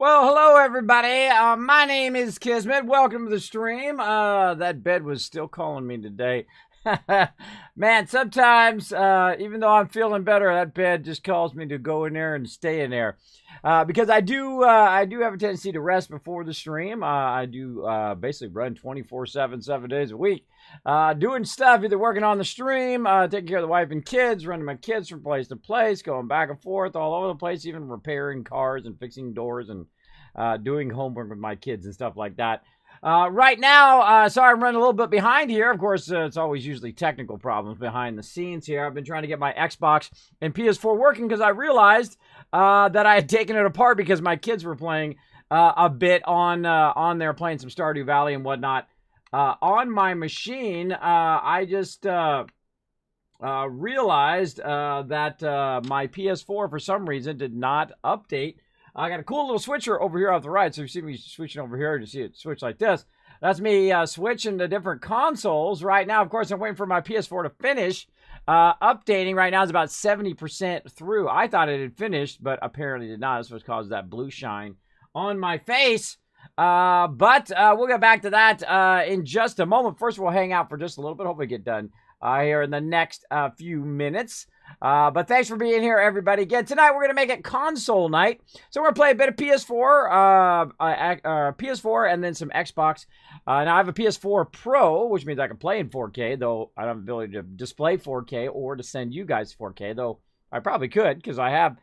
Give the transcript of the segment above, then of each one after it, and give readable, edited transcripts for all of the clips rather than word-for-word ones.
Well, hello everybody. My name is Kismet. Welcome to the stream. That bed was still calling me today. Man, sometimes, even though I'm feeling better, that bed just calls me to go in there and stay in there. Because I do have a tendency to rest before the stream. I do basically run 24/7, 7 days a week. Doing stuff, either working on the stream, taking care of the wife and kids, running my kids from place to place, going back and forth all over the place, even repairing cars and fixing doors and doing homework with my kids and stuff like that. Right now, sorry I'm running a little bit behind here. Of course, it's always usually technical problems behind the scenes here. I've been trying to get my Xbox and PS4 working because I realized that I had taken it apart because my kids were playing a bit on there, playing some Stardew Valley and whatnot. On my machine, I just realized that my PS4, for some reason, did not update. I got a cool little switcher over here off the right. So you see me switching over here, you see it switch like this. That's me switching to different consoles. Right now, of course, I'm waiting for my PS4 to finish. Updating right now is about 70% through. I thought it had finished, but apparently did not. That's what caused that blue shine on my face. But we'll get back to that in just a moment. First, we'll hang out for just a little bit. Hopefully get done here in the next few minutes. But thanks for being here, everybody. Again, tonight we're going to make it console night. So we're going to play a bit of PS4, PS4 and then some Xbox. Now I have a PS4 Pro, which means I can play in 4K, though I don't have the ability to display 4K or to send you guys 4K, though I probably could because I have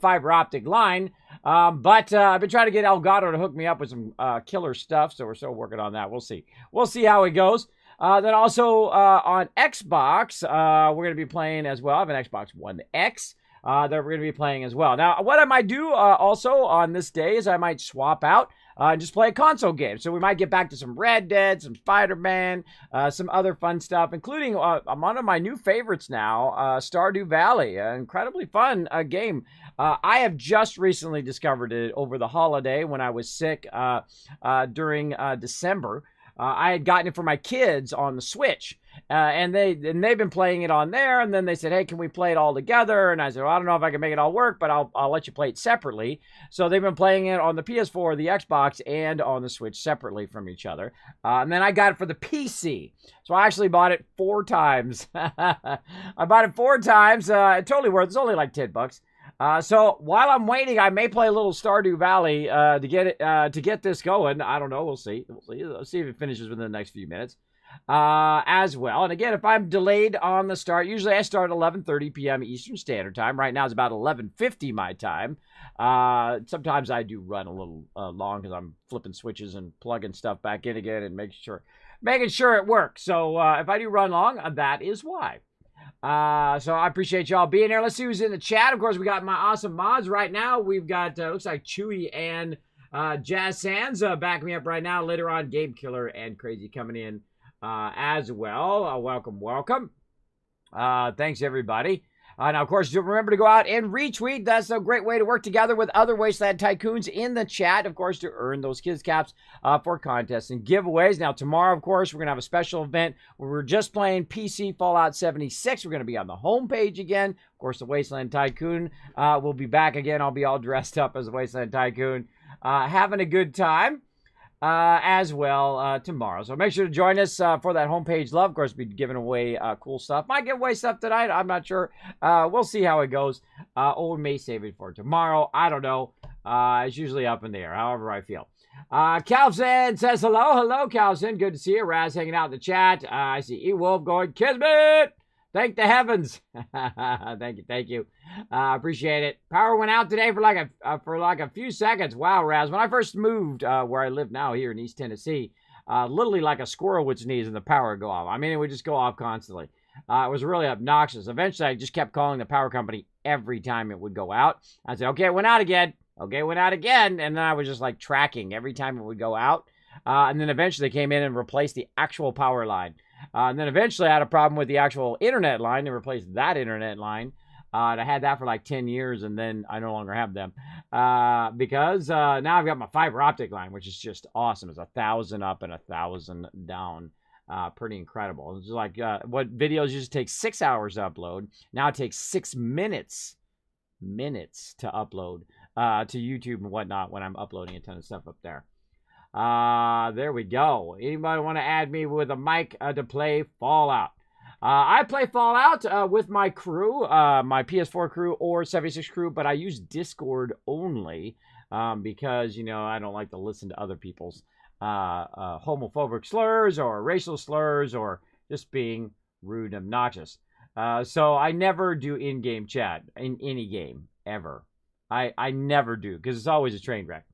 fiber optic line. But I've been trying to get Elgato to hook me up with some killer stuff, so we're still working on that. We'll see. We'll see how it goes. Then also on Xbox, we're going to be playing as well. I have an Xbox One X that we're going to be playing as well. Now, what I might do also on this day is I might swap out and just play a console game. So we might get back to some Red Dead, some Spider-Man, some other fun stuff, including one of my new favorites now, Stardew Valley. An incredibly fun game. I have just recently discovered it over the holiday when I was sick during December. I had gotten it for my kids on the Switch, and they've been playing it on there. And then they said, "Hey, can we play it all together?" And I said, "Well, I don't know if I can make it all work, but I'll let you play it separately." So they've been playing it on the PS4, the Xbox, and on the Switch separately from each other. And then I got it for the PC, so I actually bought it 4 times. I bought it 4 times. Totally worth. It's only like $10. So while I'm waiting, I may play a little Stardew Valley to get this going. I don't know. We'll see. We'll see if it finishes within the next few minutes as well. And again, if I'm delayed on the start, usually I start at 11:30 p.m. Eastern Standard Time. Right now it's about 11:50 my time. Sometimes I do run a little long because I'm flipping switches and plugging stuff back in again and making sure it works. So if I do run long, that is why. So I appreciate y'all being here. Let's see who's in the chat. Of course, we got my awesome mods right now. We've got, looks like Chewy and Jazz Sands backing me up right now. Later on, Game Killer and Crazy coming in as well. Welcome. Thanks, everybody. Now, of course, remember to go out and retweet. That's a great way to work together with other Wasteland Tycoons in the chat, of course, to earn those kids caps for contests and giveaways. Now, tomorrow, of course, we're going to have a special event where we're just playing PC Fallout 76. We're going to be on the homepage again. Of course, the Wasteland Tycoon will be back again. I'll be all dressed up as a Wasteland Tycoon, having a good time. As well tomorrow. So make sure to join us for that homepage love. Of course, we'll be giving away cool stuff. Might give away stuff tonight. I'm not sure. We'll see how it goes. Or we may save it for tomorrow. I don't know. It's usually up in the air, however I feel. Calvin says hello. Hello, Calvin. Good to see you. Raz hanging out in the chat. I see E-Wolf going, Kismet! Thank the heavens. Thank you. Appreciate it. Power went out today for like a few seconds. Wow, Raz. When I first moved where I live now here in East Tennessee, literally like a squirrel would sneeze and the power would go off. I mean, it would just go off constantly. It was really obnoxious. Eventually, I just kept calling the power company every time it would go out. I'd say, okay, it went out again. Okay, it went out again. And then I was just like tracking every time it would go out. And then eventually they came in and replaced the actual power line. And then eventually I had a problem with the actual internet line. They replaced that internet line. And I had that for like 10 years, and then I no longer have them. Because now I've got my fiber optic line, which is just awesome. It's 1,000 up and 1,000 down. Pretty incredible. It's like what videos used to take 6 hours to upload. Now it takes 6 minutes to upload to YouTube and whatnot when I'm uploading a ton of stuff up there. There we go. Anybody want to add me with a mic to play Fallout? I play Fallout with my crew, my PS4 crew or s.p.e.c.i.a.l crew, but I use Discord only because, you know, I don't like to listen to other people's homophobic slurs or racial slurs or just being rude and obnoxious. So I never do in-game chat in any game, ever. I never do, because it's always a train wreck.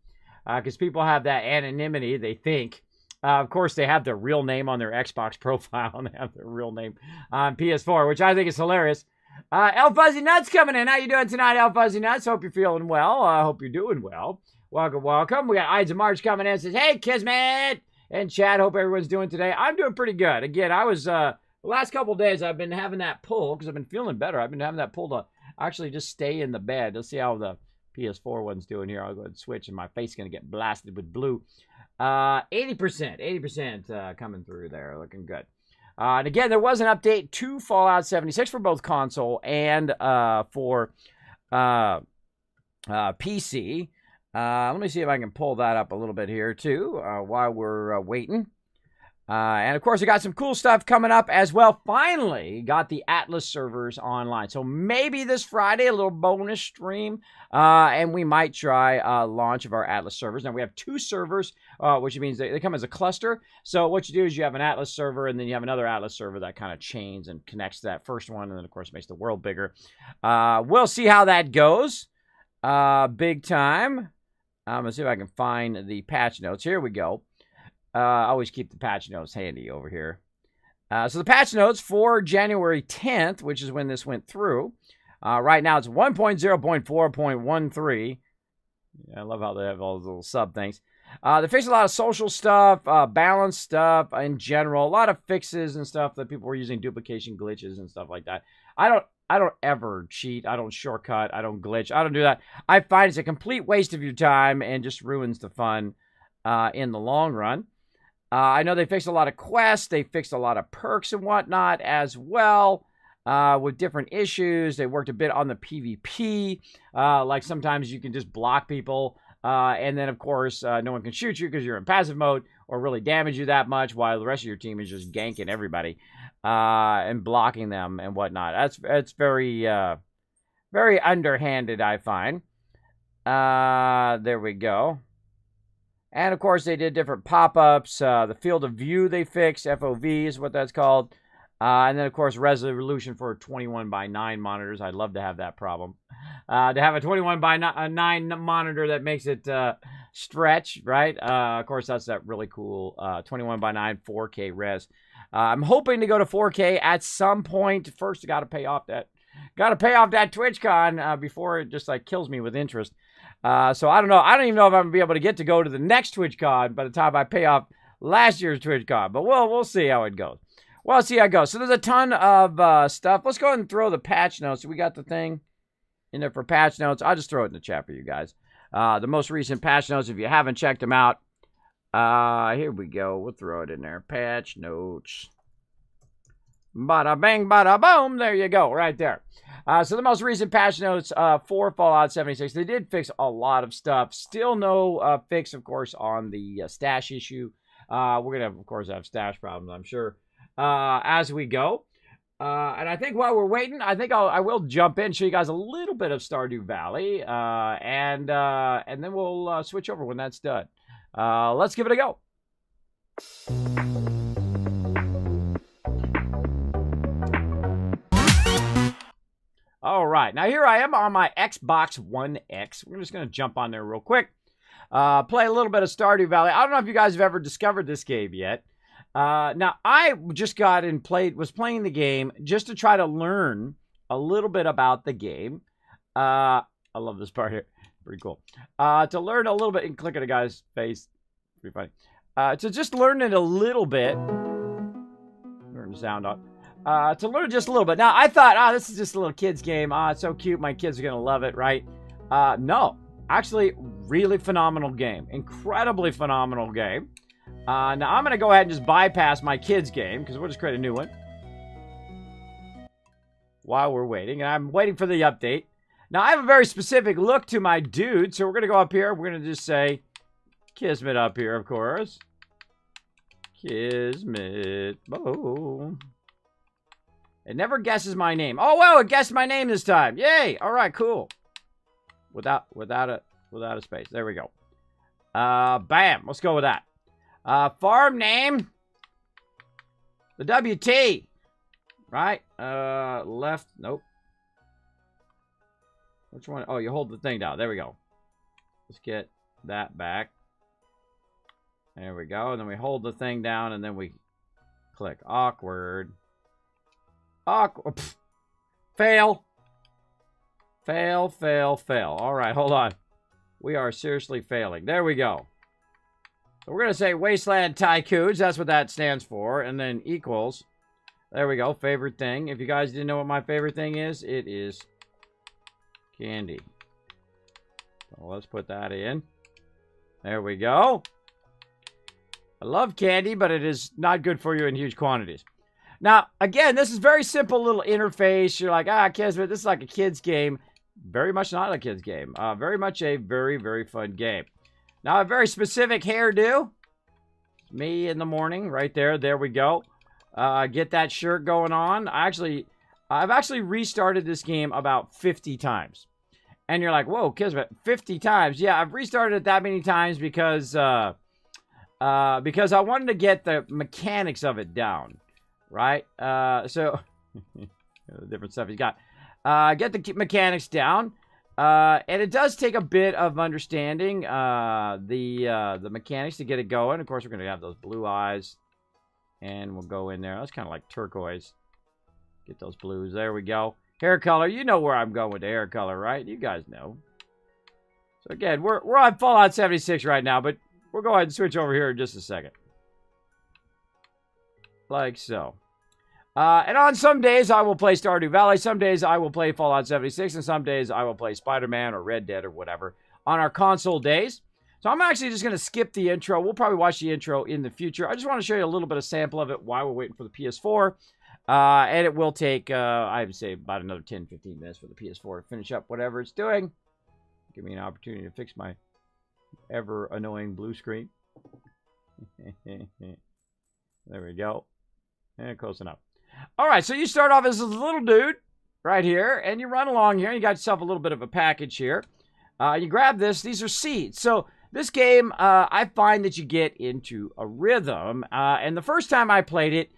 Because people have that anonymity, they think. Of course, they have their real name on their Xbox profile, and they have their real name on PS4, which I think is hilarious. El Fuzzy Nuts coming in. How you doing tonight, El Fuzzy Nuts? Hope you're feeling well. I hope you're doing well. Welcome, welcome. We got Ides of March coming in. Says, hey, Kismet! And Chad, hope everyone's doing today. I'm doing pretty good. Again, I was, the last couple of days, I've been having that pull, because I've been feeling better. I've been having that pull to actually just stay in the bed. Let's see how the PS4 one's doing here. I'll go ahead and switch, and my face is going to get blasted with blue. 80% coming through there. Looking good. And again, there was an update to Fallout 76 for both console and for PC. Let me see if I can pull that up a little bit here, too, while we're waiting. And, of course, I got some cool stuff coming up as well. Finally, got the Atlas servers online. So maybe this Friday, a little bonus stream. And we might try launch of our Atlas servers. Now, we have 2 servers, which means they come as a cluster. So what you do is you have an Atlas server, and then you have another Atlas server that kind of chains and connects to that first one. And then, of course, makes the world bigger. We'll see how that goes. Big time. I'm going to see if I can find the patch notes. Here we go. I always keep the patch notes handy over here. So the patch notes for January 10th, which is when this went through. Right now it's 1.0.4.13. I love how they have all those little sub things. They fixed a lot of social stuff, balance stuff in general. A lot of fixes and stuff that people were using, duplication glitches and stuff like that. I don't ever cheat. I don't shortcut. I don't glitch. I don't do that. I find it's a complete waste of your time and just ruins the fun in the long run. I know they fixed a lot of quests. They fixed a lot of perks and whatnot as well with different issues. They worked a bit on the PvP. Like sometimes you can just block people. And then, of course, no one can shoot you because you're in passive mode or really damage you that much while the rest of your team is just ganking everybody and blocking them and whatnot. That's very, very underhanded, I find. There we go. And, of course, they did different pop-ups. The field of view they fixed. FOV is what that's called. And then, of course, resolution for 21:9 monitors. I'd love to have that problem. To have a 21:9 monitor that makes it stretch, right? Of course, that's that really cool 21:9 4K res. I'm hoping to go to 4K at some point. First, I got to pay off that TwitchCon before it just like kills me with interest. So I don't know. I don't even know if I'm gonna be able to get to go to the next TwitchCon by the time I pay off last year's TwitchCon. But we'll see how it goes. Well, see how it goes. So there's a ton of stuff. Let's go ahead and throw the patch notes. We got the thing in there for patch notes. I'll just throw it in the chat for you guys. The most recent patch notes, if you haven't checked them out. Here we go. We'll throw it in there. Patch notes. Bada bang, bada boom. There you go, right there. So the most recent patch notes for Fallout 76. They did fix a lot of stuff. Still no fix, of course, on the stash issue. We're going to, of course, have stash problems, I'm sure, as we go. And I think while we're waiting, I think I will jump in, show you guys a little bit of Stardew Valley, and then we'll switch over when that's done. Let's give it a go. All right, now here I am on my Xbox One X. We're just going to jump on there real quick. Play a little bit of Stardew Valley. I don't know if you guys have ever discovered this game yet. Now, I just got and was playing the game just to try to learn a little bit about the game. I love this part here. Pretty cool. To learn a little bit, and click on a guy's face. Pretty funny. To just learn it a little bit. Turn the sound off. To learn just a little bit. Now, I thought, this is just a little kid's game. It's so cute. My kids are going to love it, right? No. Actually, really phenomenal game. Incredibly phenomenal game. Now, I'm going to go ahead and just bypass my kids' game, because we'll just create a new one while we're waiting. And I'm waiting for the update. Now, I have a very specific look to my dude, so we're going to go up here. We're going to just say Kismet up here, of course. Kismet. Oh. It never guesses my name. Oh, well, it guessed my name this time. Yay. All right, cool. Without a space. There we go. Bam. Let's go with that. Farm name. The WT. Right? Left. Nope. Which one? Oh, you hold the thing down. There we go. Let's get that back. There we go. And then we hold the thing down and then we click. Awkward. Awkward. Pfft. Fail. Fail, fail, fail. All right, hold on. We are seriously failing. There we go. So we're going to say Wasteland Tycoons. That's what that stands for. And then equals. There we go. Favorite thing. If you guys didn't know what my favorite thing is, it is candy. So let's put that in. There we go. I love candy, but it is not good for you in huge quantities. Now, again, this is very simple little interface. You're like, Kismet, this is like a kid's game. Very much not a kid's game. Very much a very, very fun game. Now, a very specific hairdo. Me in the morning, right there. There we go. Get that shirt going on. I've actually restarted this game about 50 times. And you're like, whoa, Kismet, 50 times. Yeah, I've restarted it that many times because I wanted to get the mechanics of it down. Right? So, the different stuff he's got. Get the mechanics down. And it does take a bit of understanding the mechanics to get it going. Of course, we're going to have those blue eyes. And we'll go in there. That's kind of like turquoise. Get those blues. There we go. Hair color. You know where I'm going with the hair color, right? You guys know. So, again, we're on Fallout 76 right now. But we'll go ahead and switch over here in just a second. Like so. And on some days, I will play Stardew Valley. Some days, I will play Fallout 76. And some days, I will play Spider-Man or Red Dead or whatever on our console days. So I'm actually just going to skip the intro. We'll probably watch the intro in the future. I just want to show you a little bit of sample of it while we're waiting for the PS4. And it will take, I would say, about another 10-15 minutes for the PS4 to finish up whatever it's doing. Give me an opportunity to fix my ever-annoying blue screen. There we go. And close enough. All right, so you start off as a little dude right here, and you run along here, and you got yourself a little bit of a package here. You grab this. These are seeds. So this game, I find that you get into a rhythm. And the first time I played it,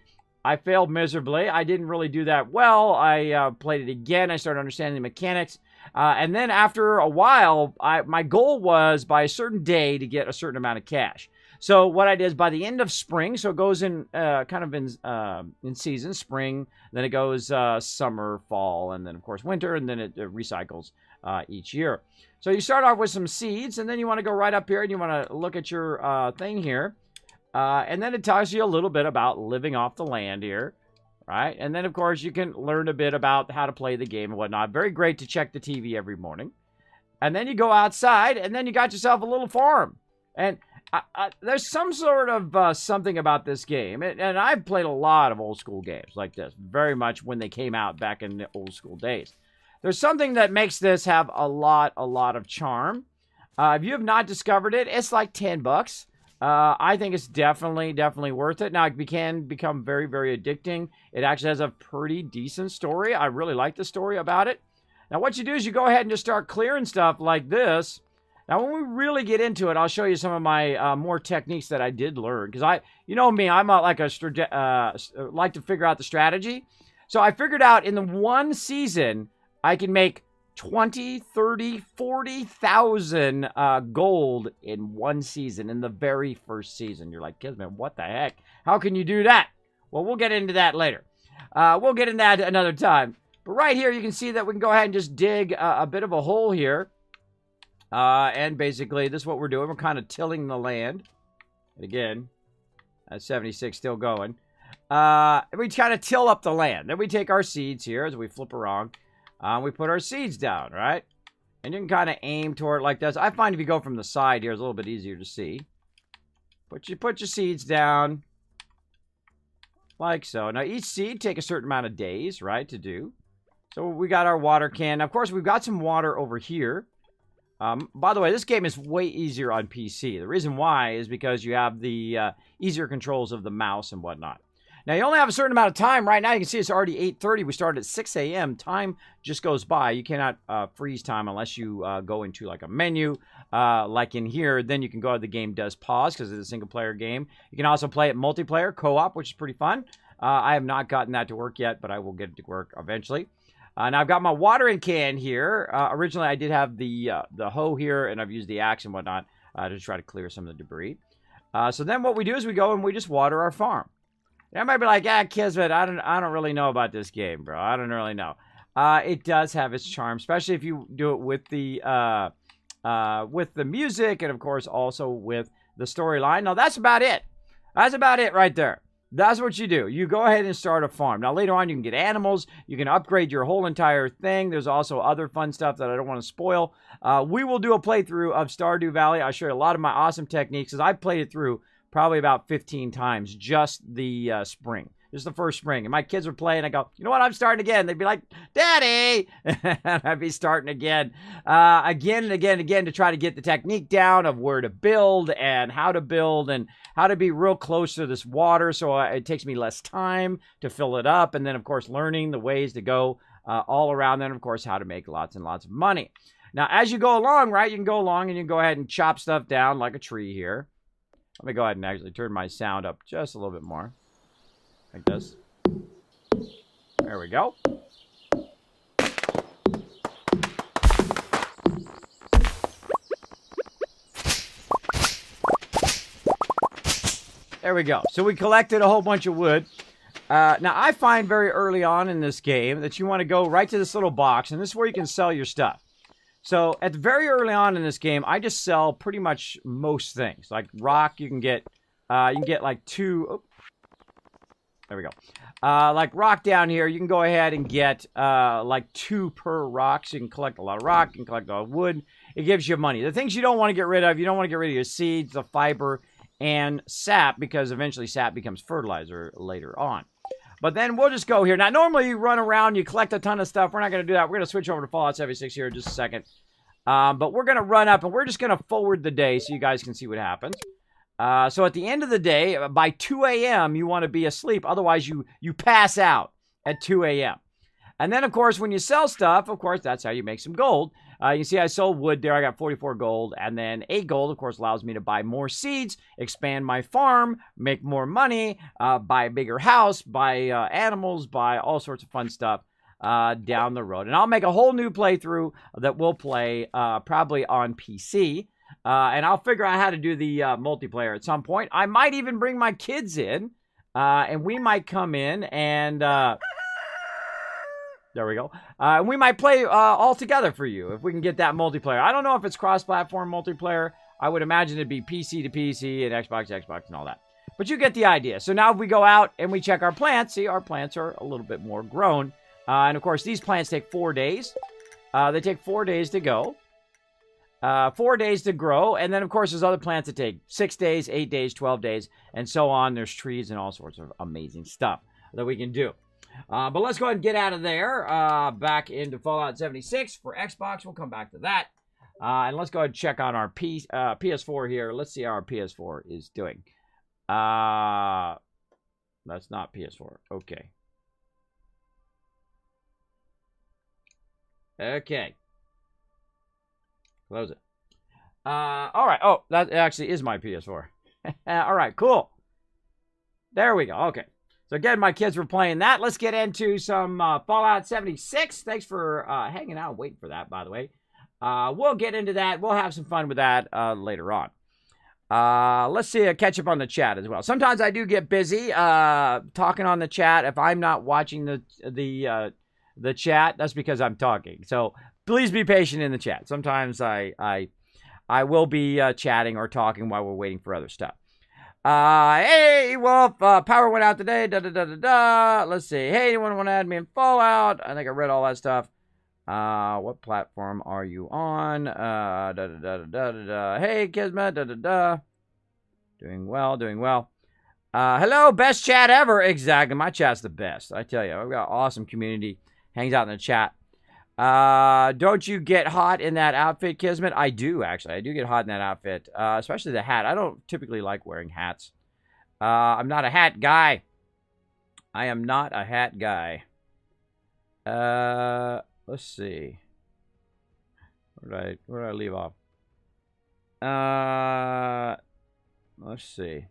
I failed miserably. I didn't really do that well. I played it again. I started understanding the mechanics. And then after a while, my goal was by a certain day to get a certain amount of cash. So what I did is by the end of spring, so it goes in kind of in season, spring, then it goes summer, fall, and then of course winter, and then it recycles each year. So you start off with some seeds, and then you want to go right up here, and you want to look at your thing here. And then it tells you a little bit about living off the land here, right? And then, of course, you can learn a bit about how to play the game and whatnot. Very great to check the TV every morning. And then you go outside, and then you got yourself a little farm. And there's some sort of something about this game. And I've played a lot of old school games like this, very much when they came out back in the old school days. There's something that makes this have a lot of charm. If you have not discovered it, it's like $10. I think it's definitely worth it. Now, it can become very, very addicting. It actually has a pretty decent story. I really like the story about it. Now, what you do is you go ahead and just start clearing stuff like this. Now, when we really get into it, I'll show you some of my more techniques that I did learn. Because you know me, I'm like like to figure out the strategy. So I figured out in the one season, I can make 20, 30, 40,000 gold in one season, in the very first season. You're like, Kismet, what the heck? How can you do that? Well, we'll get into that later. We'll get into that another time. But right here, you can see that we can go ahead and just dig a bit of a hole here. And basically, this is what we're doing. We're kind of tilling the land. And again, that's 76 still going. We kind of till up the land. Then we take our seeds here as we flip around. We put our seeds down, right? And you can kind of aim toward it like this. I find if you go from the side here, it's a little bit easier to see. But you put your seeds down like so. Now, each seed take a certain amount of days, right, to do. So we got our water can. Now, of course, we've got some water over here. By the way, this game is way easier on PC. The reason why is because you have the easier controls of the mouse and whatnot. Now, you only have a certain amount of time. Right now, you can see it's already 8:30. We started at 6 a.m. Time just goes by. You cannot freeze time unless you go into like a menu, like in here. Then you can go, the game does pause because it's a single-player game. You can also play it multiplayer, co-op, which is pretty fun. I have not gotten that to work yet, but I will get it to work eventually. Now, I've got my watering can here. Originally, I did have the hoe here, and I've used the axe and whatnot to try to clear some of the debris. So then what we do is we go and we just water our farm. I might be like, Kismet, I don't really know about this game, bro. I don't really know. It does have its charm, especially if you do it with the music and, of course, also with the storyline. Now, that's about it. That's about it right there. That's what you do. You go ahead and start a farm. Now, later on, you can get animals. You can upgrade your whole entire thing. There's also other fun stuff that I don't want to spoil. We will do a playthrough of Stardew Valley. I'll show you a lot of my awesome techniques because I've played it through probably about 15 times just the spring. This is the first spring. And my kids were playing. I go, you know what? I'm starting again. They'd be like, Daddy! And I'd be starting again. Again and again and again to try to get the technique down of where to build and how to be real close to this water so it takes me less time to fill it up. And then, of course, learning the ways to go all around. Then, of course, how to make lots and lots of money. Now, as you go along, right, you can go along and you can go ahead and chop stuff down like a tree here. Let me go ahead and actually turn my sound up just a little bit more. Like this. There we go. There we go. So we collected a whole bunch of wood. Now, I find very early on in this game that you want to go right to this little box, and this is where you can sell your stuff. So, at very early on in this game, I just sell pretty much most things. Like rock, you can get like 2... Oh, there we go. Like rock down here, you can go ahead and get like 2 per rock. So you can collect a lot of rock, you can collect a lot of wood. It gives you money. The things you don't want to get rid of, you don't want to get rid of your seeds, the fiber, and sap, because eventually sap becomes fertilizer later on. But then we'll just go here. Now, normally you run around, you collect a ton of stuff. We're not going to do that. We're going to switch over to Fallout 76 here in just a second. But we're going to run up, and we're just going to forward the day so you guys can see what happens. So at the end of the day, by 2 a.m., you want to be asleep. Otherwise, you pass out at 2 a.m. And then, of course, when you sell stuff, of course, that's how you make some gold. You can see I sold wood there. I got 44 gold. And then 8 gold, of course, allows me to buy more seeds, expand my farm, make more money, buy a bigger house, buy animals, buy all sorts of fun stuff down the road. And I'll make a whole new playthrough that we'll play probably on PC. And I'll figure out how to do the multiplayer at some point. I might even bring my kids in. And we might come in and... there we go. We might play all together for you if we can get that multiplayer. I don't know if it's cross-platform multiplayer. I would imagine it'd be PC to PC and Xbox and all that. But you get the idea. So now if we go out and we check our plants, see, our plants are a little bit more grown. And, of course, these plants take 4 days. They take 4 days to go. 4 days to grow. And then, of course, there's other plants that take 6 days, 8 days, 12 days, and so on. There's trees and all sorts of amazing stuff that we can do. But let's go ahead and get out of there, back into Fallout 76 for Xbox. We'll come back to that. And let's go ahead and check on our PS4 here. Let's see how our PS4 is doing. That's not PS4. Okay. Okay. Close it. All right. Oh, that actually is my PS4. All right, cool. There we go. Okay. So again, my kids were playing that. Let's get into some Fallout 76. Thanks for hanging out and waiting for that, by the way. We'll get into that. We'll have some fun with that later on. Let's see a catch up on the chat as well. Sometimes I do get busy talking on the chat. If I'm not watching the chat, that's because I'm talking. So please be patient in the chat. Sometimes I will be chatting or talking while we're waiting for other stuff. Hey, Wolf, power went out today, Let's see. Hey, anyone want to add me in Fallout? I think I read all that stuff. What platform are you on? Hey, Kismet, Doing well, doing well. Hello, best chat ever. Exactly, my chat's the best. I tell you, I've got an awesome community. hangs out in the chat. Don't you get hot in that outfit, Kismet? I do, actually. I do get hot in that outfit, especially the hat. I don't typically like wearing hats. I'm not a hat guy. I am not a hat guy. Let's see. Where did I leave off? Let's see.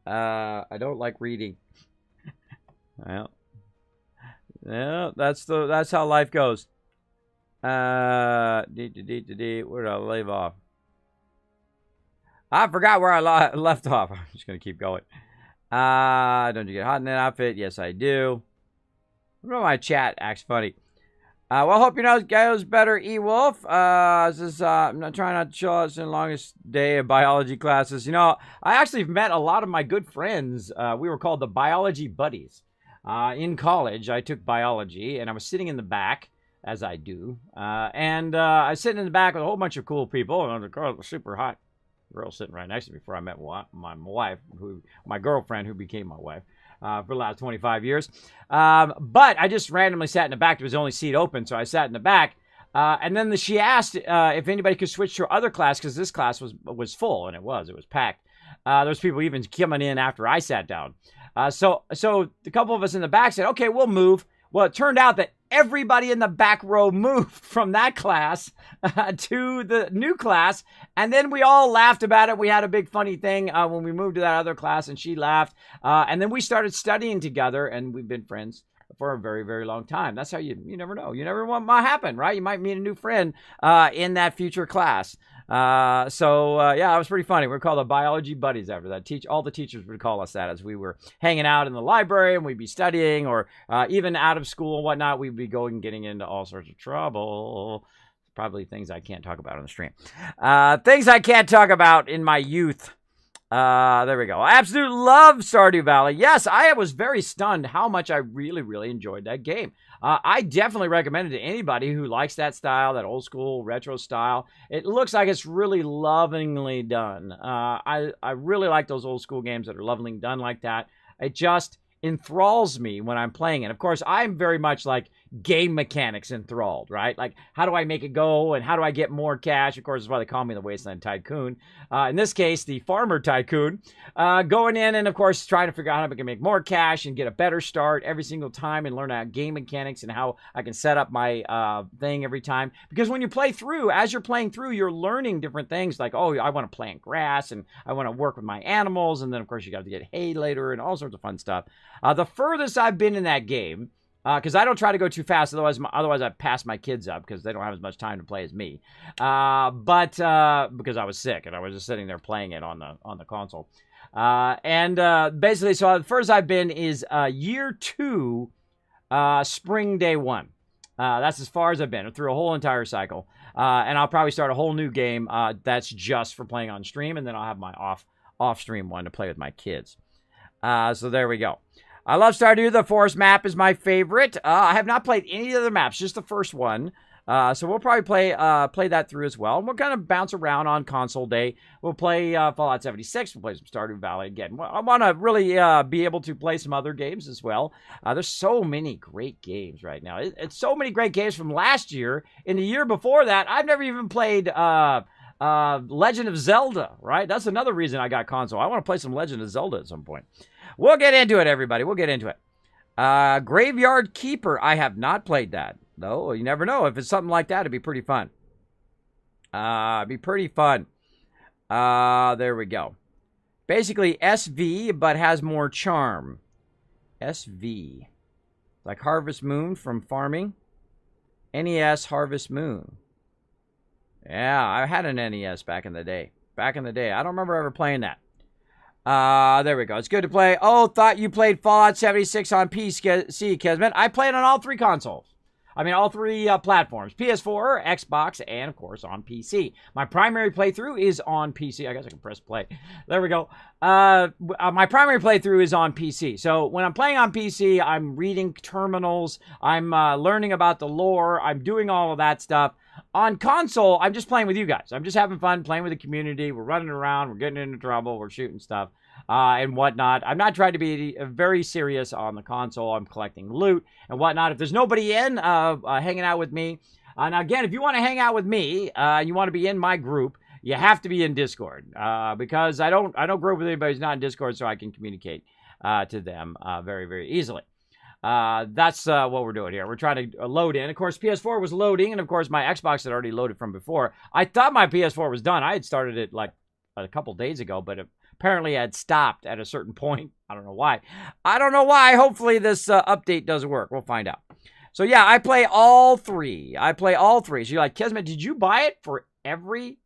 I don't like reading. Well, yeah, that's how life goes. Where did I leave off? I forgot where I left off. I'm just gonna keep going. Don't you get hot in that outfit? Yes, I do. My chat acts funny. Well, hope your nose goes better, E-Wolf. I'm not trying not to chill out. It's the longest day of biology classes. You know, I actually met a lot of my good friends. We were called the Biology Buddies. In college, I took biology, and I was sitting in the back, as I do. And I was sitting in the back with a whole bunch of cool people, and a super hot girl sitting right next to me before I met my wife, my girlfriend, who became my wife. For the last 25 years. But I just randomly sat in the back. There was the only seat open, so I sat in the back. And then she asked if anybody could switch to her other class, because this class was full, and it was packed. There was people even coming in after I sat down. So a couple of us in the back said, okay, we'll move. Well, it turned out that everybody in the back row moved from that class to the new class. And then we all laughed about it. We had a big funny thing when we moved to that other class, and she laughed. And then we started studying together, and we've been friends for a very, very long time. That's how you never know. You never know what might happen, right? You might meet a new friend in that future class. Yeah, it was pretty funny. We're called the Biology Buddies after that. All the teachers would call us that as we were hanging out in the library, and we'd be studying, or even out of school and whatnot. We'd be getting into all sorts of trouble. Probably things I can't talk about on the stream. Things I can't talk about in my youth. There we go. I absolutely love Stardew Valley. Yes, I was very stunned how much I really, really enjoyed that game. I definitely recommend it to anybody who likes that style, that old school retro style. It looks like it's really lovingly done. I really like those old school games that are lovingly done like that. It just enthralls me when I'm playing it. Of course, I'm very much like game mechanics enthralled, right? Like, how do I make it go, and how do I get more cash? Of course, that's why they call me the Wasteland Tycoon. In this case, the Farmer Tycoon. Going in and, of course, trying to figure out how I can make more cash and get a better start every single time and learn out game mechanics and how I can set up my thing every time. Because when you play through, as you're playing through, you're learning different things like, oh, I want to plant grass, and I want to work with my animals, and then, of course, you got to get hay later and all sorts of fun stuff. The furthest I've been in that game, because I don't try to go too fast, otherwise I pass my kids up because they don't have as much time to play as me. But because I was sick and I was just sitting there playing it on the console. Basically, so the first I've been is year 2, spring day 1. That's as far as I've been through a whole entire cycle. And I'll probably start a whole new game that's just for playing on stream, and then I'll have my off stream one to play with my kids. So there we go. I love Stardew. The forest map is my favorite. I have not played any other maps, just the first one. So we'll probably play that through as well. And we'll kind of bounce around on console day. We'll play Fallout 76. We'll play some Stardew Valley again. I want to really be able to play some other games as well. There's so many great games right now. It's so many great games from last year. In the year before that, I've never even played Legend of Zelda, right? That's another reason I got console. I want to play some Legend of Zelda at some point. We'll get into it, everybody. We'll get into it. Graveyard Keeper. I have not played that, though. You never know. If it's something like that, it'd be pretty fun. There we go. Basically, SV, but has more charm. SV. Like Harvest Moon from farming. NES Harvest Moon. Yeah, I had an NES back in the day. I don't remember ever playing that. There we go. It's good to play. Oh, thought you played Fallout 76 on PC, Kismet. I played on all 3 consoles. I mean, all 3 platforms. PS4, Xbox, and, of course, on PC. My primary playthrough is on PC. I guess I can press play. There we go. My primary playthrough is on PC. So when I'm playing on PC, I'm reading terminals. I'm learning about the lore. I'm doing all of that stuff. On console, I'm just playing with you guys. I'm just having fun playing with the community. We're running around. We're getting into trouble. We're shooting stuff. and whatnot. I'm not trying to be very serious on the console. I'm collecting loot and whatnot. If there's nobody in hanging out with me, now again, if you want to hang out with me, you want to be in my group, you have to be in Discord, because I don't group with anybody who's not in Discord, so I can communicate to them very, very easily. That's what we're doing here. We're trying to load in. Of course, PS4 was loading, and of course, my Xbox had already loaded from before. I thought my PS4 was done. I had started it like a couple days ago, but apparently I had stopped at a certain point. I don't know why. Hopefully this update does work. We'll find out. So yeah, I play all three. So you're like, Kismet, did you buy it for every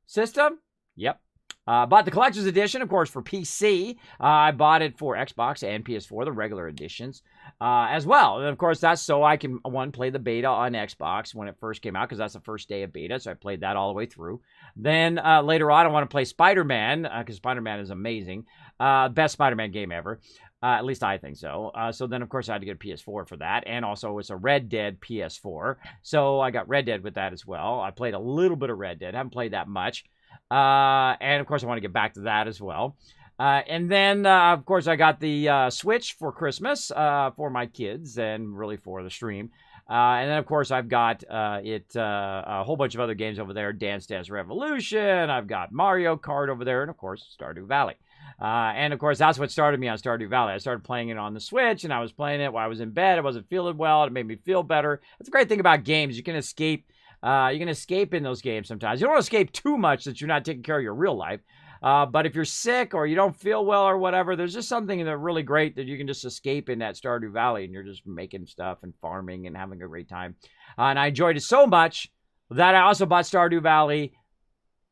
system? Yep. Bought the collector's edition, of course, for PC. I bought it for Xbox and PS4, the regular editions, as well. And of course, that's so I can, play the beta on Xbox when it first came out, because that's the first day of beta, so I played that all the way through. Then later on, I want to play Spider-Man, because Spider-Man is amazing. Best Spider-Man game ever. At least I think so. So then, of course, I had to get a PS4 for that. And also, it's a Red Dead PS4. So I got Red Dead with that as well. I played a little bit of Red Dead. I haven't played that much. And, of course, I want to get back to that as well. And then, of course, I got the Switch for Christmas for my kids and really for the stream. And then, of course, I've got a whole bunch of other games over there. Dance Dance Revolution. I've got Mario Kart over there. And, of course, Stardew Valley. And, of course, that's what started me on Stardew Valley. I started playing it on the Switch, and I was playing it while I was in bed. I wasn't feeling well. It made me feel better. That's a great thing about games. You can escape. You can escape in those games sometimes. You don't want to escape too much that you're not taking care of your real life. But if you're sick or you don't feel well or whatever, there's just something that really great that you can just escape in that Stardew Valley, and you're just making stuff and farming and having a great time. And I enjoyed it so much that I also bought Stardew Valley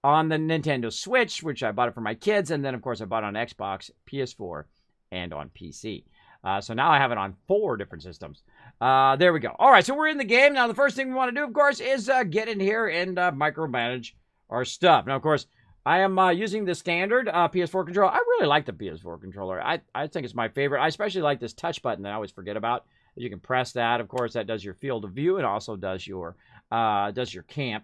on the Nintendo Switch, which I bought it for my kids. And then, of course, I bought it on Xbox, PS4, and on PC. So now I have it on 4 different systems. There we go. All right, so we're in the game. Now, the first thing we want to do, of course, is get in here and micromanage our stuff. Now, of course, I am using the standard PS4 controller. I really like the PS4 controller. I think it's my favorite. I especially like this touch button that I always forget about. You can press that. Of course, that does your field of view. It also does your camp.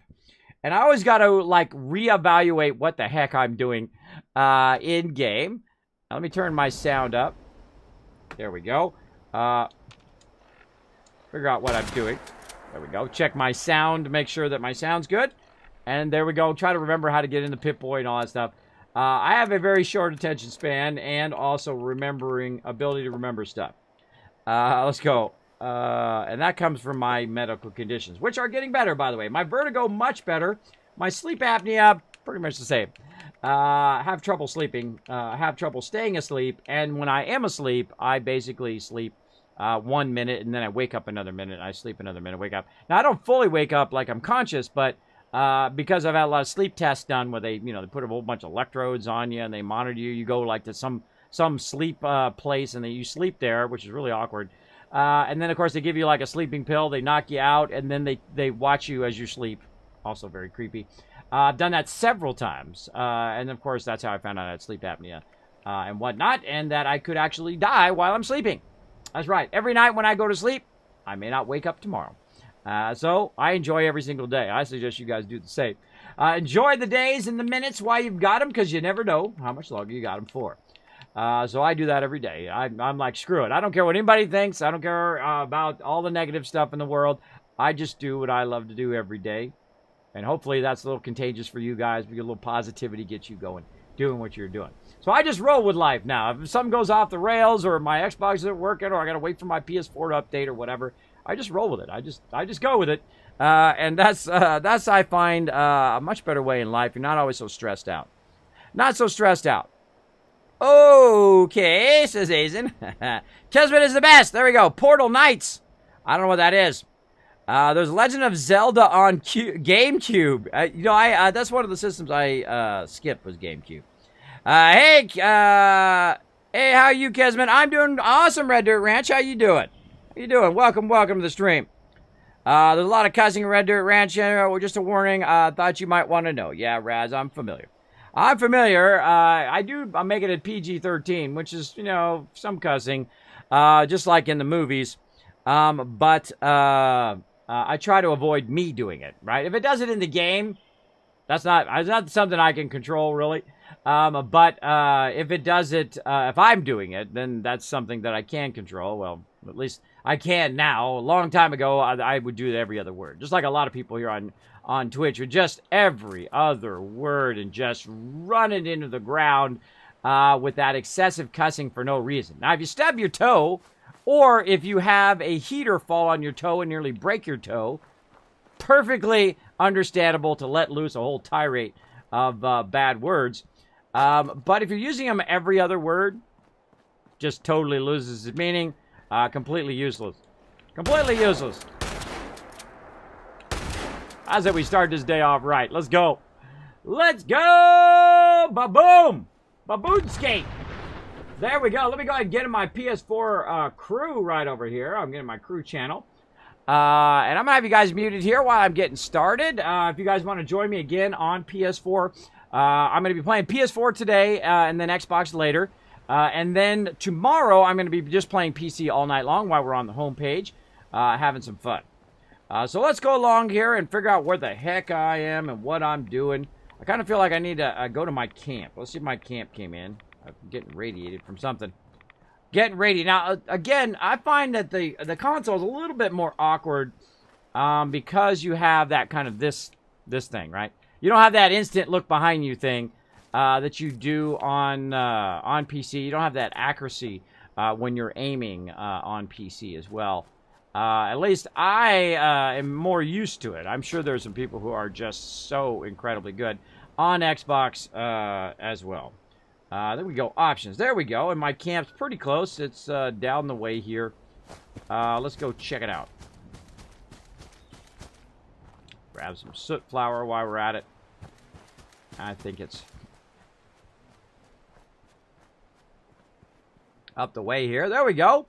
And I always got to, like, reevaluate what the heck I'm doing in-game. Let me turn my sound up. There we go. Figure out what I'm doing. There we go. Check my sound to make sure that my sound's good. And there we go. Try to remember how to get into Pip-Boy and all that stuff. I have a very short attention span and also ability to remember stuff. Let's go. And that comes from my medical conditions, which are getting better, by the way. My vertigo, much better. My sleep apnea, pretty much the same. Have trouble sleeping. Have trouble staying asleep. And when I am asleep, I basically sleep 1 minute, and then I wake up another minute. I sleep another minute, wake up. Now, I don't fully wake up like I'm conscious, but because I've had a lot of sleep tests done where they put a whole bunch of electrodes on you, and they monitor you. You go, like, to some sleep place, and you sleep there, which is really awkward. And then, of course, they give you, like, a sleeping pill. They knock you out, and then they watch you as you sleep. Also very creepy. I've done that several times. And, of course, that's how I found out I had sleep apnea and whatnot, and that I could actually die while I'm sleeping. That's right. Every night when I go to sleep, I may not wake up tomorrow. So I enjoy every single day. I suggest you guys do the same. Enjoy the days and the minutes while you've got them, because you never know how much longer you got them for. So I do that every day. I'm like, screw it. I don't care what anybody thinks. I don't care about all the negative stuff in the world. I just do what I love to do every day. And hopefully that's a little contagious for you guys. Because a little positivity gets you going, doing what you're doing. So I just roll with life now. If something goes off the rails, or my Xbox isn't working, or I got to wait for my PS4 to update or whatever, I just roll with it. I just go with it. And that's I find, a much better way in life. You're not always so stressed out. Not so stressed out. Okay, says Azen. Kismet is the best. There we go. Portal Knights. I don't know what that is. There's Legend of Zelda on GameCube. That's one of the systems I skipped, was GameCube. Hey, how are you, Kismet? I'm doing awesome, Red Dirt Ranch. How you doing? How you doing? Welcome to the stream. There's a lot of cussing in Red Dirt Ranch. Just a warning. Thought you might want to know. Yeah, Raz, I'm familiar. I'm familiar. I'm making it PG-13, which is, some cussing, just like in the movies. But I try to avoid me doing it, right? If it does it in the game, That's not something I can control, really. But if it does it, if I'm doing it, then that's something that I can control. Well, at least I can now. A long time ago, I would do every other word. Just like a lot of people here on Twitch would just every other word and just run it into the ground with that excessive cussing for no reason. Now, if you stub your toe, or if you have a heater fall on your toe and nearly break your toe, perfectly understandable to let loose a whole tirade of bad words. But if you're using them every other word, just totally loses its meaning. Completely useless. Completely useless. I said we start this day off right. Let's go. Let's go! Ba-boom! Baboonski! There we go. Let me go ahead and get in my PS4 crew right over here. I'm getting my crew channel. And I'm going to have you guys muted here while I'm getting started. If you guys want to join me again on PS4, I'm going to be playing PS4 today and then Xbox later. And then tomorrow, I'm going to be just playing PC all night long while we're on the home page, having some fun. So let's go along here and figure out where the heck I am and what I'm doing. I kind of feel like I need to go to my camp. Let's see if my camp came in. I'm getting radiated from something. Getting ready. Now, again, I find that the console is a little bit more awkward because you have that kind of this thing, right? You don't have that instant look behind you thing that you do on PC. You don't have that accuracy when you're aiming on PC as well. At least I am more used to it. I'm sure there's some people who are just so incredibly good on Xbox as well. There we go. Options. There we go. And my camp's pretty close. It's down the way here. Let's go check it out. Grab some soot flour while we're at it. I think it's up the way here. There we go.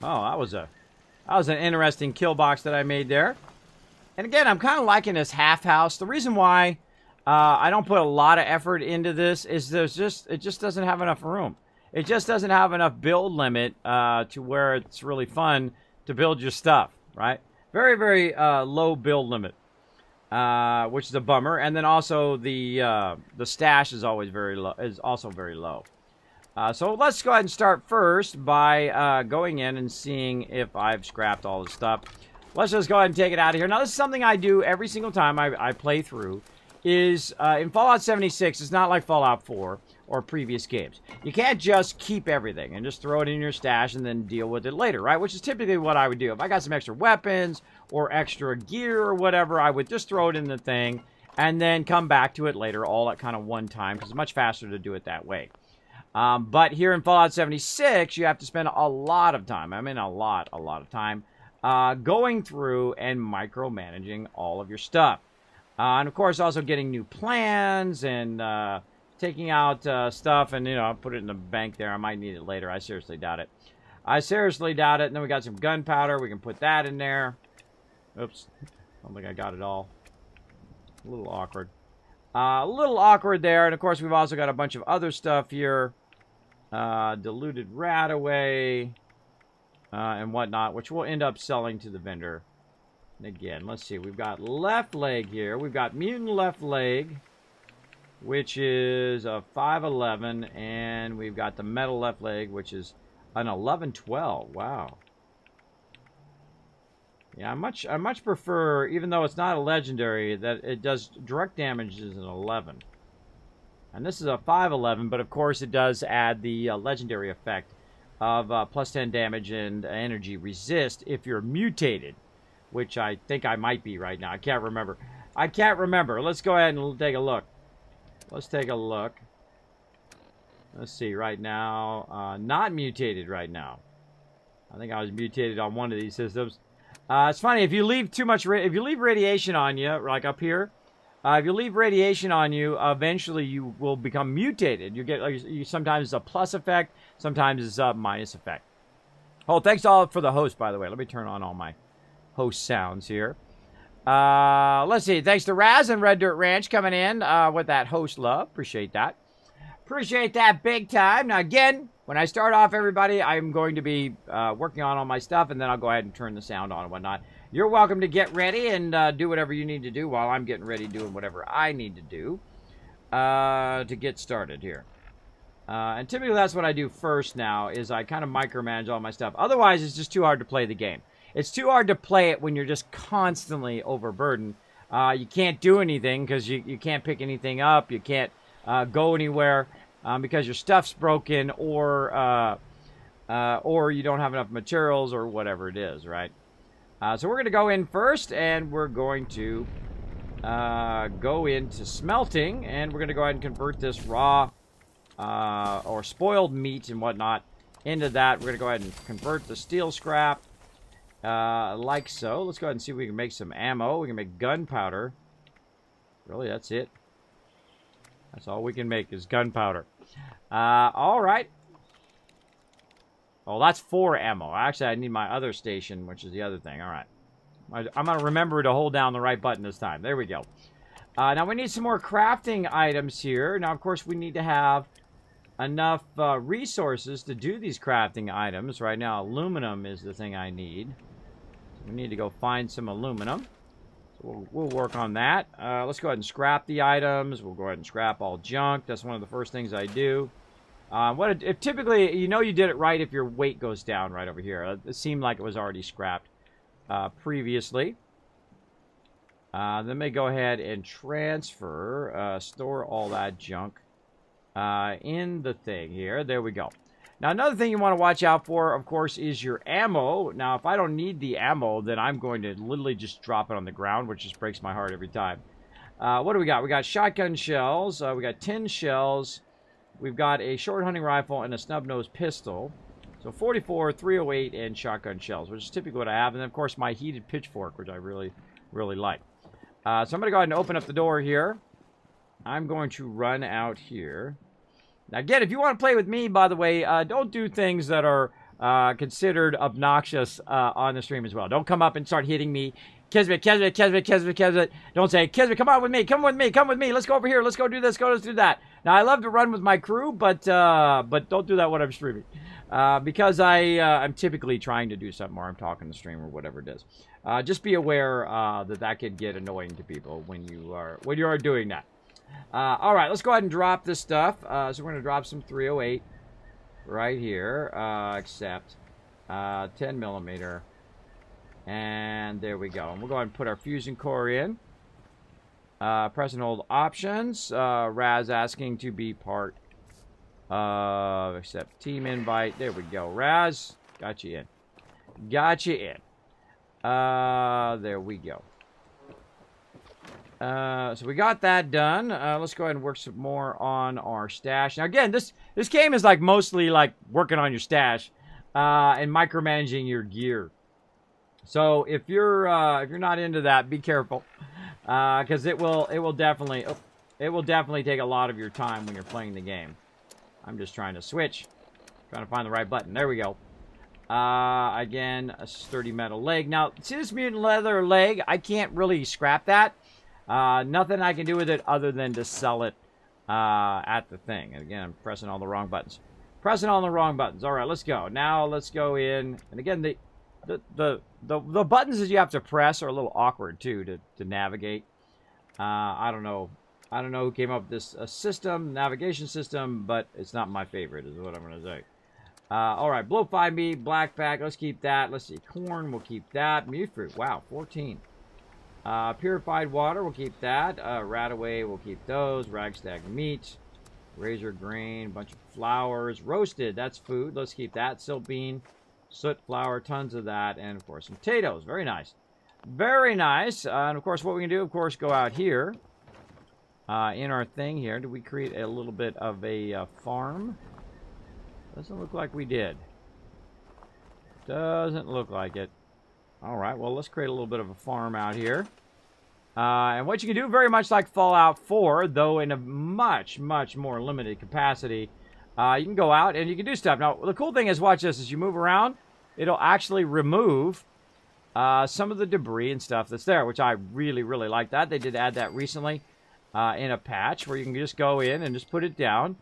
Oh, that was an interesting kill box that I made there. And again, I'm kind of liking this half house. The reason why I don't put a lot of effort into this is it just doesn't have enough room. It just doesn't have enough build limit to where it's really fun to build your stuff, right? Very, very low build limit, which is a bummer. And then also the stash is always very low. Is also very low. So let's go ahead and start first by going in and seeing if I've scrapped all the stuff. Let's just go ahead and take it out of here. Now, this is something I do every single time I play through. Is in Fallout 76, it's not like Fallout 4 or previous games. You can't just keep everything and just throw it in your stash and then deal with it later, right? Which is typically what I would do. If I got some extra weapons or extra gear or whatever, I would just throw it in the thing and then come back to it later all at kind of one time because it's much faster to do it that way. But here in Fallout 76, you have to spend a lot of time, I mean a lot of time, going through and micromanaging all of your stuff. And of course, also getting new plans and taking out stuff and, you know, put it in the bank there. I might need it later. I seriously doubt it. I seriously doubt it. And then we got some gunpowder. We can put that in there. Oops. I don't think I got it all. A little awkward. A little awkward there. And of course, we've also got a bunch of other stuff here. Diluted rat away and whatnot, which we'll end up selling to the vendor. And again, let's see. We've got left leg here. We've got mutant left leg, which is a 511, and we've got the metal left leg, which is an 1112. Wow. Yeah, I much prefer, even though it's not a legendary, that it does direct damage as an 11. And this is a 511, but of course it does add the legendary effect of plus 10 damage and energy resist if you're mutated. Which I think I might be right now. I can't remember. Let's go ahead and take a look. Let's take a look. Let's see. Right now, not mutated right now. I think I was mutated on one of these systems. It's funny if you leave too much. If you leave radiation on you, like up here, if you leave radiation on you, eventually you will become mutated. You get sometimes it's a plus effect, sometimes it's a minus effect. Oh, thanks all for the host, by the way. Let me turn on all my host sounds here. Let's see. Thanks to Raz and Red Dirt Ranch coming in with that host love. Appreciate that. Appreciate that big time. Now, again, when I start off, everybody, I'm going to be working on all my stuff, and then I'll go ahead and turn the sound on and whatnot. You're welcome to get ready and do whatever you need to do while I'm getting ready doing whatever I need to do to get started here. And typically that's what I do first now, is I kind of micromanage all my stuff. Otherwise, it's just too hard to play the game. It's too hard to play it when you're just constantly overburdened. You can't do anything because you can't pick anything up. You can't go anywhere because your stuff's broken, or you don't have enough materials, or whatever it is, right? So we're going to go in first, and we're going to go into smelting, and we're going to go ahead and convert this raw or spoiled meat and whatnot into that. We're going to go ahead and convert the steel scrap like so. Let's go ahead and see if we can make some ammo. We can make gunpowder. Really, that's it? That's all we can make is gunpowder. All right. Oh, that's 4 ammo. Actually, I need my other station, which is the other thing. All right. I'm going to remember to hold down the right button this time. There we go. Now, we need some more crafting items here. Now, of course, we need to have enough resources to do these crafting items. Right now, aluminum is the thing I need. So we need to go find some aluminum. So we'll work on that. Let's go ahead and scrap the items. We'll go ahead and scrap all junk. That's one of the first things I do. If typically, you know you did it right if your weight goes down right over here. It seemed like it was already scrapped previously. Then we go ahead and transfer, store all that junk in the thing here. There we go. Now, another thing you want to watch out for, of course, is your ammo. Now, if I don't need the ammo, then I'm going to literally just drop it on the ground, which just breaks my heart every time. What do we got? We got shotgun shells. We got 10 shells. We've got a short hunting rifle and a snub-nosed pistol. So 44, 308, and shotgun shells, which is typically what I have. And then, of course, my heated pitchfork, which I really, really like. So I'm going to go ahead and open up the door here. I'm going to run out here. Now, again, if you want to play with me, by the way, don't do things that are considered obnoxious on the stream as well. Don't come up and start hitting me. Kismet, Kismet, Kismet, Kismet, Kismet. Don't say, Kismet, come on with me, come with me, come with me. Let's go over here. Let's go do this, let's do that. Now, I love to run with my crew, but don't do that when I'm streaming. Because I'm typically trying to do something, or I'm talking to stream, or whatever it is. Just be aware that can get annoying to people when you are doing that. All right, let's go ahead and drop this stuff. So we're going to drop some 308 right here, except 10 millimeter. And there we go. And we'll go ahead and put our fusion core in. Press and hold options. Raz asking to be part of, accept team invite. There we go. Raz, got you in. Got you in. There we go. So we got that done. Let's go ahead and work some more on our stash. Now, again, this game is like mostly like working on your stash and micromanaging your gear. So if you're not into that, be careful, because it will definitely take a lot of your time when you're playing the game. I'm just trying to switch, trying to find the right button. There we go. Again, a sturdy metal leg. Now, see this mutant leather leg? I can't really scrap that. Nothing I can do with it other than to sell it at the thing. And again, I'm pressing all the wrong buttons. Pressing all the wrong buttons. All right, let's go. Now let's go in. And again, the buttons that you have to press are a little awkward too to navigate. I don't know who came up with this navigation system, but it's not my favorite, is what I'm going to say. All right, blow 5 meat, black pack. Let's keep that. Let's see, corn. We'll keep that. Mute fruit. Wow, 14. Purified water, we'll keep that. Radaway, we'll keep those. Ragstag meat. Razor grain, bunch of flowers. Roasted, that's food. Let's keep that. Silt bean, soot flour, tons of that. And, of course, some potatoes. Very nice. Very nice. And, of course, what we can do, of course, go out here. In our thing here, do we create a little bit of a farm? Doesn't look like we did. Doesn't look like it. Alright, well, let's create a little bit of a farm out here. And what you can do, very much like Fallout 4, though in a much, much more limited capacity, you can go out and you can do stuff. Now, the cool thing is, watch this, as you move around, it'll actually remove some of the debris and stuff that's there, which I really, really like that. They did add that recently in a patch where you can just go in and just put it down.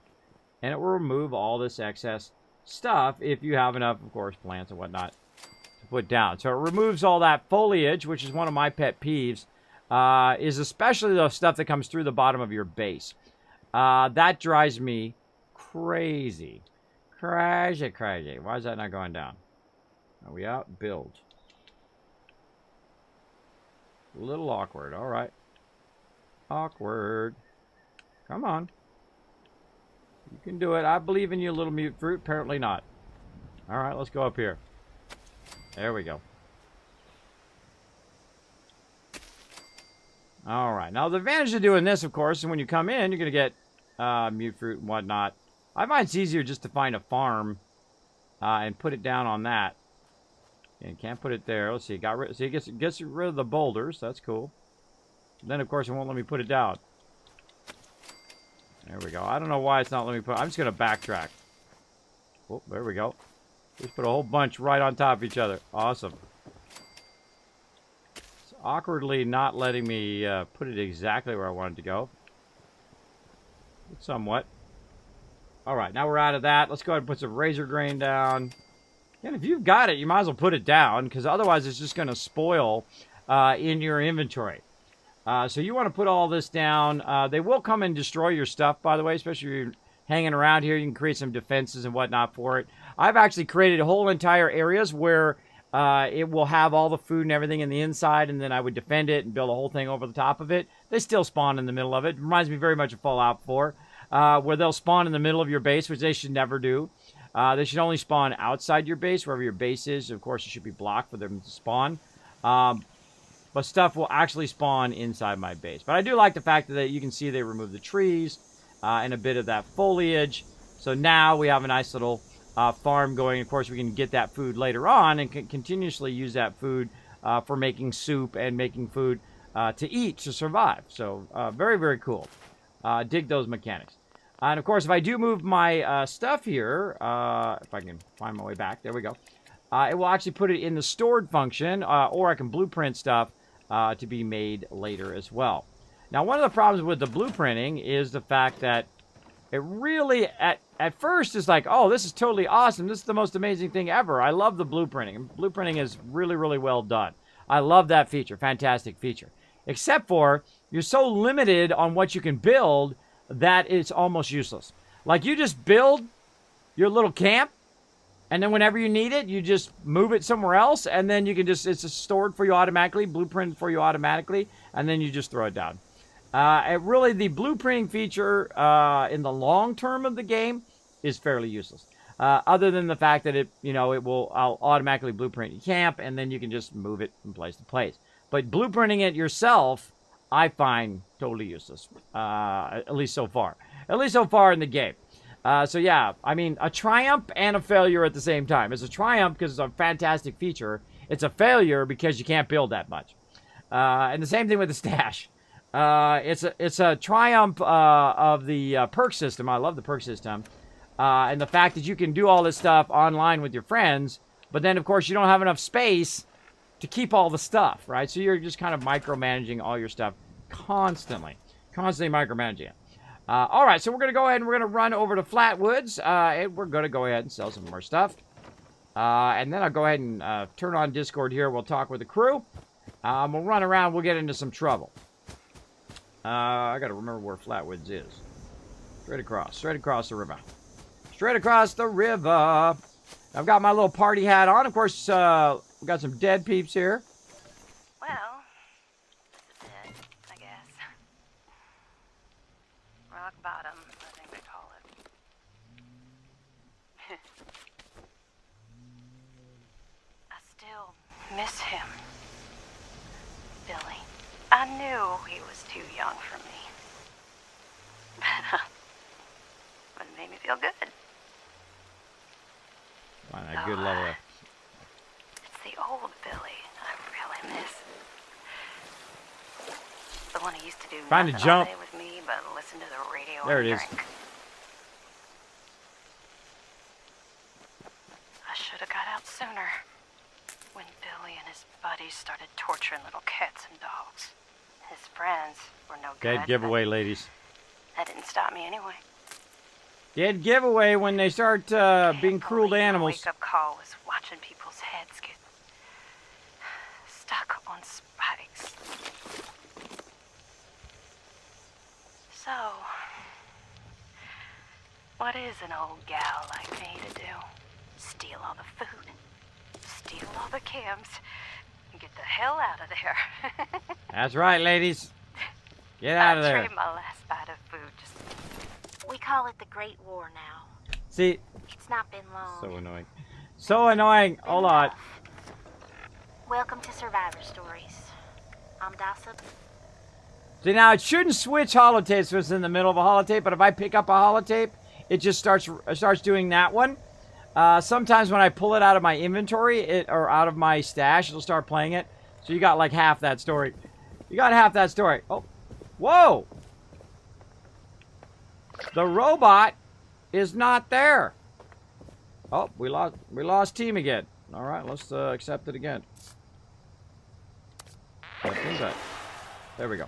and it will remove all this excess stuff if you have enough, of course, plants and whatnot to put down. So it removes all that foliage, which is one of my pet peeves, is especially the stuff that comes through the bottom of your base. That drives me crazy. Crazy, crazy. Why is that not going down? Are we out? Build. A little awkward. All right. Awkward. Come on. You can do it. I believe in you, little mute fruit. Apparently not. All right, let's go up here. There we go. All right. Now, the advantage of doing this, of course, is when you come in, you're going to get mute fruit and whatnot. I find it's easier just to find a farm and put it down on that. And can't put it there. Let's see. Got rid. See, it gets rid of the boulders. That's cool. Then, of course, it won't let me put it down. There we go. I don't know why it's not letting me put. I'm just going to backtrack. Oh, there we go. Just put a whole bunch right on top of each other. Awesome. It's awkwardly not letting me put it exactly where I wanted to go. Somewhat. All right, now we're out of that. Let's go ahead and put some razor grain down. And if you've got it, you might as well put it down, because otherwise it's just going to spoil in your inventory. So you want to put all this down. They will come and destroy your stuff, by the way, especially if you're hanging around here. You can create some defenses and whatnot for it. I've actually created whole entire areas where it will have all the food and everything in the inside, and then I would defend it and build a whole thing over the top of it. They still spawn in the middle of it. Reminds me very much of Fallout 4, where they'll spawn in the middle of your base, which they should never do. They should only spawn outside your base, wherever your base is. Of course, it should be blocked for them to spawn. But stuff will actually spawn inside my base. But I do like the fact that you can see they remove the trees and a bit of that foliage. So now we have a nice little farm going. Of course, we can get that food later on and can continuously use that food for making soup and making food to eat, to survive. So very, very cool. Dig those mechanics. And, of course, if I do move my stuff here, if I can find my way back, there we go. It will actually put it in the stored function, or I can blueprint stuff to be made later as well. Now, one of the problems with the blueprinting is the fact that it really, at first, is like, oh, this is totally awesome. This is the most amazing thing ever. I love the blueprinting. Blueprinting is really, really well done. I love that feature. Fantastic feature. Except for, you're so limited on what you can build that it's almost useless. Like, you just build your little camp, and then whenever you need it, you just move it somewhere else, and then you can just, it's stored for you automatically, blueprinted for you automatically, and then you just throw it down. Really, the blueprinting feature in the long term of the game is fairly useless. Other than the fact that I'll automatically blueprint your camp, and then you can just move it from place to place. But blueprinting it yourself, I find totally useless, at least so far. At least so far in the game. So yeah, I mean, a triumph and a failure at the same time. It's a triumph because it's a fantastic feature. It's a failure because you can't build that much. And the same thing with the stash. It's a triumph of the perk system. I love the perk system. And the fact that you can do all this stuff online with your friends, but then, of course, you don't have enough space to keep all the stuff, right? So you're just kind of micromanaging all your stuff constantly micromanaging it. All right, so we're going to go ahead and we're going to run over to Flatwoods, and we're going to go ahead and sell some more stuff. And then I'll go ahead and turn on Discord here. We'll talk with the crew. We'll run around. We'll get into some trouble. I got to remember where Flatwoods is. Straight across the river. Straight across the river. I've got my little party hat on. Of course, we've got some dead peeps here. Well, this is it, I guess. Rock bottom, I think they call it. I still miss him. Billy. I knew he was too young for me. But it made me feel good. Find that good level. It's the old Billy I really miss. The one who used to do Find a nothing jump. all day with me but listen to the radio There and it is. drink. I should have got out sooner. When Billy and his buddies started torturing little cats and dogs. His friends were no good. Dead giveaway, ladies. That didn't stop me anyway. Dead giveaway when they start being cruel to animals. My wake-up call was watching people's heads get stuck on spikes. So, what is an old gal like me to do? Steal all the food, steal all the cams, and get the hell out of there. That's right, ladies. Get out of there. I'll trade my last bite of food. We call it the Great War now. See, It's not been long. so annoying. So annoying. Hold on. Welcome to Survivor Stories. I'm Gossip. See, now it shouldn't switch holotapes if it's in the middle of a holotape, but if I pick up a holotape, it just starts doing that one. Sometimes when I pull it out of my inventory, or out of my stash, it'll start playing it. So you got like half that story. You got half that story. Oh, whoa! The robot is not there. Oh, we lost team again. All right, let's accept it again. There we go.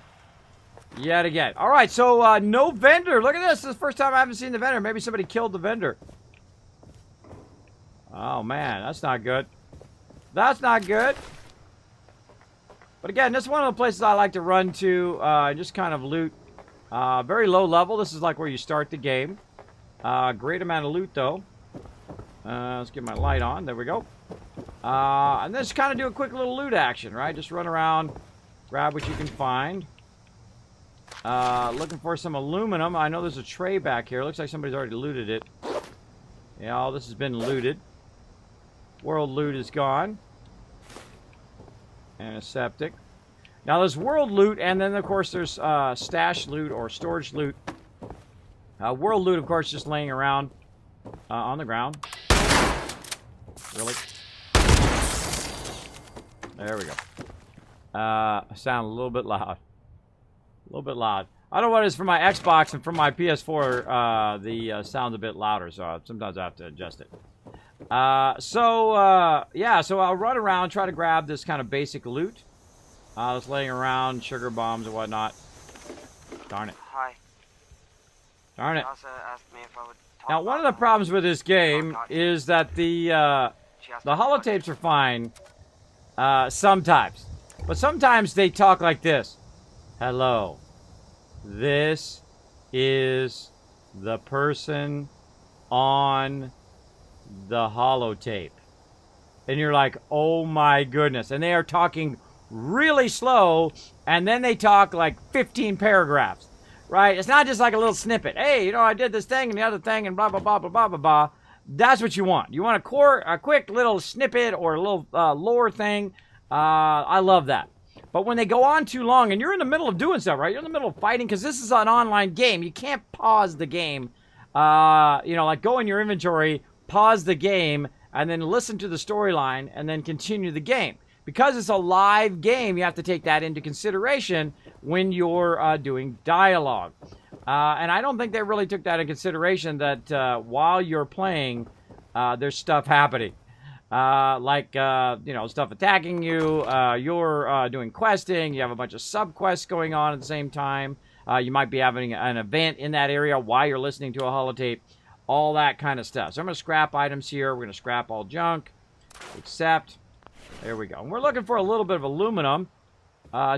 Yet again. All right, so no vendor. Look at this. This is the first time I haven't seen the vendor. Maybe somebody killed the vendor. Oh, man. That's not good. That's not good. But again, this is one of the places I like to run to. Just kind of loot. Very low level. This is like where you start the game. Great amount of loot, though. Let's get my light on. There we go. And then just kind of do a quick little loot action, right? Just run around, grab what you can find. Looking for some aluminum. I know there's a tray back here. Looks like somebody's already looted it. Yeah, all this has been looted. World loot is gone. And a septic. Now there's world loot, and then of course there's stash loot or storage loot. World loot, of course, just laying around on the ground. Really? There we go. Sound a little bit loud. A little bit loud. I don't know what it is for my Xbox, and for my PS4, the sound's a bit louder, so sometimes I have to adjust it. Yeah, so I'll run around, try to grab this kind of basic loot. Just laying around, sugar bombs and whatnot. Darn it. Hi. Darn it. Elsa asked me if I would talk Now, one of the problems with this game is that the holotapes are fine sometimes. But sometimes they talk like this. Hello. This is the person on the holotape. And you're like, oh my goodness. And they are talking really slow, and then they talk like 15 paragraphs, right? It's not just like a little snippet. Hey, you know, I did this thing and the other thing and blah, blah, blah, blah, blah, blah, blah. That's what you want. You want a quick little snippet or a little lore thing. I love that. But when they go on too long, and you're in the middle of doing stuff, right? You're in the middle of fighting, because this is an online game. You can't pause the game. You know, like go in your inventory, pause the game, and then listen to the storyline, and then continue the game. Because it's a live game, you have to take that into consideration when you're doing dialogue. And I don't think they really took that into consideration, that while you're playing, there's stuff happening. Like, you know, stuff attacking you, you're doing questing, you have a bunch of sub-quests going on at the same time. You might be having an event in that area while you're listening to a holotape. All that kind of stuff. So I'm going to scrap items here. We're going to scrap all junk. Accept. There we go. And we're looking for a little bit of aluminum.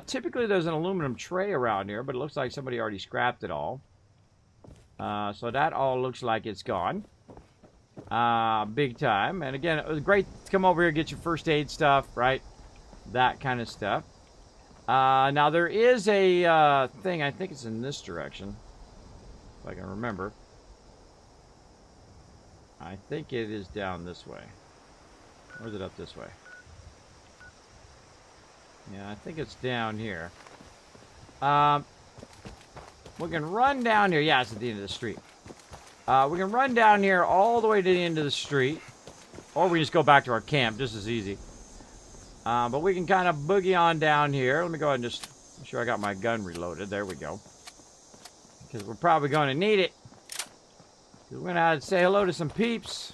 Typically there's an aluminum tray around here, but it looks like somebody already scrapped it all. So that all looks like it's gone. Big time. And again, it was great to come over here and get your first aid stuff, right? That kind of stuff. Now there is a thing, I think it's in this direction, if I can remember. I think it is down this way. Or is it up this way? Yeah, I think it's down here. We can run down here. Yeah, it's at the end of the street. We can run down here all the way to the end of the street. Or we just go back to our camp, just as easy. But we can kind of boogie on down here. Let me go ahead and just make sure I got my gun reloaded. There we go. Because we're probably going to need it. We're going to have to say hello to some peeps.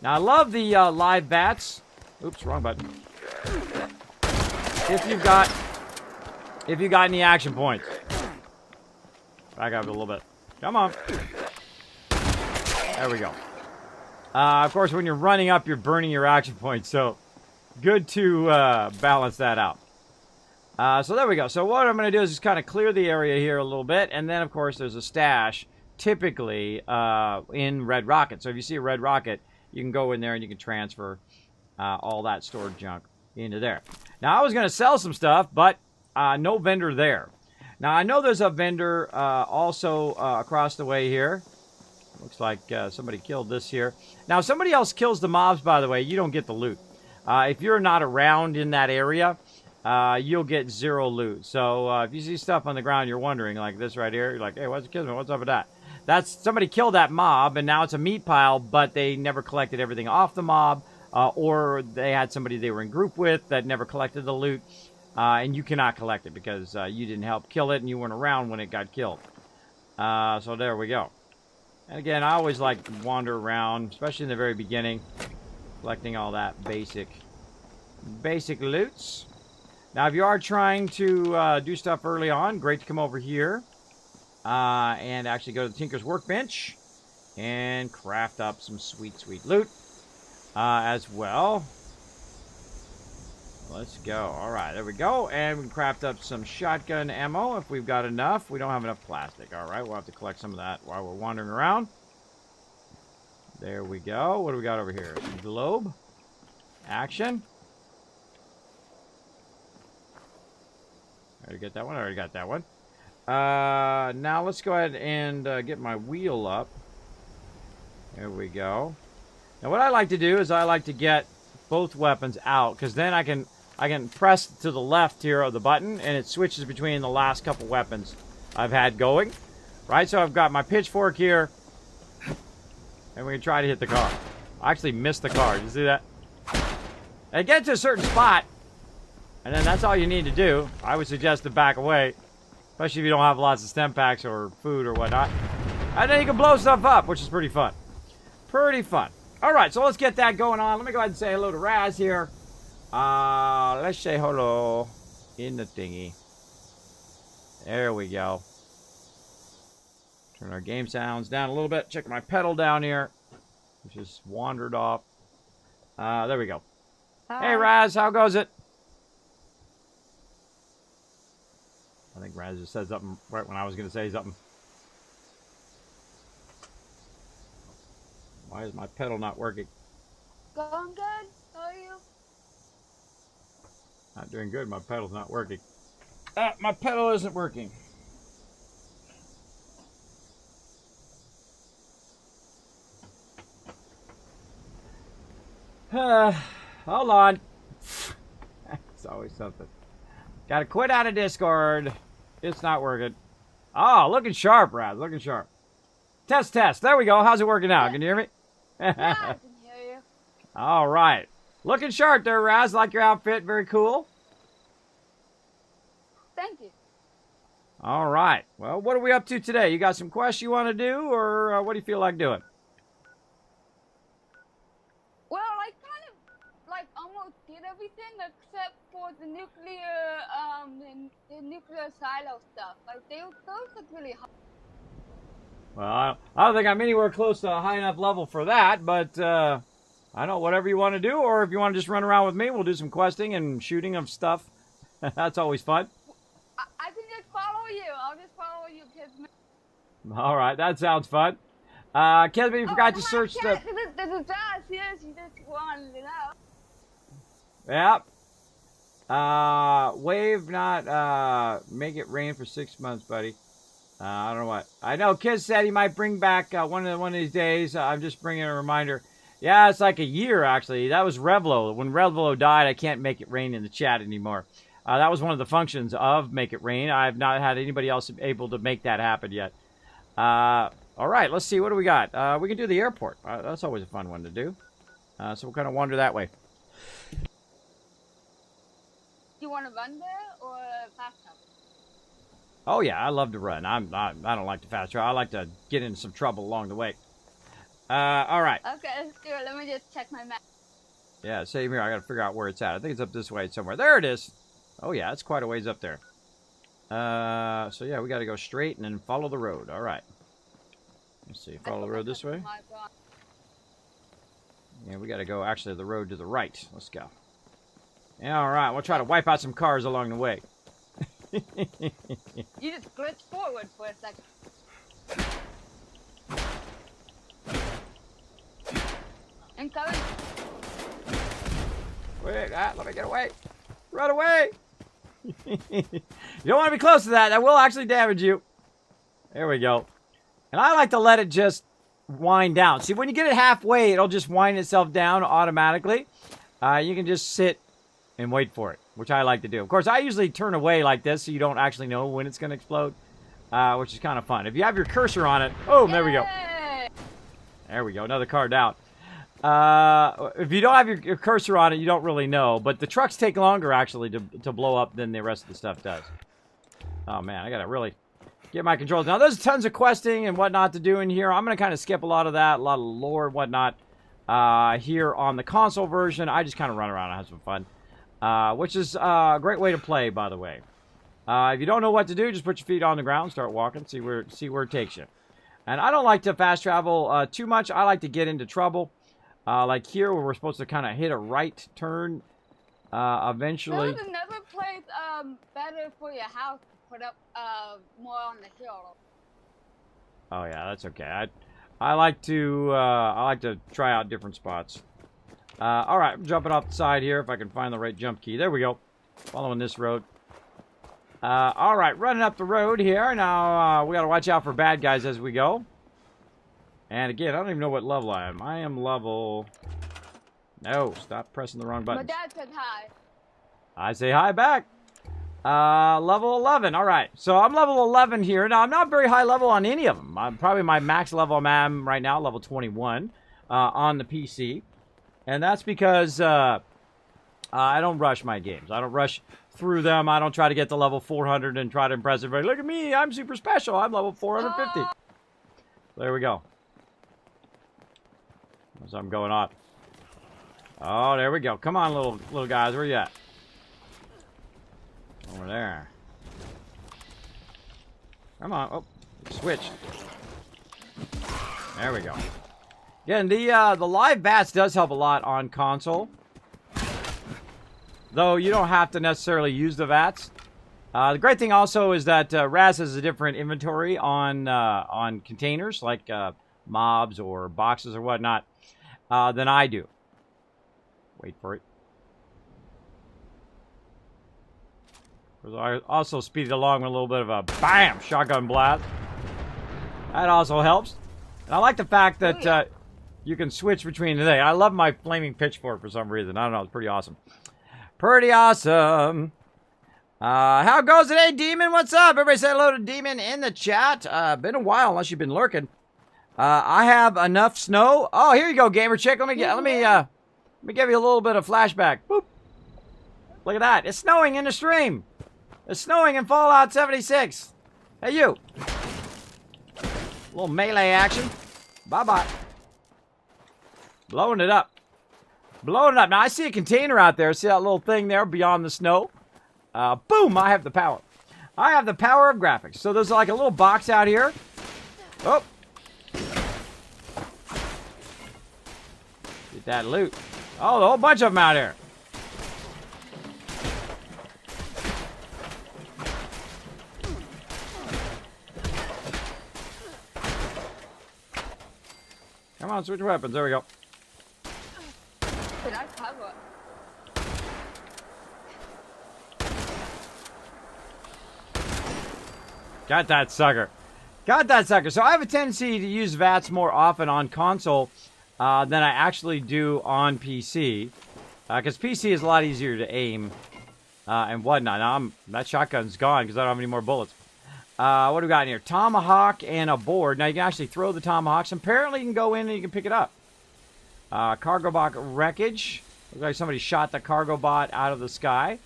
Now, I love the live bats. Oops, wrong button. If you've got any action points. Back up a little bit. Come on. There we go. Of course, when you're running up, you're burning your action points, so good to balance that out. So there we go. So what I'm going to do is just kind of clear the area here a little bit, and then, of course, there's a stash, typically in Red Rocket. So if you see a Red Rocket, you can go in there and you can transfer all that stored junk into there. Now, I was going to sell some stuff, but no vendor there. Now, I know there's a vendor also across the way here. Looks like somebody killed this here. Now, if somebody else kills the mobs, by the way, you don't get the loot. If you're not around in that area, you'll get 0 loot. So if you see stuff on the ground, you're wondering, like this right here, you're like, hey, what's Kismet? What's up with that? That's somebody killed that mob, and now it's a meat pile, but they never collected everything off the mob, or they had somebody they were in group with that never collected the loot, and you cannot collect it because you didn't help kill it and you weren't around when it got killed. So there we go. And again, I always like to wander around, especially in the very beginning, collecting all that basic loots. Now, if you are trying to do stuff early on, great to come over here and actually go to the Tinker's Workbench and craft up some sweet, sweet loot as well. Let's go. All right, there we go. And we can craft up some shotgun ammo if we've got enough. We don't have enough plastic. All right, we'll have to collect some of that while we're wandering around. There we go. What do we got over here? Some globe. Action. I already got that one. I already got that one. Now let's go ahead and get my wheel up. There we go. Now what I like to do is I like to get both weapons out, because then I can press to the left here of the button and it switches between the last couple weapons I've had going. Right, so I've got my pitchfork here and we can try to hit the car. I actually missed the car. Did you see that? And get to a certain spot, and then that's all you need to do. I would suggest to back away, especially if you don't have lots of stem packs or food or whatnot. And then you can blow stuff up, which is pretty fun. Pretty fun. All right, so let's get that going on. Let me go ahead and say hello to Raz here. Let's say hello in the thingy. There we go. Turn our game sounds down a little bit. Check my pedal down here, which just wandered off. There we go. Hi. Hey, Raz, how goes it? I think Raz just said something right when I was going to say something. Why is my pedal not working? Going good. How are you? Not doing good. My pedal's not working. My pedal isn't working. Hold on. It's always something. Gotta quit out of Discord. It's not working. Oh, looking sharp, Raz. Looking sharp. Test, test. There we go. How's it working now? Can you hear me? Yeah, I can hear you. All right. Looking sharp there, Raz. Like your outfit. Very cool. Thank you. All right. Well, what are we up to today? You got some quests you want to do, or what do you feel like doing? Well, I kind of like almost did everything except for the nuclear, the nuclear silo stuff. Like those look really hard. Well, I don't think I'm anywhere close to a high enough level for that, but I don't know, whatever you want to do, or if you want to just run around with me, we'll do some questing and shooting of stuff. That's always fun. I can just follow you. I'll just follow you, Kismet. All right, that sounds fun. Kismet, you forgot to search the... There's a Josh here. She just wanted to know. Yep. Wave not, make it rain for 6 months, buddy. I don't know what. I know Kiz said he might bring back one of these days. I'm just bringing a reminder. Yeah, it's like a year, actually. That was Revlo. When Revlo died, I can't make it rain in the chat anymore. That was one of the functions of Make It Rain. I've not had anybody else able to make that happen yet. All right, let's see. What do we got? We can do the airport. That's always a fun one to do. So we'll kind of wander that way. Do you want to run there or fast travel? Oh, yeah, I love to run. I don't like to fast travel. I like to get into some trouble along the way. All right. Okay, let's do it. Let me just check my map. Yeah, same here. I got to figure out where it's at. I think it's up this way somewhere. There it is. Oh, yeah, it's quite a ways up there. So, yeah, we got to go straight and then follow the road. All right. Let's see. Follow the road this way. Yeah, we got to go actually the road to the right. Let's go. Yeah, all right. We'll try to wipe out some cars along the way. You just glitched forward for a second. Incoming. Wait, let me get away. Run away. You don't want to be close to that. That will actually damage you. There we go. And I like to let it just wind down. See, when you get it halfway, it'll just wind itself down automatically. You can just sit and wait for it, which I like to do. Of course, I usually turn away like this so you don't actually know when it's going to explode, which is kind of fun. If you have your cursor on it, oh, there we go. There we go, another car down. If you don't have your cursor on it, you don't really know. But the trucks take longer, actually, to blow up than the rest of the stuff does. Oh, man, I got to really get my controls. Now, there's tons of questing and whatnot to do in here. I'm going to kind of skip a lot of that, a lot of lore and whatnot. Here on the console version, I just kind of run around and have some fun. Which is a great way to play, by the way. If you don't know what to do, just put your feet on the ground, start walking, see where it takes you. And I don't like to fast travel too much. I like to get into trouble. Like here, where we're supposed to kind of hit a right turn eventually. There's another place better for your house to put up more on the hill. Oh yeah, that's okay. I like to try out different spots. All right, I'm jumping off the side here if I can find the right jump key. There we go. Following this road. All right, running up the road here. Now, we got to watch out for bad guys as we go. And again, I don't even know what level I am. I am level... No, stop pressing the wrong button. My dad said hi. I say hi back. Level 11. All right, so I'm level 11 here. Now, I'm not very high level on any of them. I'm probably my max level I'm right now, level 21 on the PC. And that's because I don't rush my games. I don't rush through them. I don't try to get to level 400 and try to impress everybody. Look at me. I'm super special. I'm level 450. There we go. So I'm going up. Oh, there we go. Come on, little guys. Where you at? Over there. Come on. Oh, switch. There we go. Again, the live VATS does help a lot on console. Though you don't have to necessarily use the VATS. The great thing also is that Raz has a different inventory on containers, like mobs or boxes or whatnot, than I do. Wait for it. I also speed it along with a little bit of a BAM! Shotgun blast. That also helps. And I like the fact that you can switch between the thing. I love my flaming pitchfork for some reason. I don't know. It's pretty awesome. Pretty awesome. How goes it? Hey, Demon, what's up? Everybody say hello to Demon in the chat. Been a while, unless you've been lurking. I have enough snow. Oh, here you go, Gamer Chick. Let me give you a little bit of flashback. Boop. Look at that. It's snowing in the stream. It's snowing in Fallout 76. Hey, you. A little melee action. Bye-bye. Blowing it up. Blowing it up. Now, I see a container out there. See that little thing there beyond the snow? Boom! I have the power. I have the power of graphics. So there's like a little box out here. Oh. Get that loot. Oh, a whole bunch of them out here. Come on, switch weapons. There we go. Did I cover? Got that sucker. Got that sucker. So I have a tendency to use VATS more often on console than I actually do on PC. Because PC is a lot easier to aim and whatnot. Now, that shotgun's gone because I don't have any more bullets. What do we got in here? Tomahawk and a board. Now, you can actually throw the tomahawks. Apparently, you can go in and you can pick it up. Cargo bot wreckage. Looks like somebody shot the cargo bot out of the sky.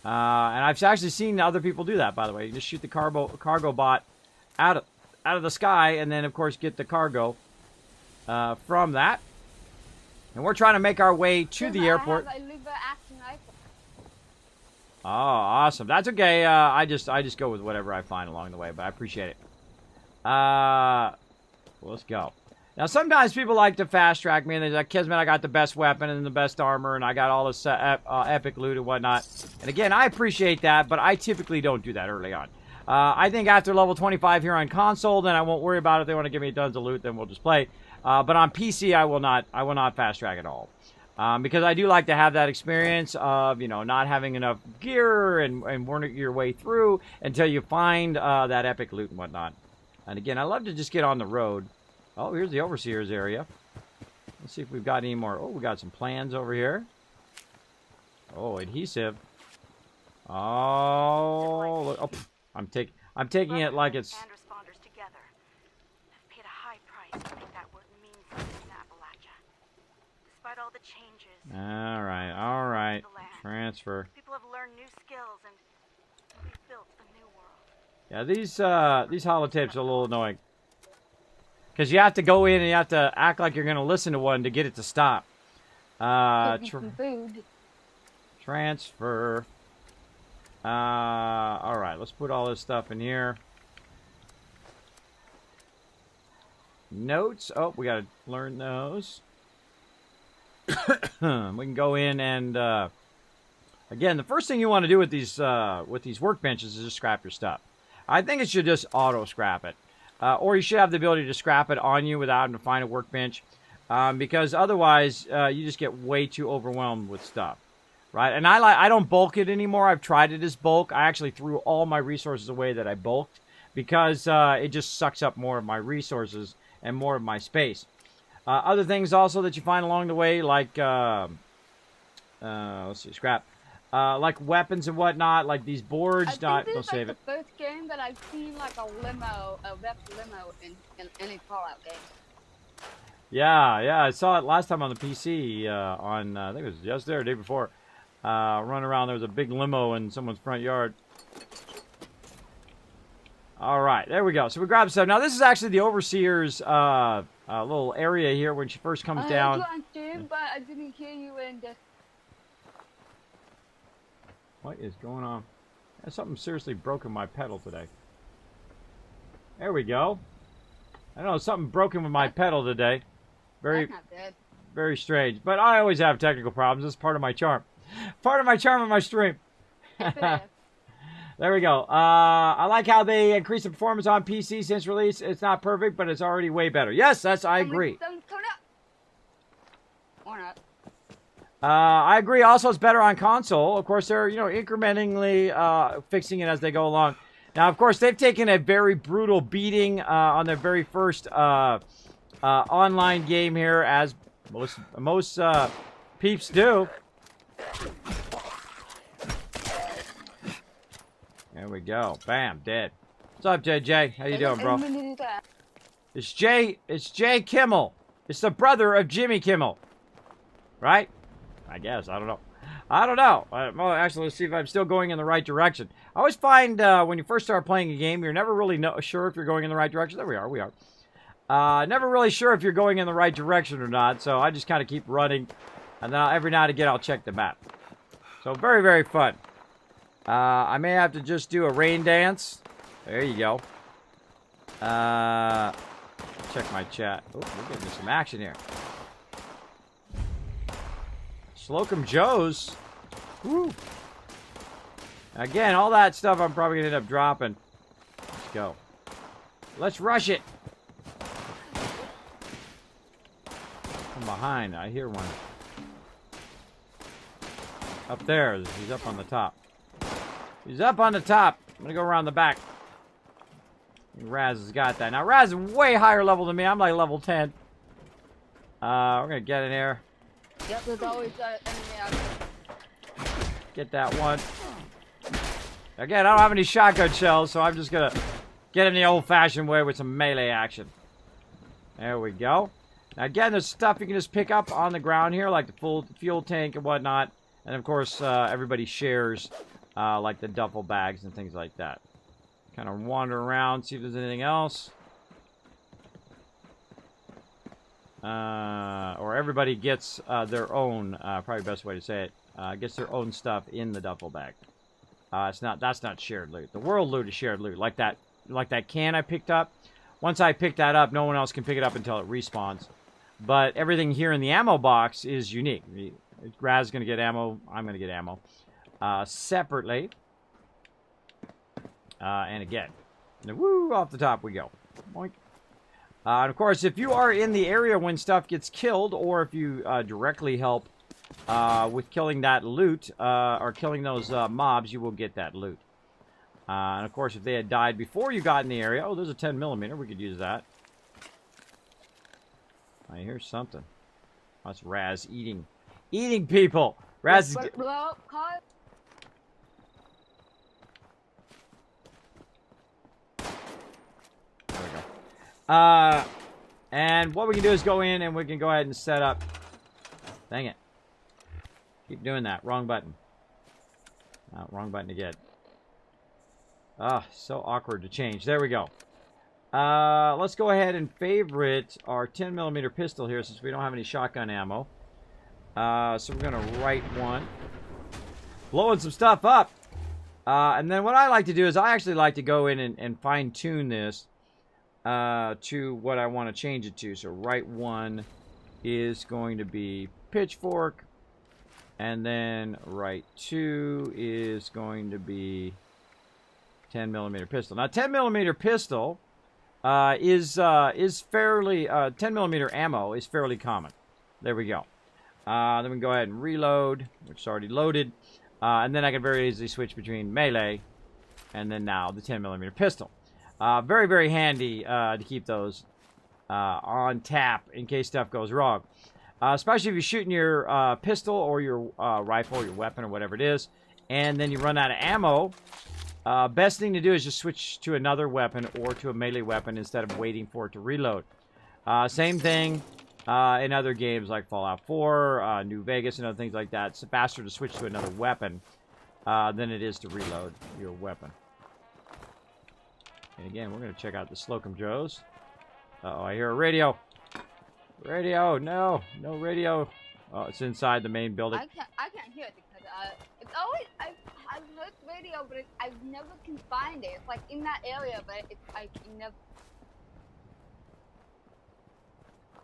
And I've actually seen other people do that, by the way. You just shoot the cargo bot out of the sky and then, of course, get the cargo from that. And we're trying to make our way to the airport. Oh, awesome. That's okay. I just go with whatever I find along the way, but I appreciate it. Let's go. Now, sometimes people like to fast track me, and they're like, Kismet, I got the best weapon and the best armor, and I got all this epic loot and whatnot. And again, I appreciate that, but I typically don't do that early on. I think after level 25 here on console, then I won't worry about it. If they want to give me tons of loot, then we'll just play. But on PC, I will not fast track at all. Because I do like to have that experience of, you know, not having enough gear and working your way through until you find that epic loot and whatnot. And again, I love to just get on the road. Oh, here's the Overseer's area. Let's see if we've got any more. Oh, we got some plans over here. Oh, adhesive. Oh, look. Oh, I'm taking it like it's... And responders together have paid a high price to make that word mean something in Appalachia. Despite all the changes... All right. Transfer. People have learned new skills and we've built a new world. Yeah, these holotapes are a little annoying. Because you have to go in and you have to act like you're going to listen to one to get it to stop. Food. Transfer. Alright, let's put all this stuff in here. Notes. Oh, we got to learn those. We can go in and... again, the first thing you want to do with these workbenches is just scrap your stuff. I think it should just auto-scrap it. Or you should have the ability to scrap it on you without having to find a workbench. Because otherwise, you just get way too overwhelmed with stuff. Right? And I don't bulk it anymore. I've tried it as bulk. I actually threw all my resources away that I bulked. Because it just sucks up more of my resources and more of my space. Other things also that you find along the way, like... let's see, scrap. Like weapons and whatnot, like these boards. Don't save it. The first game that I've seen like a rep limo in any Fallout game. Yeah, I saw it last time on the PC. On I think it was yesterday or the day before. Running around, there was a big limo in someone's front yard. All right, there we go. So we grabbed stuff. Now this is actually the Overseer's little area here when she first comes down. But I didn't hear you in the... What is going on? There's something seriously broken my pedal today. There we go. I don't know, something broken with my pedal today. That's not good. Very strange. But I always have technical problems. That's part of my charm. Part of my charm of my stream. There we go. I like how they increased the performance on PC since release. It's not perfect, but it's already way better. Yes, I agree. Or not. I agree. Also, it's better on console. Of course, they're incrementally fixing it as they go along. Now, of course, they've taken a very brutal beating on their very first online game here, as most peeps do. There we go. Bam, dead. What's up, JJ? How you doing, bro? It's Jay Kimmel. It's the brother of Jimmy Kimmel, right? I guess. I don't know. Well, actually, let's see if I'm still going in the right direction. I always find when you first start playing a game, you're never really sure if you're going in the right direction. There we are. Never really sure if you're going in the right direction or not, so I just kind of keep running. And then every now and again, I'll check the map. So, very, very fun. I may have to just do a rain dance. There you go. Check my chat. Oh, we're getting some action here. Slocum Joe's. Woo. Again, all that stuff I'm probably going to end up dropping. Let's go. Let's rush it. From behind, I hear one. Up there. He's up on the top. He's up on the top. I'm going to go around the back. Raz has got that. Now, Raz is way higher level than me. I'm like level 10. We're going to get in here. Yep, there's always an enemy out there. Get that one. Again, I don't have any shotgun shells, so I'm just going to get in the old-fashioned way with some melee action. There we go. Now, again, there's stuff you can just pick up on the ground here, like the full fuel tank and whatnot. And, of course, everybody shares, like the duffel bags and things like that. Kind of wander around, see if there's anything else. Or everybody gets their own, probably the best way to say it, gets their own stuff in the duffel bag. That's not shared loot. The world loot is shared loot. Like that can I picked up once I pick that up, no one else can pick it up until it respawns. But everything here in the ammo box is unique. Raz is going to get ammo. I'm going to get ammo separately. And again, woo, off the top we go. Boink. And of course, if you are in the area when stuff gets killed, or if you directly help with killing that loot, or killing those mobs, you will get that loot. And of course, if they had died before you got in the area, oh, there's a 10mm, we could use that. I hear something. That's Raz eating people. Raz is... Well, There we go. And what we can do is go in and we can go ahead and set up. Dang it. Keep doing that. Wrong button. Oh, wrong button again. Ah, so awkward to change. There we go. Let's go ahead and favorite our 10mm pistol here since we don't have any shotgun ammo. So we're going to right one. Blowing some stuff up. And then what I like to do is I actually like to go in and fine-tune this to what I want to change it to. So right one is going to be pitchfork. And then right two is going to be 10mm pistol. Now 10mm pistol is fairly 10mm ammo is fairly common. There we go. Then we can go ahead and reload, which is already loaded, and then I can very easily switch between melee and then now the 10mm pistol. Very, very handy to keep those on tap in case stuff goes wrong. Especially if you're shooting your pistol or your rifle or your weapon or whatever it is, and then you run out of ammo. Best thing to do is just switch to another weapon or to a melee weapon instead of waiting for it to reload. Same thing in other games like Fallout 4, New Vegas, and other things like that. It's faster to switch to another weapon than it is to reload your weapon. And again, we're going to check out the Slocum Joes. Uh-oh, I hear a radio. Radio, no radio. Oh, it's inside the main building. I can't hear it because it's always I've heard radio, but I never can find it. It's like in that area, but I can never.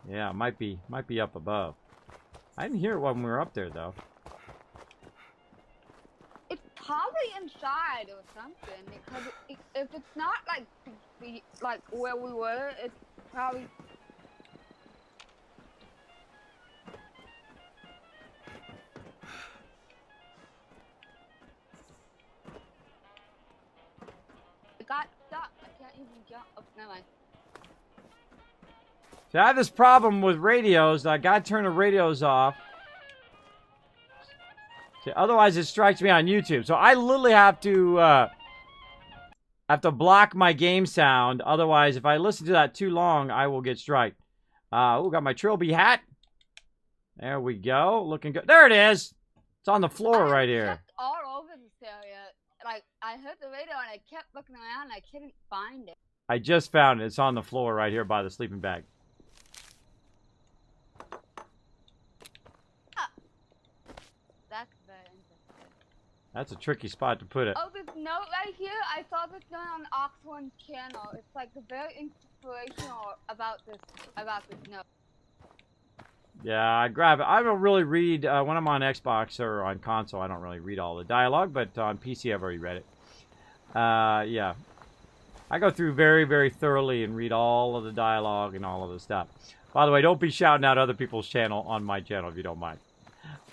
Yeah, it might be up above. I didn't hear it when we were up there though. It's probably inside or something because if it's not like where we were, it's probably. Got stuck. I can't even jump. Oh, never mind. See, I have this problem with radios. I gotta turn the radios off. See, otherwise it strikes me on YouTube. So I literally have to block my game sound. Otherwise, if I listen to that too long, I will get striked. Oh, got my Trilby hat. There we go. Looking good. There it is. It's on the floor right here. All over this area. Like, I heard the radio and I kept looking around and I couldn't find it. I just found it. It's on the floor right here by the sleeping bag. That's very interesting. That's a tricky spot to put it. Oh, this note right here, I saw this note on Ox1's channel. It's like very inspirational about this note. Yeah, I grab it. I don't really read, when I'm on Xbox or on console, I don't really read all the dialogue, but on PC I've already read it. Yeah. I go through very, very thoroughly and read all of the dialogue and all of the stuff. By the way, don't be shouting out other people's channel on my channel if you don't mind.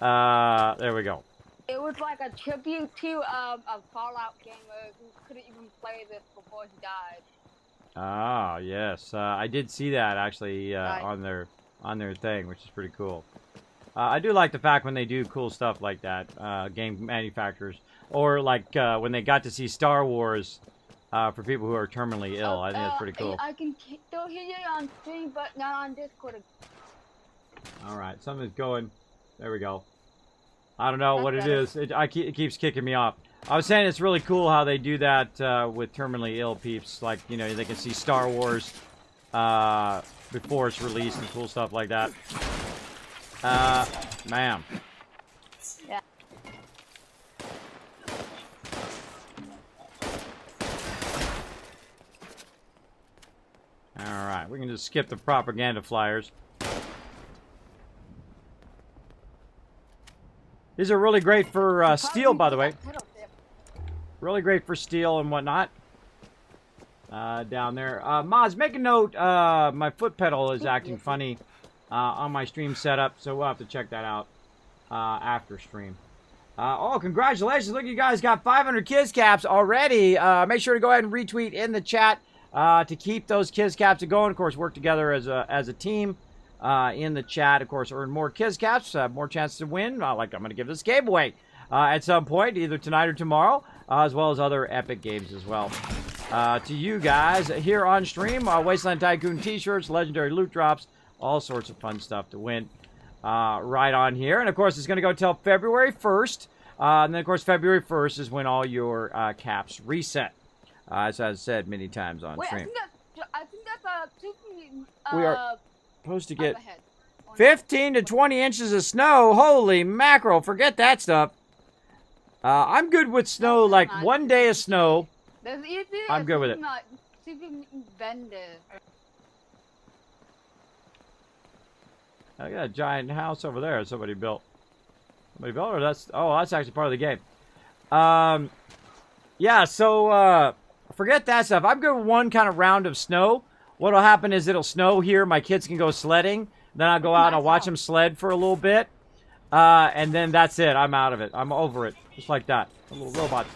There we go. It was like a tribute to a Fallout gamer who couldn't even play this before he died. Ah, yes. I did see that, actually, Right. on their thing, which is pretty cool. I do like the fact when they do cool stuff like that, game manufacturers, or like when they got to see Star Wars for people who are terminally ill. I think that's pretty cool. I can still hear you on stream, but not on Discord. All right, something's going. There we go. I don't know what it is. It keeps kicking me off. I was saying it's really cool how they do that with terminally ill peeps. Like, you know, they can see Star Wars before it's released and cool stuff like that. Ma'am. Yeah. we can just skip the propaganda flyers. These are really great for steel, by the way. Really great for steel and whatnot. Down there. Mods, make a note. My foot pedal is acting funny on my stream setup, so we'll have to check that out after stream. Oh, congratulations. Look, you guys got 500 Kiz Caps already. Make sure to go ahead and retweet in the chat to keep those Kiz Caps going. Of course, work together as a team in the chat. Of course, earn more Kiz Caps, more chances to win. Like I'm going to give this game away at some point, either tonight or tomorrow, as well as other epic games as well. To you guys here on stream, Wasteland Tycoon t-shirts, legendary loot drops, all sorts of fun stuff to win right on here. And of course, it's going to go till February 1st. And then, of course, February 1st is when all your caps reset. As I've said many times on stream. I think that's we are supposed to get 15 to 20 inches of snow. Holy mackerel, forget that stuff. I'm good with snow, like 1 day of snow. I'm good with it. I got a giant house over there somebody built. Somebody built, or that's actually part of the game. Yeah, so forget that stuff. I'm good with one kind of round of snow. What'll happen is it'll snow here. My kids can go sledding. Then I'll go out and I'll watch them sled for a little bit. And then that's it. I'm out of it. I'm over it. Just like that. A little robot.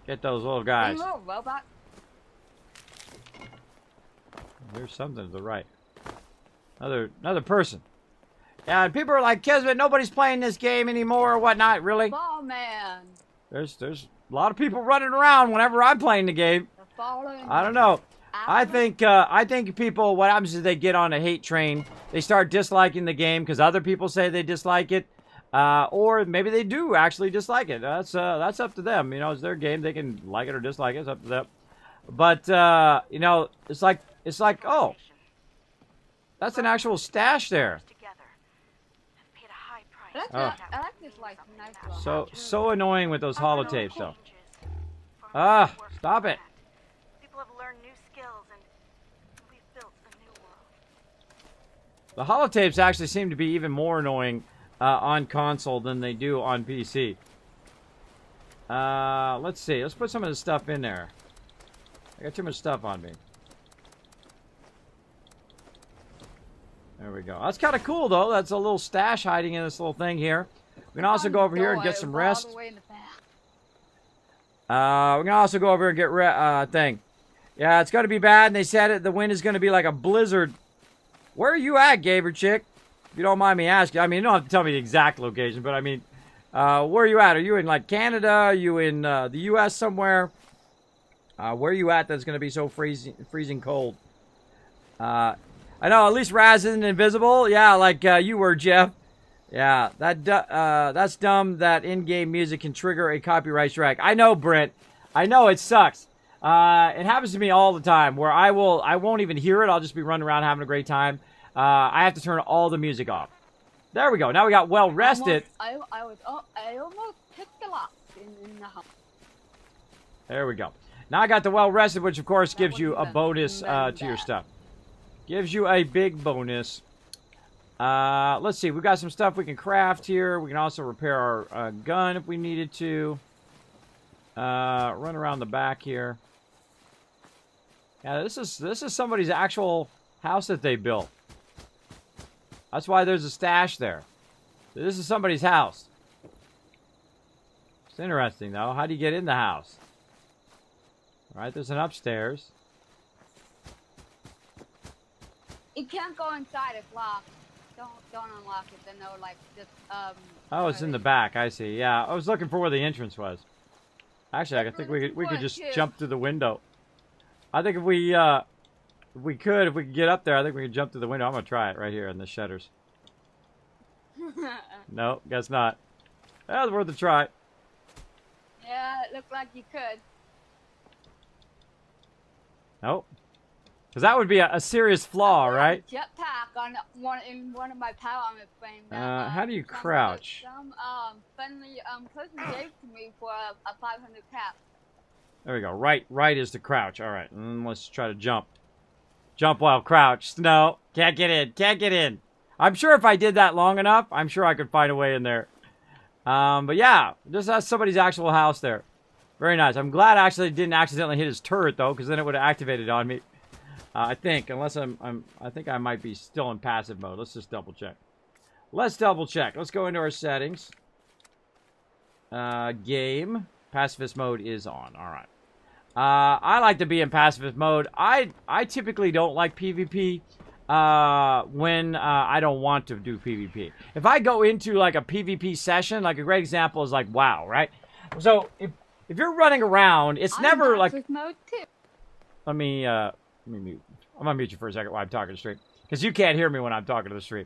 Get those little guys. There's something to the right. Another person. Yeah, and people are like, Kismet, nobody's playing this game anymore or whatnot. Really? Ball man. There's a lot of people running around whenever I'm playing the game. I don't know. I think people, what happens is they get on a hate train. They start disliking the game because other people say they dislike it. Or maybe they do actually dislike it. That's up to them. You know, it's their game. They can like it or dislike it. It's up to them. But, you know, it's like, oh, that's an actual stash there. I like this like nice one. So annoying with those holotapes, though. Stop it. People have learned new skills and we've built a new world. The holotapes actually seem to be even more annoying on console than they do on PC. Let's see. Let's put some of this stuff in there. I got too much stuff on me. There we go. That's kind of cool, though. That's a little stash hiding in this little thing here. We can also go over here and get some rest. We can also go over and get thing. Yeah, it's going to be bad, and they said it. The wind is going to be like a blizzard. Where are you at, Gaber Chick? If you don't mind me asking. I mean, you don't have to tell me the exact location, but I mean, where are you at? Are you in, like, Canada? Are you in the U.S. somewhere? Where are you at that's going to be so freezing cold? I know, at least Raz isn't invisible. Yeah, like you were, Jeff. Yeah, that's dumb that in-game music can trigger a copyright strike. I know, Brent. I know, it sucks. It happens to me all the time where I won't even hear it. I'll just be running around having a great time. I have to turn all the music off. There we go. Now we got well rested. I almost picked a lot in the house. There we go. Now I got the well rested, which of course gives you a bonus to your stuff. Gives you a big bonus. Let's see. We've got some stuff we can craft here. We can also repair our gun if we needed to. Run around the back here. Yeah, this is somebody's actual house that they built. That's why there's a stash there. This is somebody's house. It's interesting, though. How do you get in the house? All right, there's an upstairs. It can't go inside. It's locked. Don't unlock it. Then they'll like just Oh, it's in the back. I see. Yeah, I was looking for where the entrance was. Actually, I think we could just jump through the window. I think if we could get up there, I think we could jump through the window. I'm gonna try it right here in the shutters. No, guess not. That was worth a try. Yeah, it looked like you could. Nope. Because that would be a serious flaw, right? Jetpack on in one of my power armor frames. How do you crouch? Some friendly person gave to me for a 500 cap. There we go. Right is the crouch. All right, let's try to jump. Jump while crouched. No, can't get in. Can't get in. I'm sure if I did that long enough, I'm sure I could find a way in there. But yeah, just that's somebody's actual house there. Very nice. I'm glad I actually didn't accidentally hit his turret though, because then it would have activated on me. I think, unless I think I might be still in passive mode. Let's just double check. Let's double check. Let's go into our settings. Game. Pacifist mode is on. All right. I like to be in pacifist mode. I typically don't like PvP when I don't want to do PvP. If I go into like a PvP session, like a great example is like WoW, right? So if you're running around, it's never like. Mode too. Let me mute. I'm gonna mute you for a second while I'm talking to the stream, because you can't hear me when I'm talking to the stream.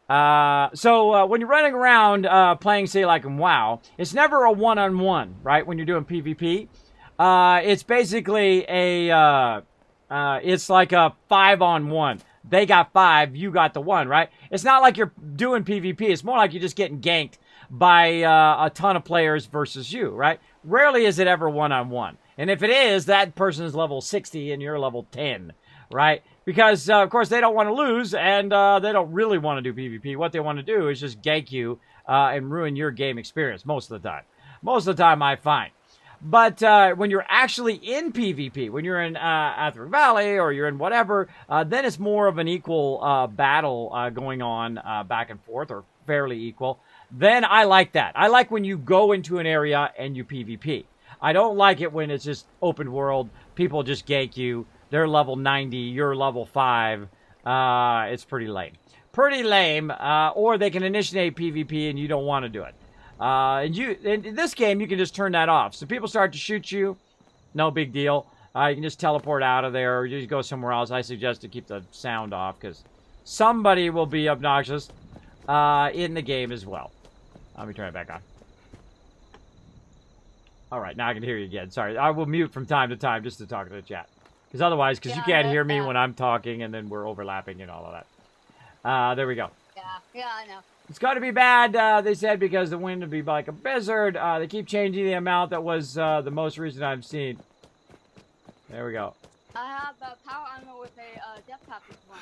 So when you're running around playing, say, like in WoW, it's never a one-on-one, right? When you're doing PvP, it's basically it's like a 5-on-1. They got 5, you got the 1, right? It's not like you're doing PvP. It's more like you're just getting ganked by a ton of players versus you, right? Rarely is it ever one-on-one. And if it is, that person is level 60 and you're level 10, right? Because, of course, they don't want to lose, and they don't really want to do PvP. What they want to do is just gank you and ruin your game experience most of the time. Most of the time, I find. But when you're actually in PvP, when you're in Atheric Valley or you're in whatever, then it's more of an equal battle going on back and forth, or fairly equal. Then I like that. I like when you go into an area and you PvP. I don't like it when it's just open world. People just gank you. They're level 90. You're level 5. It's pretty lame. Pretty lame. Or they can initiate PvP and you don't want to do it. And in this game, you can just turn that off. So people start to shoot you. No big deal. You can just teleport out of there or you just go somewhere else. I suggest to keep the sound off because somebody will be obnoxious in the game as well. Let me turn it back on. All right, now I can hear you again. Sorry, I will mute from time to time just to talk to the chat. Because otherwise, you can't hear me when I'm talking, and then we're overlapping and all of that. There we go. Yeah, I know. It's got to be bad, they said, because the wind would be like a blizzard. They keep changing the amount. That was the most recent I've seen. There we go. I have a power armor with a jetpack this one.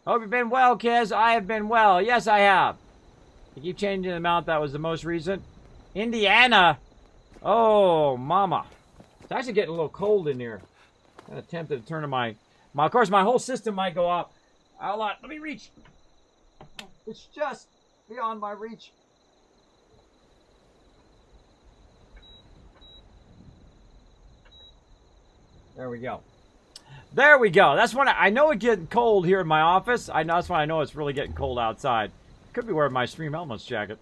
Hope you've been well, Kiz. I have been well. Yes, I have. They keep changing the amount. That was the most recent. Indiana. Oh, mama. It's actually getting a little cold in here. I'm tempted to turn to my... Of course, my whole system might go up. Hold on. Let me reach. It's just beyond my reach. There we go. There we go. That's when I know it's getting cold here in my office. That's when I know it's really getting cold outside. Could be wearing my Stream Elements jacket.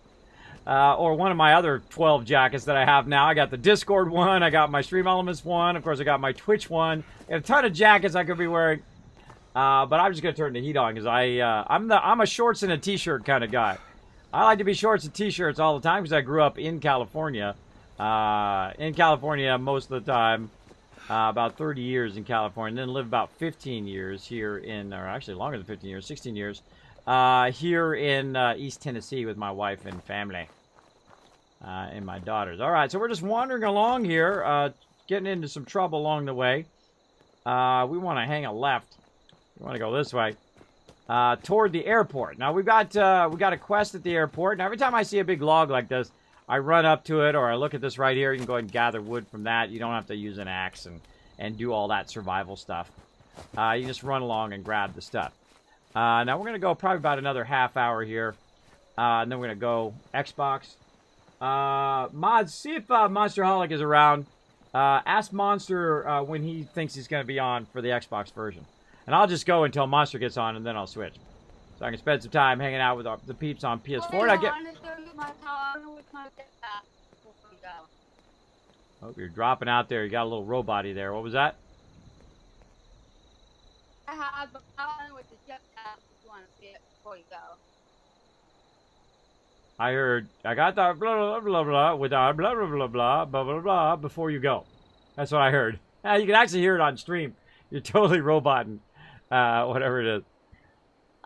Or one of my other 12 jackets that I have now. I got the Discord one. I got my Stream Elements one. Of course, I got my Twitch one. I have a ton of jackets I could be wearing. But I'm just going to turn the heat on because I'm a shorts and a t-shirt kind of guy. I like to be shorts and t-shirts all the time because I grew up in California. Most of the time. About 30 years in California. And then lived about 15 years here or actually longer than 15 years, 16 years. Here in East Tennessee with my wife and family and my daughters. All right, so we're just wandering along here, getting into some trouble along the way. We want to hang a left. We want to go this way toward the airport. Now we got a quest at the airport. Now every time I see a big log like this, I run up to it or I look at this right here. You can go ahead and gather wood from that. You don't have to use an axe and do all that survival stuff. You just run along and grab the stuff. Now we're going to go probably about another half hour here. And then we're going to go Xbox. Mods, see if Monsterholic is around. Ask Monster when he thinks he's going to be on for the Xbox version. And I'll just go until Monster gets on and then I'll switch. So I can spend some time hanging out with the peeps on PS4. And I get... Oh, you're dropping out there. You got a little robot-y there. What was that? I have a power with the jetpack before you go. I heard, I got the blah, blah, blah, blah, with our blah, blah, blah, blah, blah, blah, blah, blah, before you go. That's what I heard. You can actually hear it on stream. You're totally roboting. Whatever it is.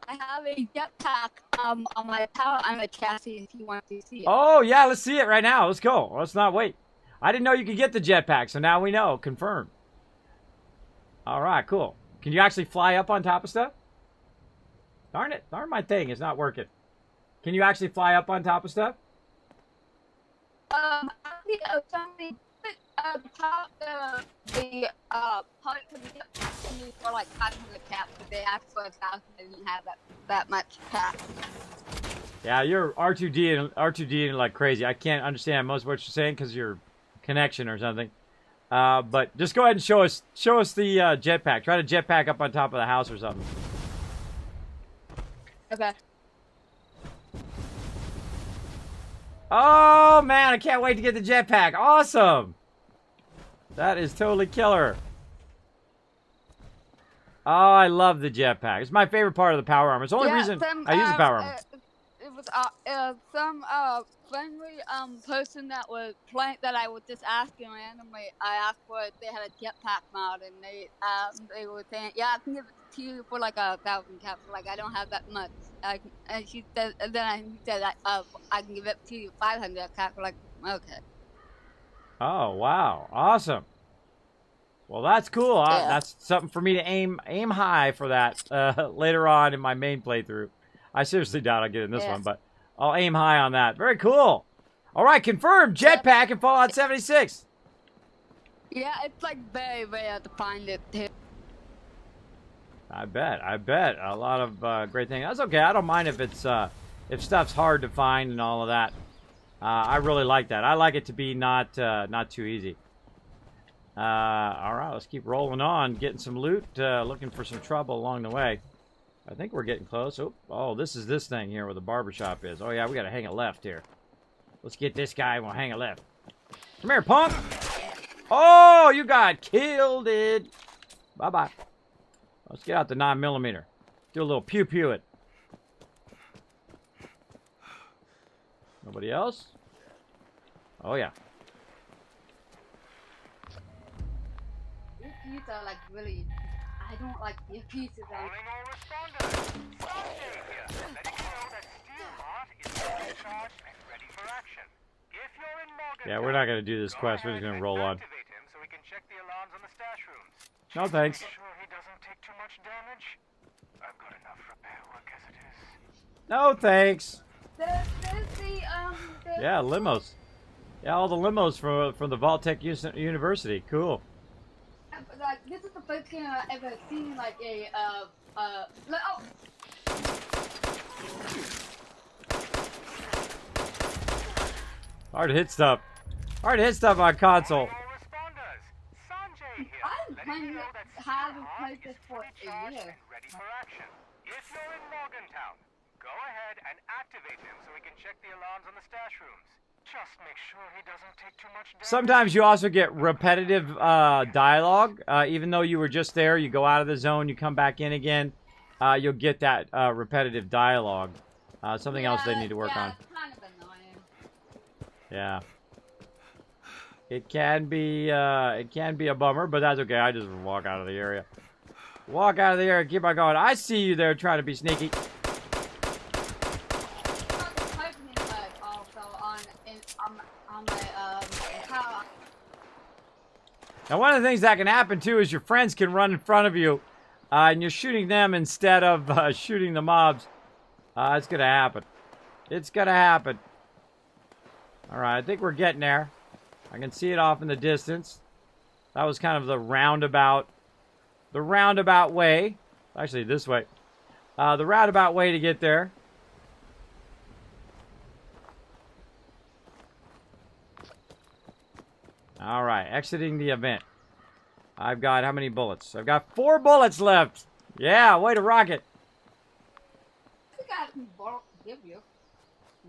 I have a jetpack on my power on the chassis if you want to see it. Oh, yeah, let's see it right now. Let's go. Let's not wait. I didn't know you could get the jetpack, so now we know. Confirmed. All right, cool. Can you actually fly up on top of stuff? Darn it. Darn my thing. It's not working. Can you actually fly up on top of stuff? Actually, somebody put the part for the jetpack me for like 500 caps, but they asked for 1,000. They didn't have that much caps. Yeah, you're R2D and like crazy. I can't understand most of what you're saying because your connection or something. But just go ahead and show us the jetpack. Try to jetpack up on top of the house or something. Okay. Oh man, I can't wait to get the jetpack. Awesome. That is totally killer. Oh, I love the jetpack. It's my favorite part of the power armor. It's the only reason I use the power armor. It was some friendly person that was playing that I was just asking randomly. I asked for if they had a jetpack mod, and they were saying, yeah, I can give it to you for like 1,000 caps. Like I don't have that much. And she said, and then he said I can give it to you 500 caps. Like okay. Oh wow, awesome. Well, that's cool. Yeah. That's something for me to aim high for that later on in my main playthrough. I seriously doubt I'll get in this one, but I'll aim high on that. Very cool. All right, confirmed. Jetpack in Fallout 76. Yeah, it's like very hard to find it too. I bet. A lot of great things. That's okay. I don't mind if it's if stuff's hard to find and all of that. I really like that. I like it to be not too easy. All right, let's keep rolling on, getting some loot, looking for some trouble along the way. I think we're getting close. Oh, this is this thing here where the barbershop is. Oh, yeah, we got to hang a left here. Let's get this guy and we'll hang a left. Come here, punk. Oh, you got killed, dude. Bye-bye. Let's get out the 9mm. Do a little pew-pew it. Nobody else? Oh, yeah. These are like really... I don't like the pieces. Calling all responders. StarDew here, letting you know that s.p.e.c.i.a.l is fully charged and ready for action. If you're in Morgan, Yeah, we're not going to do this quest. We're just going to roll on. activate him so we can check the alarms on the stash rooms. No, thanks. Make sure he doesn't take too much damage. I've got enough repair work as it is. No, thanks. There's Yeah, limos. Yeah, all the limos from the Vault-Tec University. Cool. like this is the first thing I've ever seen like a like, oh. Hard to hit stuff. Hard to hit stuff on console. I'm playing it, haven't played this for a year. Ready for action. If you're in Morgantown, go ahead and activate him so we can check the alarms on the stash rooms. Just make sure he doesn't take too much damage. Sometimes you also get repetitive dialogue. Even though you were just there, you go out of the zone, you come back in again. You'll get that repetitive dialogue. Something else they need to work on. It's kind of annoying. Yeah. It can be a bummer, but that's okay. I just walk out of the area. Walk out of the area, keep on going. I see you there trying to be sneaky. Now, one of the things that can happen too is your friends can run in front of you, and you're shooting them instead of shooting the mobs. It's gonna happen. It's gonna happen. All right, I think we're getting there. I can see it off in the distance. That was kind of the roundabout way. Actually, this way. The roundabout way to get there. All right, exiting the event. I've got how many bullets? I've got 4 bullets left. Yeah, way to rock it. I think I have some bullets to give you.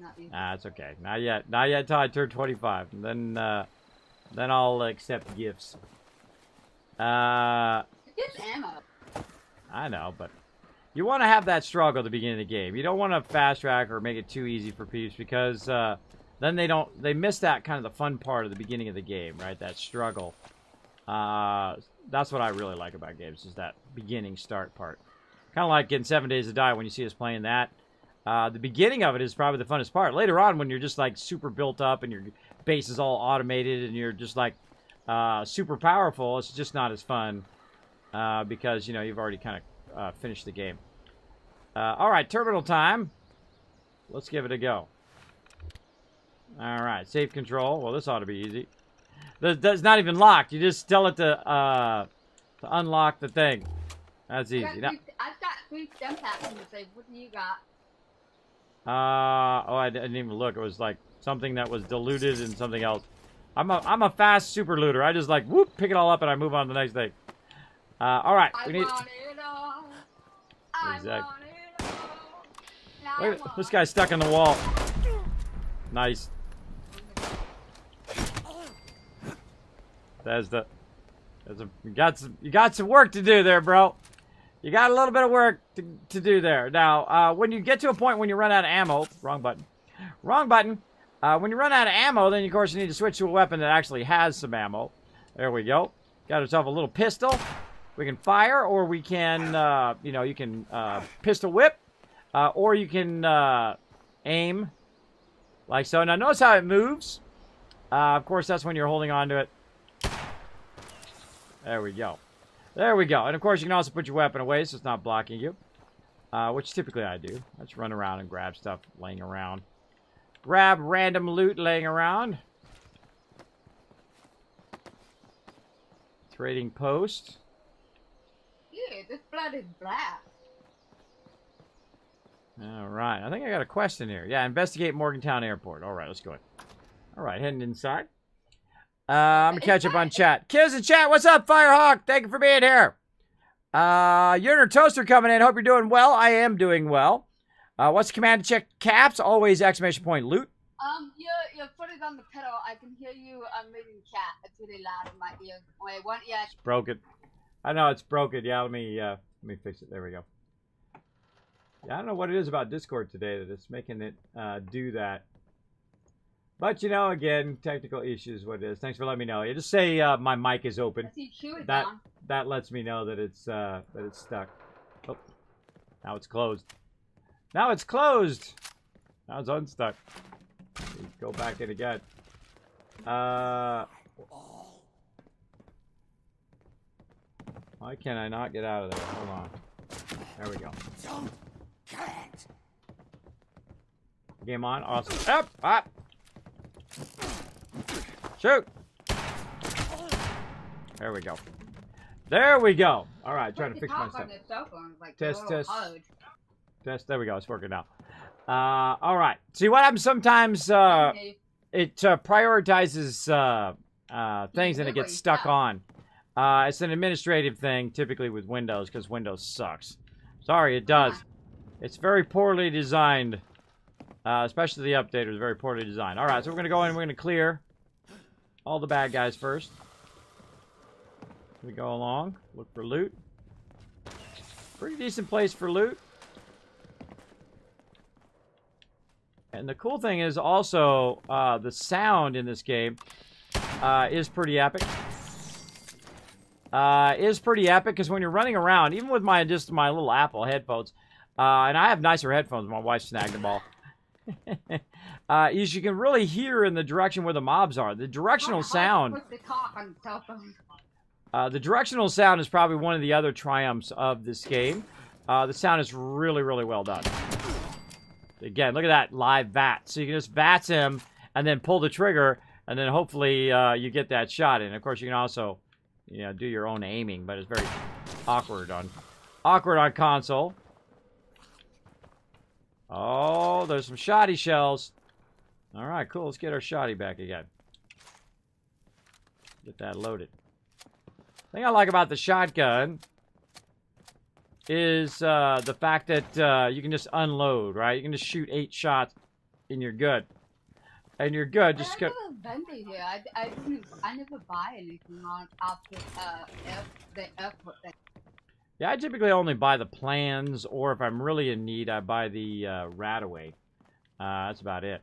Not these. Nah, it's okay. Not yet. Not yet till I turn 25. And then I'll accept gifts. It's ammo. I know, but you want to have that struggle at the beginning of the game. You don't want to fast track or make it too easy for peeps because then they miss that kind of the fun part of the beginning of the game, right? That struggle. That's what I really like about games, is that beginning start part. Kind of like in 7 Days to Die when you see us playing that. The beginning of it is probably the funnest part. Later on, when you're just like super built up and your base is all automated and you're just like super powerful, it's just not as fun because, you know, you've already kind of finished the game. All right, terminal time. Let's give it a go. All right, safe control. Well, this ought to be easy. That's not even locked. You just tell it to unlock the thing. That's easy. I've got 3 stem packs in the safe. What do you got? Oh, I didn't even look. It was like something that was diluted and something else. I'm a fast super looter. I just like whoop, pick it all up and I move on to the next thing. All right, we need. Want it all. Exactly. I want it all. Look at, this guy's stuck in the wall. Nice. You got some work to do there, bro. You got a little bit of work to do there. Now, when you get to a point when you run out of ammo, wrong button. When you run out of ammo, then of course you need to switch to a weapon that actually has some ammo. There we go. Got yourself a little pistol. We can fire, or we can, you know, you can pistol whip, or you can aim, like so. Now notice how it moves. Of course, that's when you're holding on to it. There we go. There we go. And of course, you can also put your weapon away so it's not blocking you. Which typically I do. I just run around and grab stuff laying around. Grab random loot laying around. Trading post. Yeah, this blood is black. Alright, I think I got a question here. Yeah, investigate Morgantown Airport. Alright, let's go in. Alright, heading inside. I'm gonna catch up on chat. Kids in chat, what's up, Firehawk? Thank you for being here. Yerner Toaster coming in. Hope you're doing well. I am doing well. What's the command to check caps? Always exclamation point loot. Your foot is on the pedal. I can hear you reading chat. It's really loud in my ears. Wait, one ear. It's broken. I know it's broken. Yeah, let me fix it. There we go. Yeah, I don't know what it is about Discord today that it's making it do that. But, you know, again, technical issues, what it is. Thanks for letting me know. You just say my mic is open. That lets me know that it's stuck. Oh, now it's closed. Now it's closed. Now it's unstuck. Go back in again. Why can I not get out of there? Hold on. There we go. Game on. Awesome. Up. Ah. Shoot! There we go. There we go. All right, trying to fix myself. Test. Test. There we go. It's working now. All right. See what happens sometimes? It prioritizes things and it gets stuck on. It's an administrative thing, typically with Windows, because Windows sucks. Sorry, it does. It's very poorly designed. Especially the update was very poorly designed. Alright, so we're going to go in and we're going to clear all the bad guys first. We go along. Look for loot. Pretty decent place for loot. And the cool thing is also the sound in this game is pretty epic. Is pretty epic because when you're running around, even with my little Apple headphones, and I have nicer headphones, my wife snagged them all. You can really hear in the direction where the mobs are. The directional sound. The directional sound is probably one of the other triumphs of this game. The sound is really, really well done. Again, look at that live VAT. So you can just VATS him and then pull the trigger, and then hopefully you get that shot in. Of course, you can also, you know, do your own aiming, but it's very awkward on console. Oh, there's some shoddy shells. All right, cool. Let's get our shoddy back again. Get that loaded. The thing I like about the shotgun is the fact that you can just unload, right? You can just shoot 8 shots and you're good. And you're good. Just I vendor here. I never buy anything on after the airport thing. Yeah, I typically only buy the plans, or if I'm really in need, I buy the Radaway. That's about it.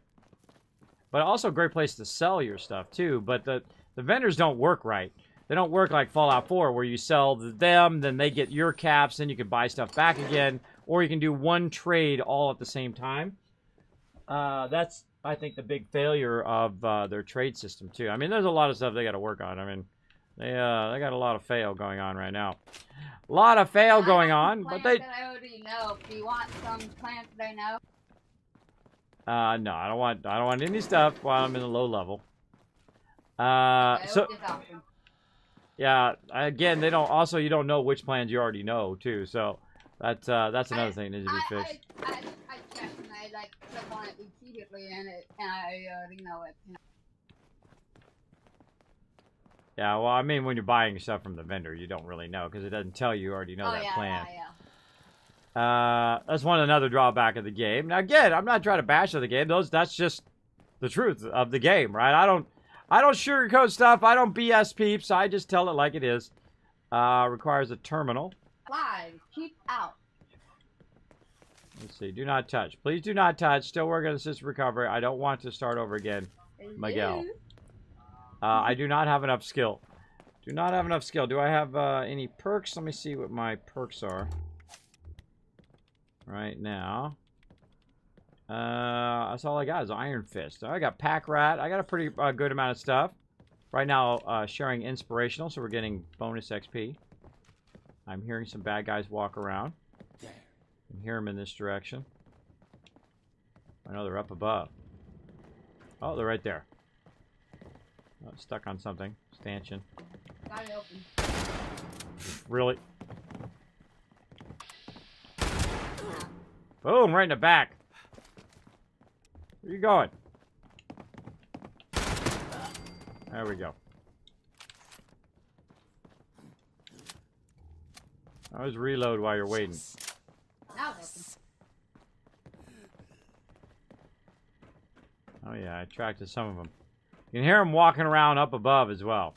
But also a great place to sell your stuff, too. But the vendors don't work right. They don't work like Fallout 4, where you sell them, then they get your caps, then you can buy stuff back again, or you can do one trade all at the same time. That's, I think, the big failure of their trade system, too. I mean, there's a lot of stuff they got to work on. I mean, they got a lot of fail going on right now. A lot of fail going on, but they... That I already know. Do you want some plants that I know? No, I don't want any stuff while I'm in the low level. So... Yeah, again, they don't. Also, you don't know which plans you already know too. So that's another thing that needs to be fixed. I definitely like click on it repeatedly, and I already know it. Yeah, well, I mean, when you're buying stuff from the vendor, you don't really know because it doesn't tell you. You already know that plan. That's another drawback of the game. Now, again, I'm not trying to bash the game. That's just the truth of the game, right? I don't sugarcoat stuff. I don't BS peeps. I just tell it like it is. Requires a terminal. Live. Keep out. Let's see. Do not touch. Please do not touch. Still working on the system recovery. I don't want to start over again, Miguel. I do not have enough skill. Do not have enough skill. Do I have any perks? Let me see what my perks are. Right now. That's all I got is Iron Fist. I got Pack Rat. I got a pretty good amount of stuff. Right now, sharing Inspirational, so we're getting bonus XP. I'm hearing some bad guys walk around. I can hear them in this direction. I know they're up above. Oh, they're right there. Oh, stuck on something. Stanchion. Got it open. Really? Boom, right in the back. Where you going? There we go. I always reload while you're waiting. Now it's Oh yeah, I attracted some of them. You can hear them walking around up above as well.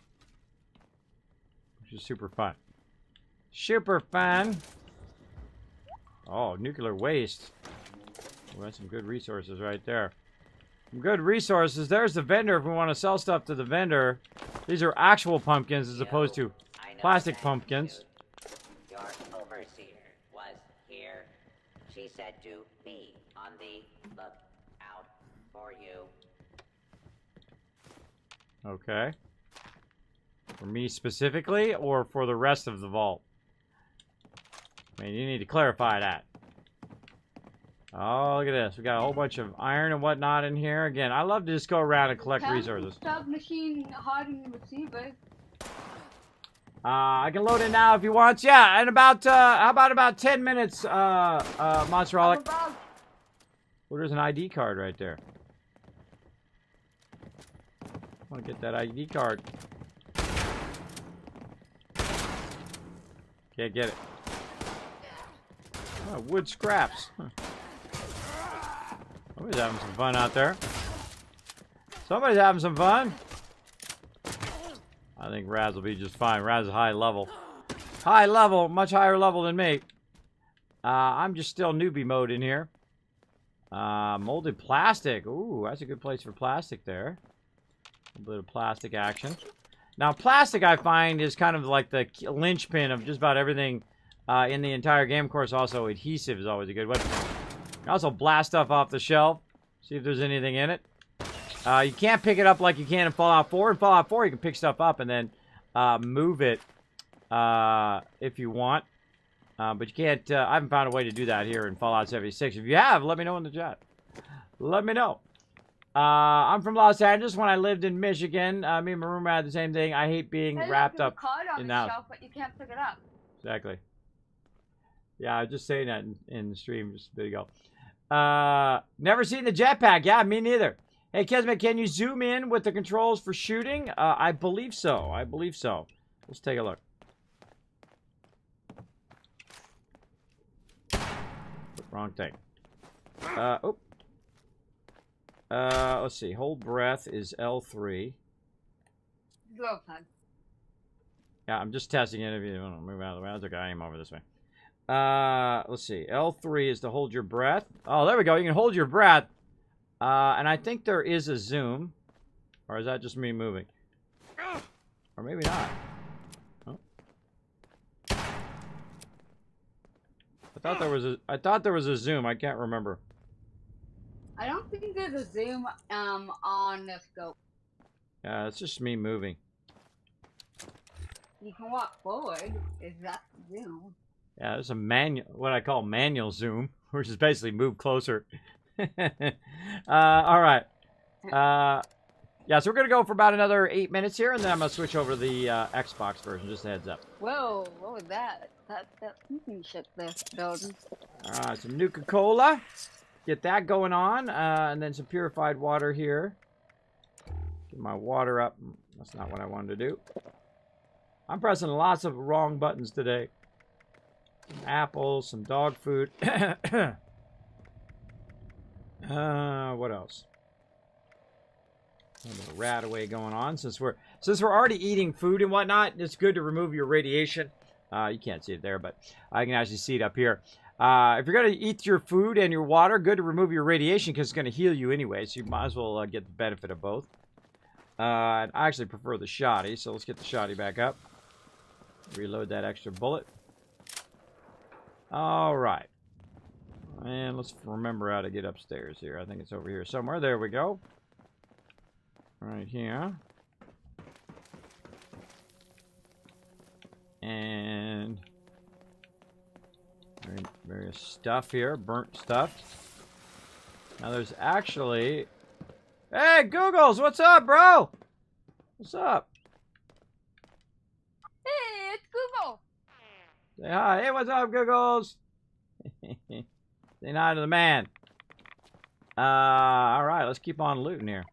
Which is super fun. Super fun! Oh, nuclear waste. Oh, that's some good resources right there. Some good resources. There's the vendor if we want to sell stuff to the vendor. These are actual pumpkins as opposed to plastic pumpkins. Your overseer was here. She said to be on the lookout for you. Okay. For me specifically, or for the rest of the vault? I mean, you need to clarify that. Oh, look at this. We got a whole bunch of iron and whatnot in here. Again, I love to just go around and collect resources. Submachine hiding the receiver. I can load it now if you want. Yeah, and about, how about 10 minutes, Monsterolic? Well, there's an ID card right there. I want to get that ID card. Can't get it. Oh, wood scraps. Huh. Somebody's having some fun out there. Somebody's having some fun. I think Raz will be just fine. Raz is high level. High level, much higher level than me. I'm just still newbie mode in here. Molded plastic. Ooh, that's a good place for plastic there. A bit of plastic action. Now, plastic, I find, is kind of like the linchpin of just about everything in the entire game. Of course, also adhesive is always a good one. You can also blast stuff off the shelf. See if there's anything in it. You can't pick it up like you can in Fallout 4. In Fallout 4, you can pick stuff up and then move it if you want. But you can't... I haven't found a way to do that here in Fallout 76. If you have, let me know in the chat. Let me know. I'm from Los Angeles. When I lived in Michigan, me and my roommate had the same thing. I hate being wrapped up in the house. Shelf, but you can't pick it up. Exactly. Yeah, I was just saying that in the stream just a bit ago. Never seen the jetpack. Yeah, me neither. Hey, Kismet, can you zoom in with the controls for shooting? I believe so. I believe so. Let's take a look. Wrong thing. Oh. Let's see. Hold breath is L3. Glow pad. Yeah, I'm just testing it. If you want to move out of the way. That's okay. I am over this way. Let's see. L3 is to hold your breath. Oh, there we go. You can hold your breath. And I think there is a zoom. Or is that just me moving? Or maybe not. I thought there was a zoom. I can't remember. I don't think there's a zoom on the scope. Yeah, it's just me moving. You can walk forward. Is that zoom? Yeah, there's a manual, what I call manual zoom, which is basically move closer. All right. Yeah, so we're gonna go for about another 8 minutes here, and then I'm gonna switch over to the Xbox version. Just a heads up. Whoa, what was that? That ship there building. All right, some Nuka-Cola. Get that going on, and then some purified water here. Get my water up. That's not what I wanted to do. I'm pressing lots of wrong buttons today. Some apples, some dog food. What else? A little rat away going on. Since we're already eating food and whatnot, it's good to remove your radiation. You can't see it there, but I can actually see it up here. If you're going to eat your food and your water, good to remove your radiation because it's going to heal you anyway, so you might as well get the benefit of both. I actually prefer the shotty, so let's get the shotty back up. Reload that extra bullet. All right. And let's remember how to get upstairs here. I think it's over here somewhere. There we go. Right here. And various stuff here, burnt stuff. Now there's actually... Hey, Googles, what's up, bro? What's up? Hey, it's Google. Say hi. Hey, what's up, Googles? Say hi to the man. All right, let's keep on looting here.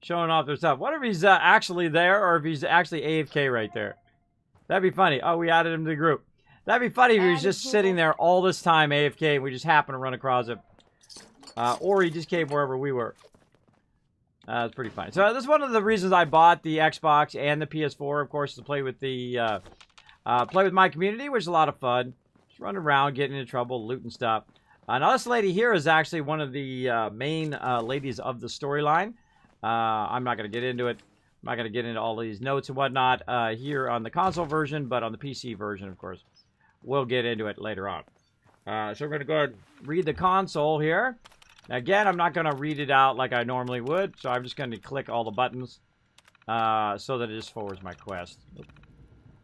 Showing off their stuff. What if he's actually there, or if he's actually AFK right there? That'd be funny. Oh, we added him to the group. That'd be funny if he was just sitting there all this time AFK and we just happened to run across him. Or he just came wherever we were. It's pretty funny. So this is one of the reasons I bought the Xbox and the PS4, of course, to play with the play with my community, which is a lot of fun. Just running around, getting into trouble, looting stuff. Now this lady here is actually one of the main ladies of the storyline. I'm not going to get into it. I'm not going to get into all these notes and whatnot here on the console version, but on the PC version, of course, we'll get into it later on. So we're going to go ahead and read the console here. Now, again, I'm not going to read it out like I normally would, so I'm just going to click all the buttons so that it just forwards my quest. I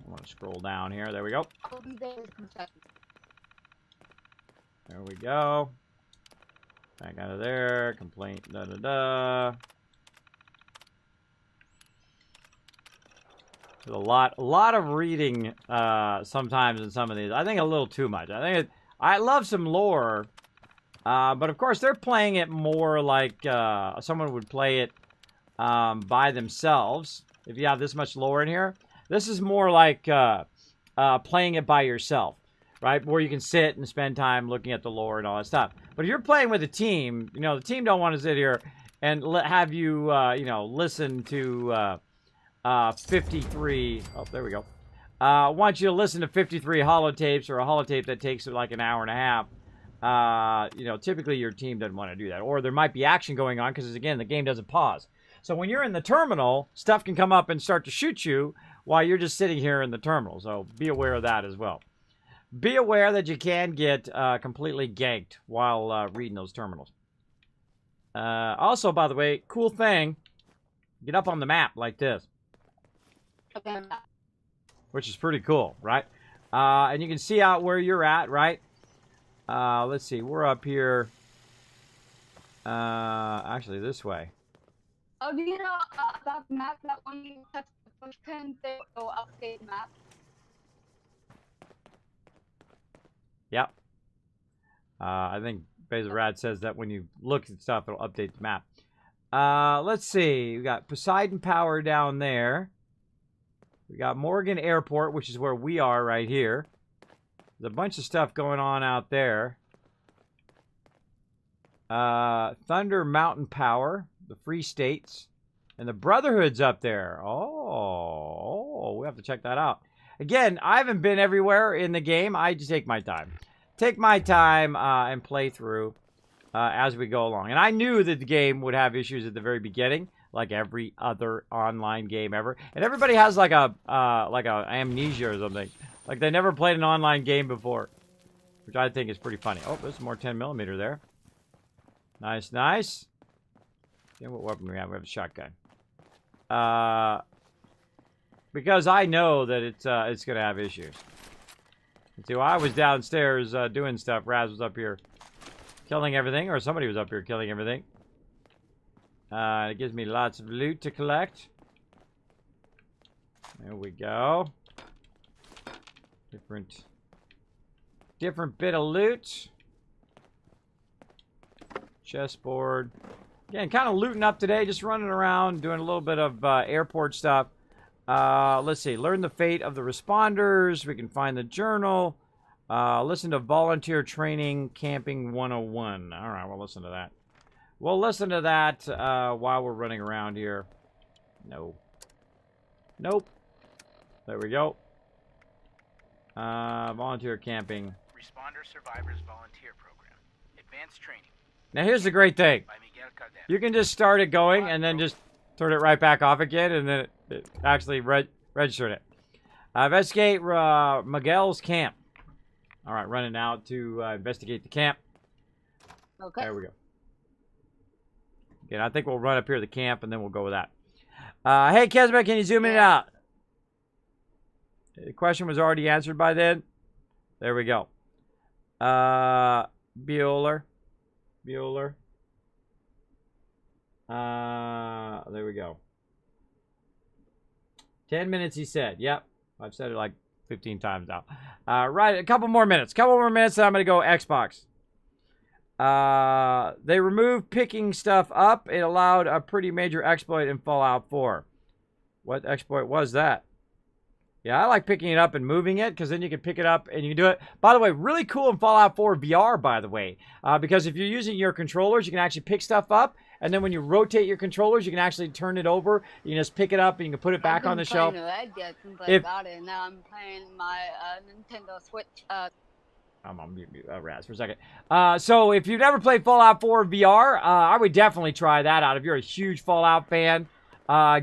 want to scroll down here. There we go. I'll be there in 2 seconds. There we go. Back out of there. Complaint. Da-da-da. There's a lot of reading sometimes in some of these. I think a little too much. I love some lore, but of course they're playing it more like someone would play it by themselves. If you have this much lore in here, this is more like playing it by yourself, right? Where you can sit and spend time looking at the lore and all that stuff. But if you're playing with a team, you know the team don't want to sit here and have you, you know, listen to. 53. Oh, there we go. Want you to listen to 53 holotapes or a holotape that takes like an hour and a half. You know, typically your team doesn't want to do that. Or there might be action going on because, again, the game doesn't pause. So when you're in the terminal, stuff can come up and start to shoot you while you're just sitting here in the terminal. So be aware of that as well. Be aware that you can get completely ganked while reading those terminals. Also, by the way, cool thing, get up on the map like this. Okay. Which is pretty cool, right? And you can see out where you're at, right? Let's see, we're up here. Actually, this way. Oh, do you know about the map that when you touch the push pin, they will update the map? Yep. I think Rad says that when you look at stuff, it'll update the map. Let's see. We got Poseidon Power down there. We got Morgan Airport, which is where we are right here. There's a bunch of stuff going on out there. Thunder Mountain Power, the Free States, and the Brotherhood's up there. Oh, we have to check that out. Again, I haven't been everywhere in the game. I just take my time. Take my time and play through as we go along. And I knew that the game would have issues at the very beginning, like every other online game ever. And everybody has like a amnesia or something. Like they never played an online game before, which I think is pretty funny. Oh, there's some more 10mm there. Nice, nice. Yeah, what weapon do we have? We have a shotgun. Because I know that it's gonna have issues. See, while I was downstairs doing stuff, Raz was up here killing everything, or somebody was up here killing everything. It gives me lots of loot to collect. There we go. Different bit of loot. Chessboard. Again, kind of looting up today, just running around, doing a little bit of airport stuff. Let's see. Learn the fate of the responders. We can find the journal. Listen to volunteer training camping 101. All right, we'll listen to that. We'll listen to that while we're running around here. No. Nope. There we go. Volunteer camping. Responder Survivors Volunteer Program. Advanced training. Now here's the great thing. By Miguel Caldera. You can just start it going and then just turn it right back off again, and then it actually registered it. Investigate Miguel's camp. All right, running out to investigate the camp. Okay. There we go. Again, I think we'll run up here to the camp, and then we'll go with that. Hey, Kismet, can you zoom in and out? The question was already answered by then. There we go. Bueller. There we go. 10 minutes, he said. Yep. I've said it like 15 times now. Right, a couple more minutes. And I'm going to go Xbox. They removed picking stuff up. It allowed a pretty major exploit in Fallout 4. What exploit was that? Yeah, I like picking it up and moving it, because then you can pick it up and you can do it. By the way, really cool in Fallout 4 VR, by the way. Because if you're using your controllers, you can actually pick stuff up. And then when you rotate your controllers, you can actually turn it over. You can just pick it up and you can put it back on the shelf. I've been playing since I got it, and now I'm playing my Nintendo Switch. I'm on mute, Raz, for a second. So if you've never played Fallout 4 VR, I would definitely try that out. If you're a huge Fallout fan,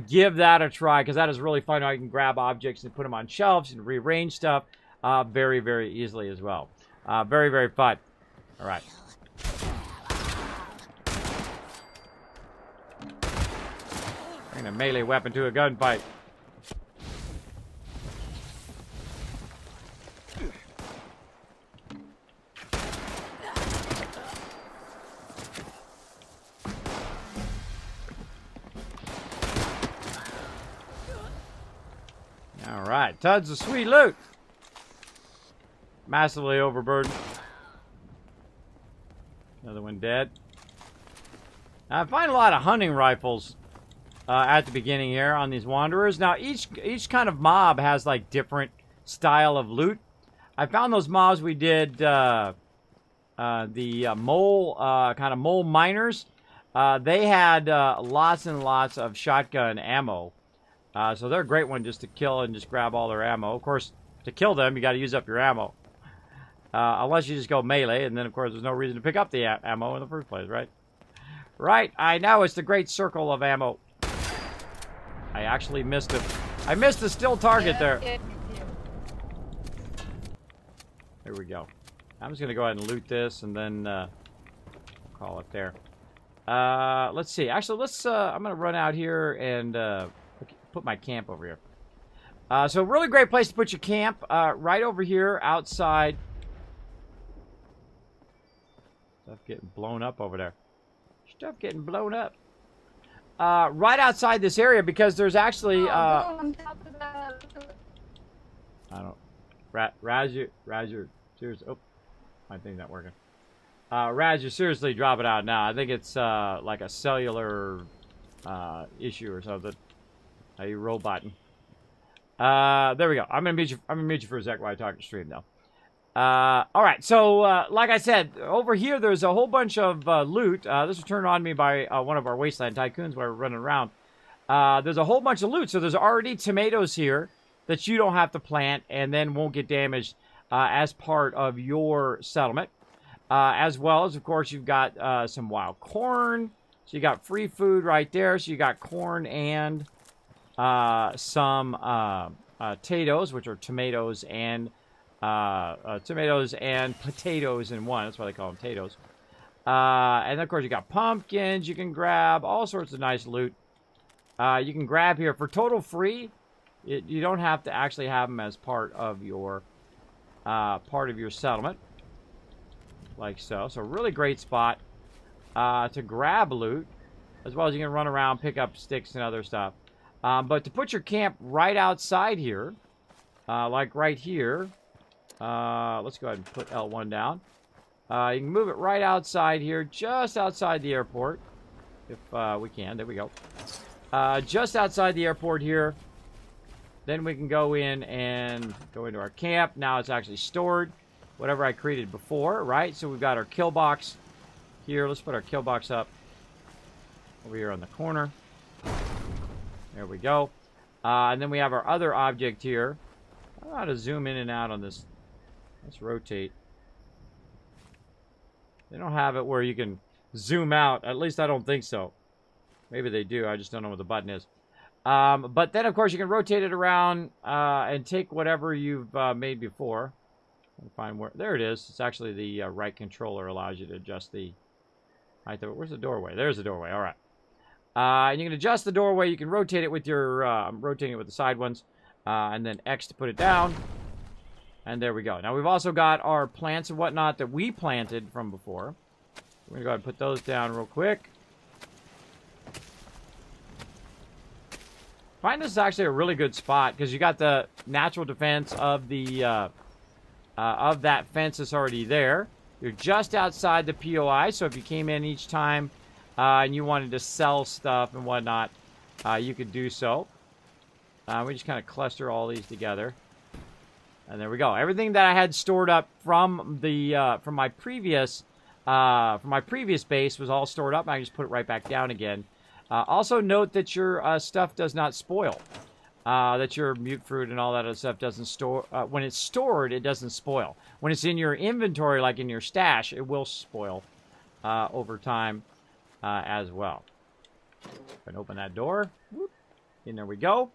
give that a try, because that is really fun. How you can grab objects and put them on shelves and rearrange stuff very, very easily as well. Very, very fun. All right. Bring a melee weapon to a gunfight. All right, tons of sweet loot. Massively overburdened. Another one dead. Now, I find a lot of hunting rifles at the beginning here on these wanderers. Now, each kind of mob has like different style of loot. I found those mobs we did the mole kind of mole miners. They had lots and lots of shotgun ammo. So they're a great one just to kill and just grab all their ammo. Of course, to kill them, you got to use up your ammo. Unless you just go melee, and then, of course, there's no reason to pick up the ammo in the first place, right? Right, I know, it's the great circle of ammo. I actually missed it. I missed the still target there. There we go. I'm just going to go ahead and loot this, and then call it there. Let's see. Actually, let's. I'm going to run out here and put my camp over here. So really great place to put your camp. Right over here outside. Stuff getting blown up over there. Stuff getting blown up. Right outside this area, because there's actually I don't. Razor. Seriously. Oh, my thing's not working. Razor, seriously, drop it out now. I think it's like a cellular issue or something. Are you roboting? There we go. I'm gonna mute you for a sec while I talk to stream though. All right. So like I said, over here there's a whole bunch of loot. This was turned on to me by one of our Wasteland Tycoons while we're running around. There's a whole bunch of loot. So there's already tomatoes here that you don't have to plant and then won't get damaged as part of your settlement. As well as, of course, you've got some wild corn, So you got free food right there. So you got corn and some potatoes, which are tomatoes and potatoes in one. That's why they call them potatoes. And of course, you got pumpkins. You can grab all sorts of nice loot. You can grab here for total free. You don't have to actually have them as part of your settlement, like so. So really great spot to grab loot, as well as you can run around, pick up sticks and other stuff. But to put your camp right outside here, like right here, let's go ahead and put L1 down. You can move it right outside here, just outside the airport, if we can. There we go. Just outside the airport here. Then we can go in and go into our camp. Now it's actually stored, whatever I created before, right? So we've got our kill box here. Let's put our kill box up over here on the corner. There we go. And then we have our other object here. I don't know how to zoom in and out on this. Let's rotate. They don't have it where you can zoom out. At least I don't think so. Maybe they do. I just don't know what the button is. But then, of course, you can rotate it around and take whatever you've made before. Find where. There it is. It's actually the right controller allows you to adjust the height of it. Where's the doorway? There's the doorway. All right. And you can adjust the doorway. You can rotate it with your. I'm rotating it with the side ones, and then X to put it down. And there we go. Now we've also got our plants and whatnot that we planted from before. We're gonna go ahead and put those down real quick. I find this is actually a really good spot because you got the natural defense of the of that fence that's already there. You're just outside the POI, so if you came in each time and you wanted to sell stuff and whatnot, you could do so. We just kind of cluster all these together, and there we go. Everything that I had stored up from the from my previous base was all stored up. I just put it right back down again. Also note that your stuff does not spoil. That your mute fruit and all that other stuff doesn't store. When it's stored, it doesn't spoil. When it's in your inventory, like in your stash, it will spoil over time as well. And open that door. Whoop. And there we go.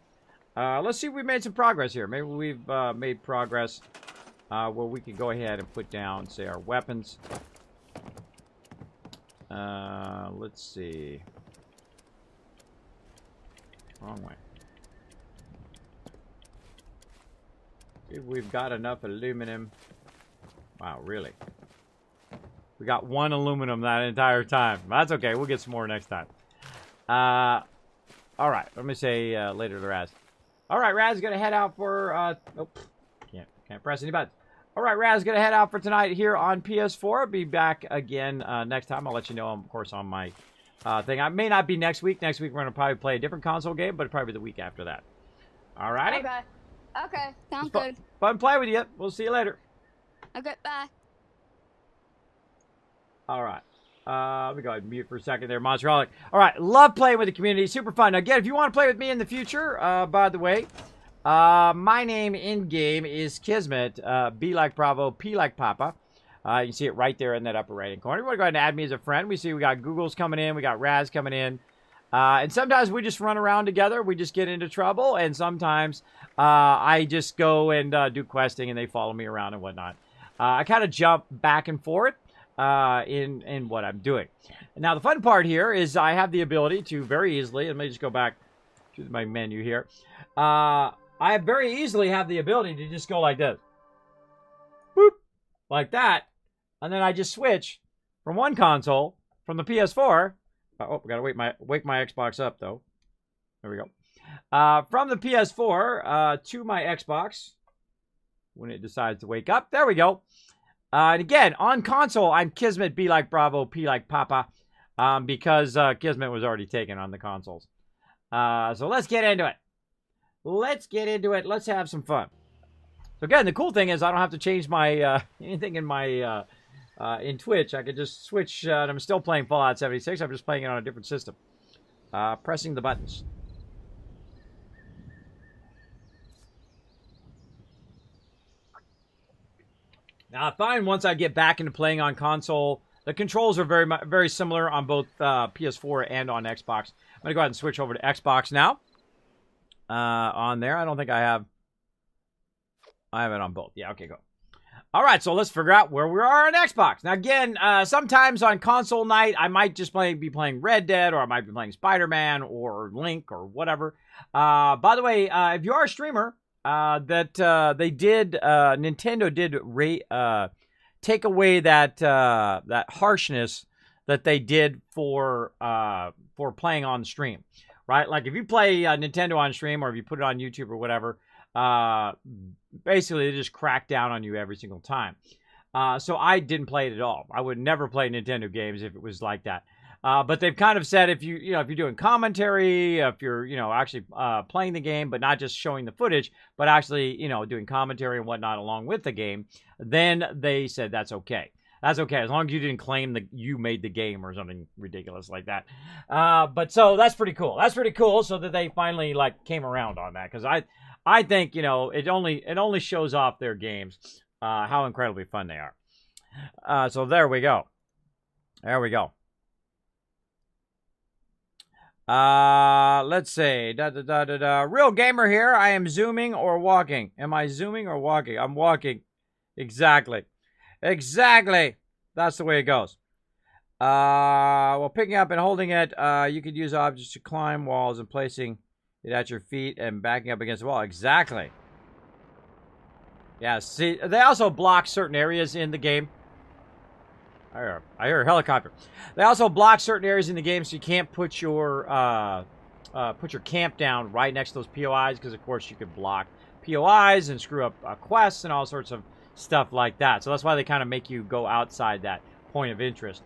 Let's see if we made some progress here. Maybe we've made progress where we can go ahead and put down, say, our weapons. Let's see. Wrong way. See if we've got enough aluminum. Wow, really? We got one aluminum that entire time. That's okay. We'll get some more next time. All right. Let me say later to Raz. All right, Raz is going to head out for... oh, can't press any buttons. All right, Raz is going to head out for tonight here on PS4. I'll be back again next time. I'll let you know, of course, on my... thing. I may not be next week. Next week we're going to probably play a different console game, but probably the week after that. All righty? Okay. Okay, sounds good. Fun play with you. We'll see you later. Okay, bye. All right. Let me go ahead and mute for a second there, Monsterholic. All right, love playing with the community. Super fun. Now, again, if you want to play with me in the future, by the way, my name in-game is Kismet. B like Bravo, P like Papa. You can see it right there in that upper right-hand corner. You want to go ahead and add me as a friend. We see we got Google's coming in. We got Raz coming in. And sometimes we just run around together. We just get into trouble. And sometimes I just go and do questing and they follow me around and whatnot. I kind of jump back and forth in what I'm doing. Now, the fun part here is I have the ability to very easily, let me just go back to my menu here. I very easily have the ability to just go like this. Boop. Like that. And then I just switch from one console, from the PS4. Oh, we gotta wake my Xbox up though. There we go. From the PS4 to my Xbox when it decides to wake up. There we go. And again, on console, I'm Kismet, B like Bravo, P like Papa, because Kismet was already taken on the consoles. So let's get into it. Let's get into it. Let's have some fun. So again, the cool thing is I don't have to change my anything in my in Twitch. I could just switch. And I'm still playing Fallout 76. I'm just playing it on a different system. Pressing the buttons. Now I find once I get back into playing on console, The controls are very similar on both PS4 and on Xbox. I'm going to go ahead and switch over to Xbox now. On there, I don't think I have it on both. Yeah, okay, go. All right, so let's figure out where we are on Xbox. Now, again, sometimes on console night, I might just be playing Red Dead, or I might be playing Spider-Man, or Link, or whatever. By the way, if you are a streamer, Nintendo did take away that harshness that they did for playing on stream, right? Like if you play Nintendo on stream, or if you put it on YouTube or whatever, basically they just crack down on you every single time. So I didn't play it at all. I would never play Nintendo games if it was like that. But they've kind of said if you're doing commentary, if you're actually playing the game, but not just showing the footage, but actually doing commentary and whatnot along with the game, then they said that's okay. That's okay, as long as you didn't claim that you made the game or something ridiculous like that. But so that's pretty cool. That's pretty cool. So that they finally came around on that, because I think it only shows off their games how incredibly fun they are. So there we go. There we go. Let's see. Real gamer here. I am zooming or walking. Am I zooming or walking? I'm walking. Exactly. That's the way it goes. Well, picking up and holding it, you could use objects to climb walls and placing it at your feet and backing up against the wall. Exactly. Yeah, see, they also block certain areas in the game. I hear a helicopter. They also block certain areas in the game, so you can't put your camp down right next to those POIs, because of course you could block POIs and screw up quests and all sorts of stuff like that. So that's why they kind of make you go outside that point of interest.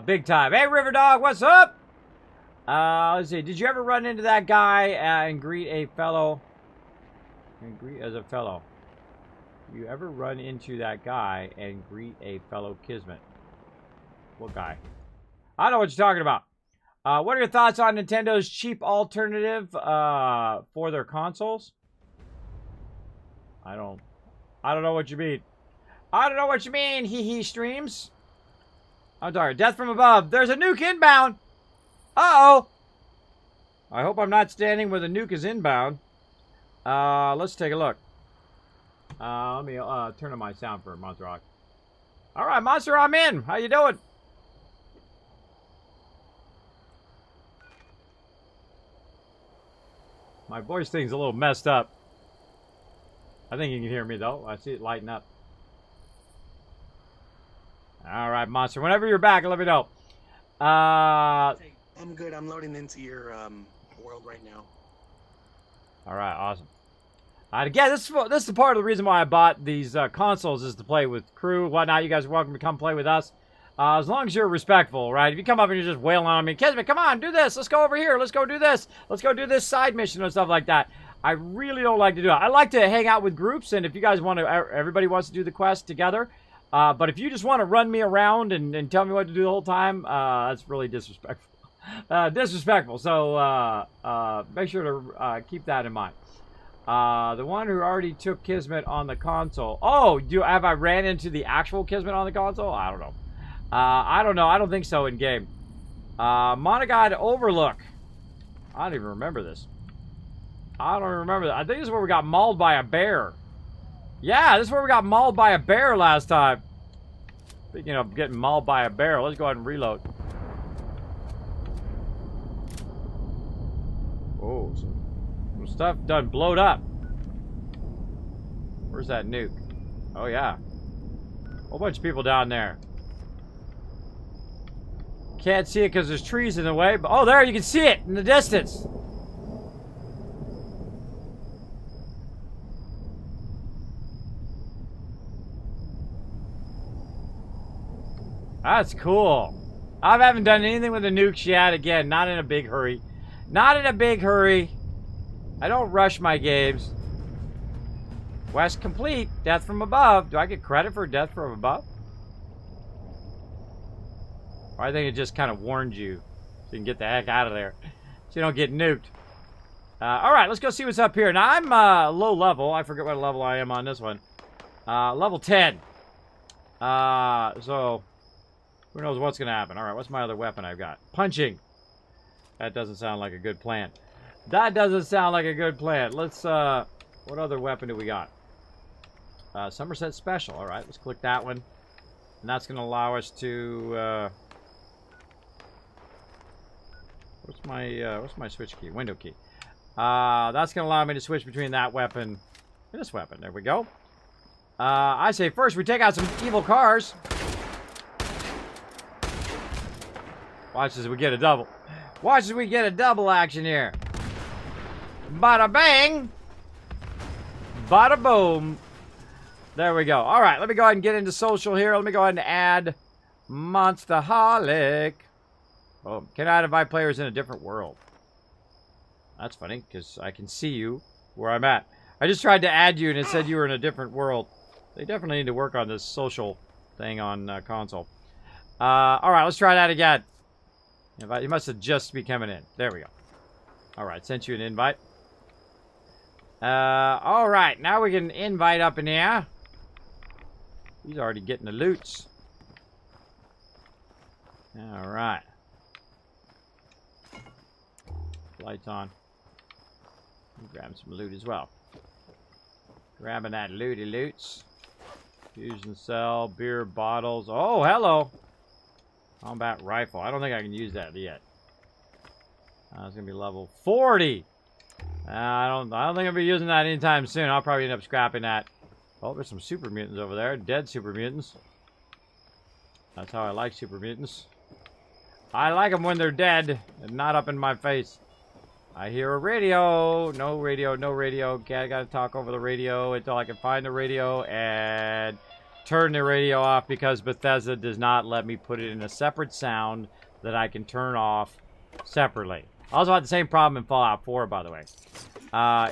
Big time. Hey, River Dog, what's up? Let's see. Did you ever run into that guy and greet a fellow? You ever run into that guy and greet a fellow Kismet? What guy? I don't know what you're talking about. What are your thoughts on Nintendo's cheap alternative for their consoles? I don't know what you mean. I don't know what you mean, hee streams. I'm sorry. Death from above. There's a nuke inbound. Uh-oh. I hope I'm not standing where the nuke is inbound. Let's take a look. Let me turn on my sound for Monster Rock. All right, Monster, I'm in. How you doing? My voice thing's a little messed up. I think you can hear me, though. I see it lighting up. All right, Monster. Whenever you're back, let me know. I'm good. I'm loading into your world right now. All right, awesome. Again, this is the part of the reason why I bought these consoles, is to play with crew, whatnot. You guys are welcome to come play with us. As long as you're respectful, right? If you come up and you're just wailing on me, Kismet, come on, do this. Let's go over here. Let's go do this. Let's go do this side mission and stuff like that. I really don't like to do it. I like to hang out with groups, and if you guys want to, everybody wants to do the quest together. But if you just want to run me around and tell me what to do the whole time, that's really disrespectful. So make sure to keep that in mind. The one who already took Kismet on the console. Oh, have I ran into the actual Kismet on the console? I don't know. I don't know. I don't think so in game. Monogod Overlook. I don't even remember this. I don't remember that. I think this is where we got mauled by a bear. Yeah, this is where we got mauled by a bear last time. Speaking of getting mauled by a bear, let's go ahead and reload. Oh, some stuff done blowed up. Where's that nuke? Oh, yeah. Whole bunch of people down there. Can't see it because there's trees in the way. But oh, there, you can see it in the distance. That's cool. I haven't done anything with the nukes yet. Again, not in a big hurry. Not in a big hurry. I don't rush my games. Quest complete. Death from above. Do I get credit for death from above? Or I think it just kind of warned you so you can get the heck out of there. So you don't get nuked. Alright, let's go see what's up here. Now, I'm low level. I forget what level I am on this one. Level 10. So... Who knows what's going to happen. All right, what's my other weapon I've got? Punching. That doesn't sound like a good plan. That doesn't sound like a good plan. Let's, what other weapon do we got? Somerset Special. All right, let's click that one. And that's going to allow us to, what's my switch key? Window key. That's going to allow me to switch between that weapon and this weapon. There we go. I say first we take out some evil cars. Watch as we get a double. Watch as we get a double action here. Bada bang. Bada boom. There we go. All right, let me go ahead and get into social here. Let me go ahead and add Monsterholic. Oh, can I invite players in a different world? That's funny, because I can see you where I'm at. I just tried to add you, and it said you were in a different world. They definitely need to work on this social thing on console. All right, let's try that again. You must have just be coming in. There we go. All right, sent you an invite. All right, now we can invite up in here. He's already getting the loots. All right. Lights on. Grab some loot as well. Grabbing that looty loots. Fusion cell, beer bottles. Oh, hello. Combat rifle. I don't think I can use that yet. It's gonna be level 40. I don't think I'll be using that anytime soon. I'll probably end up scrapping that. Oh, there's some super mutants over there. Dead super mutants. That's how I like super mutants. I like them when they're dead and not up in my face. I hear a radio. No radio, no radio. Okay, I gotta talk over the radio until I can find the radio and turn the radio off because Bethesda does not let me put it in a separate sound that I can turn off separately. I also had the same problem in Fallout 4, by the way.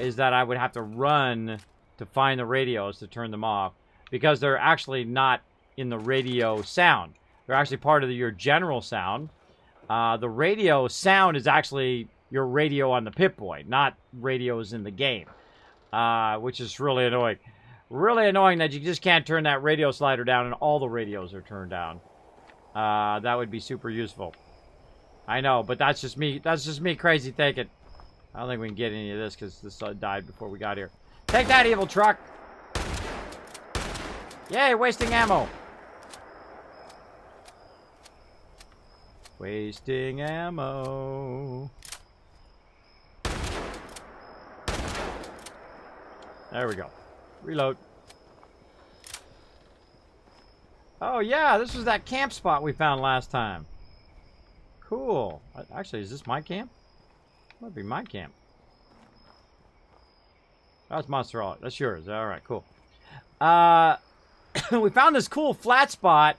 Is that I would have to run to find the radios to turn them off because they're actually not in the radio sound. They're actually part of your general sound. The radio sound is actually your radio on the Pip-Boy, not radios in the game, which is really annoying. Really annoying that you just can't turn that radio slider down and all the radios are turned down. That would be super useful. I know, but that's just me. That's just me crazy thinking. I don't think we can get any of this because this died before we got here. Take that, evil truck! Yay, wasting ammo! Wasting ammo. There we go. Reload. Oh, yeah, this was that camp spot we found last time. Cool. Actually, is this my camp? Might be my camp. That's Monsterholic. That's yours. All right, cool. We found this cool flat spot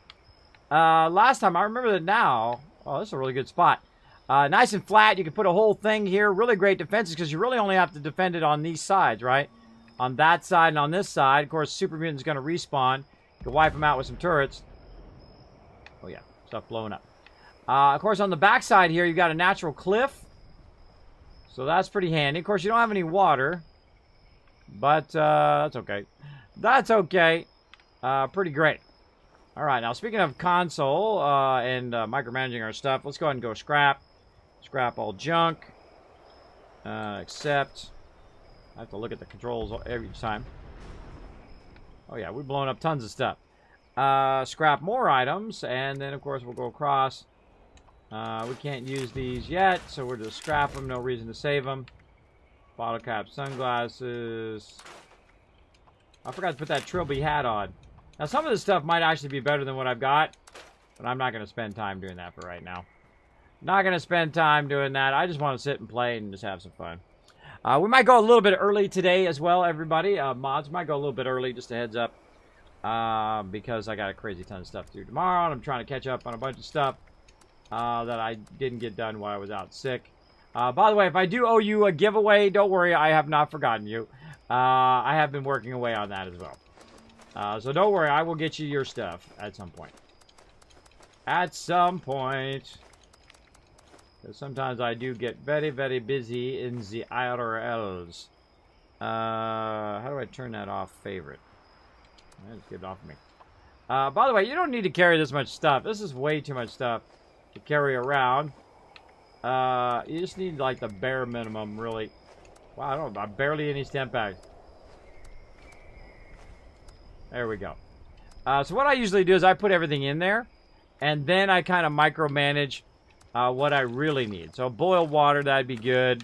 last time. I remember that now. Oh, this is a really good spot. Nice and flat. You can put a whole thing here. Really great defenses because you really only have to defend it on these sides, right? On that side and on this side. Of course, Super Mutant's going to respawn. You can wipe them out with some turrets. Oh, yeah. Stuff blowing up. Of course, on the back side here, you've got a natural cliff. So that's pretty handy. Of course, you don't have any water. But that's okay. That's okay. Pretty great. All right, now speaking of console and micromanaging our stuff, let's go ahead and go scrap. Scrap all junk. Accept. I have to look at the controls every time. Oh yeah, we're blowing up tons of stuff. Scrap more items, and then of course we'll go across. We can't use these yet, so we'll just scrap them. No reason to save them. Bottle cap, sunglasses. I forgot to put that trilby hat on. Now some of this stuff might actually be better than what I've got, but I'm not going to spend time doing that for right now. Not going to spend time doing that. I just want to sit and play and just have some fun. We might go a little bit early today as well, everybody. Mods might go a little bit early, just a heads up. Because I got a crazy ton of stuff to do tomorrow, and I'm trying to catch up on a bunch of stuff that I didn't get done while I was out sick. By the way, if I do owe you a giveaway, don't worry, I have not forgotten you. I have been working away on that as well. So don't worry, I will get you your stuff at some point. At some point. Because sometimes I do get very, very busy in the IRLs. How do I turn that off favorite? Let's get it off me. By the way, you don't need to carry this much stuff. This is way too much stuff to carry around. You just need like the bare minimum, really. Wow, I don't know, barely any stem packs. There we go. So what I usually do is I put everything in there, and then I kind of micromanage what I really need. So boiled water, that'd be good.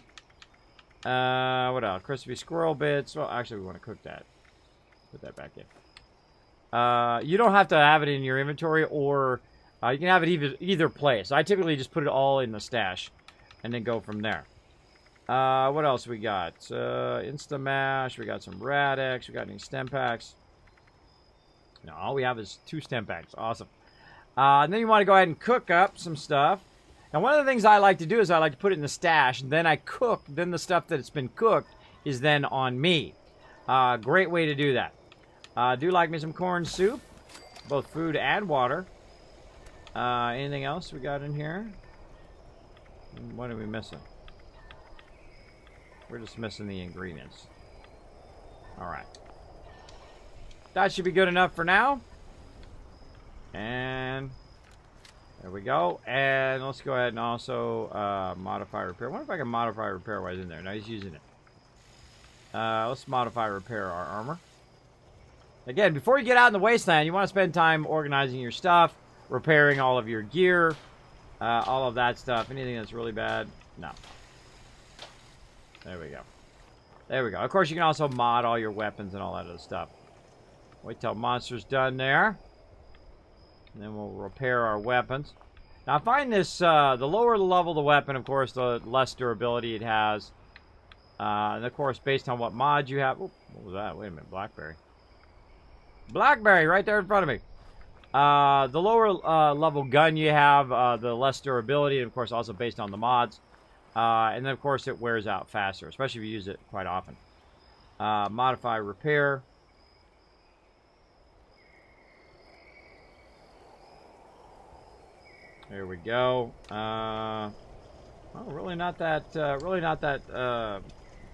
What else? Crispy squirrel bits. Well, actually, we want to cook that. Put that back in. You don't have to have it in your inventory, or you can have it either place. I typically just put it all in the stash, and then go from there. What else we got? Instamash. We got some Radix. We got any stem packs? No, all we have is 2 stem packs. Awesome. And then you want to go ahead and cook up some stuff. Now, one of the things I like to do is I like to put it in the stash, and then I cook. Then the stuff that's been cooked is then on me. Great way to do that. Do like me some corn soup, both food and water. Anything else we got in here? What are we missing? We're just missing the ingredients. All right. That should be good enough for now. And there we go. And let's go ahead and also modify repair. I wonder if I can modify repair while he's in there. No, he's using it. Let's modify repair our armor. Again, before you get out in the wasteland, you want to spend time organizing your stuff, repairing all of your gear, all of that stuff. Anything that's really bad, no. There we go. There we go. Of course, you can also mod all your weapons and all that other stuff. Wait till monster's done there. And then we'll repair our weapons. Now, I find this, the lower level the weapon, of course, the less durability it has. And, of course, based on what mod you have. Oop, what was that? Wait a minute. Blackberry. Blackberry right there in front of me. The lower level gun you have, the less durability. And, of course, also based on the mods. And then, of course, it wears out faster, especially if you use it quite often. Modify repair. There we go. Oh, really not that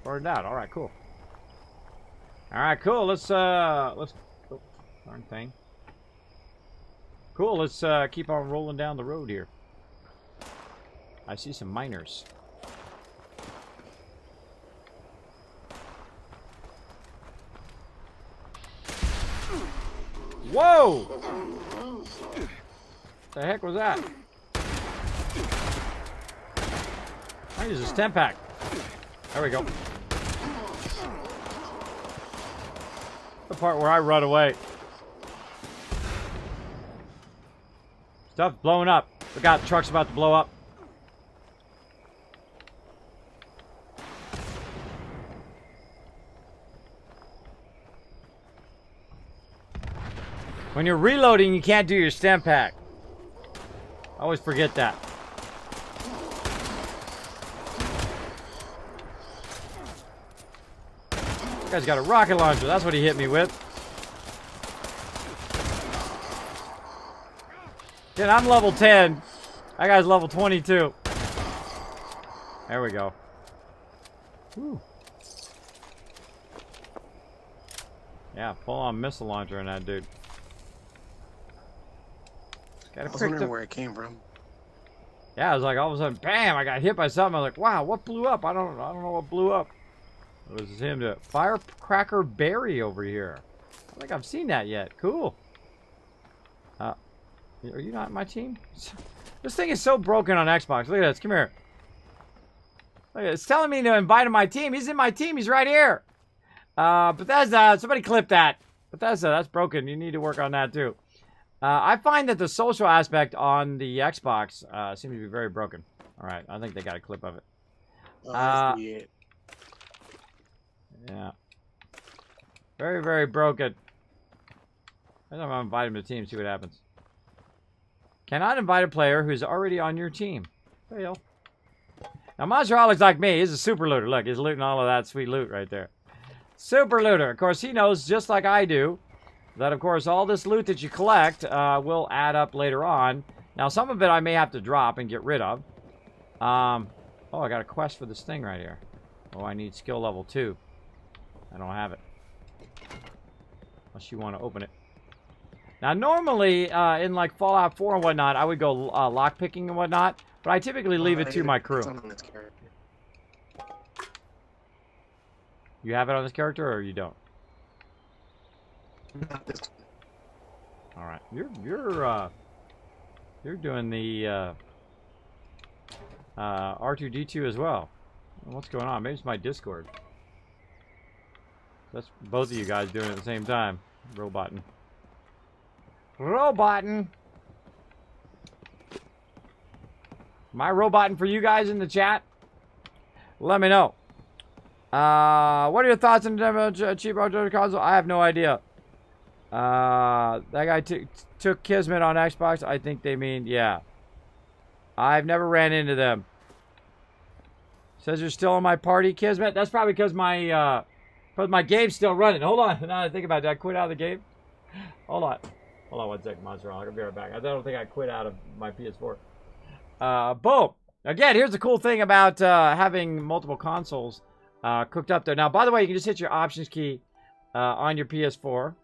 burned out. All right, cool. All right, cool. Let's oh, darn thing. Cool. Let's keep on rolling down the road here. I see some miners. Whoa! What the heck was that? I use this 10-pack. There we go. The part where I run away. Stuff blowing up. Forgot the truck's about to blow up. When you're reloading, you can't do your stem pack. I always forget that. This guy's got a rocket launcher. That's what he hit me with. Again, I'm level 10. That guy's level 22. There we go. Whew. Yeah, full-on missile launcher in that dude. I was wondering where it came from. Yeah, it was like all of a sudden, bam! I got hit by something. I was like, wow, what blew up? I don't know what blew up. It was him to Firecracker Berry over here. I don't think I've seen that yet. Cool. Are you not in my team? This thing is so broken on Xbox. Look at this. Come here. Look at it. It's telling me to invite him to my team. He's in my team. He's right here. Bethesda, somebody clip that. Bethesda, that's broken. You need to work on that too. I find that the social aspect on the Xbox seems to be very broken. All right, I think they got a clip of it. Yeah. Very, very broken. I think I'm going to invite him to the team, see what happens. Cannot invite a player who's already on your team. Fail. Now, Monsterholic's like me. He's a super looter. Look, he's looting all of that sweet loot right there. Super looter. Of course, he knows, just like I do, that, of course, all this loot that you collect will add up later on. Now, some of it I may have to drop and get rid of. Oh, I got a quest for this thing right here. Oh, I need skill level 2. I don't have it. Unless you want to open it. Now, normally, in like Fallout 4 and whatnot, I would go lockpicking and whatnot, but I typically leave it to my crew. You have it on this character, or you don't? Not this one. All right, you're doing the R2D2 as well. What's going on? Maybe it's my Discord. That's both of you guys doing it at the same time. Roboting. Roboting. Am I roboting for you guys in the chat? Let me know. What are your thoughts on the cheap outdoor console? I have no idea. That guy took Kismet on Xbox. I think they mean, yeah. I've never ran into them. Says you're still in my party, Kismet. That's probably because my game's still running. Hold on. Now that I think about it, did I quit out of the game? Hold on. Hold on 1 second, Monster. I'll be right back. I don't think I quit out of my PS4. Boom. Again, here's the cool thing about having multiple consoles cooked up there. Now, by the way, you can just hit your options key on your PS4.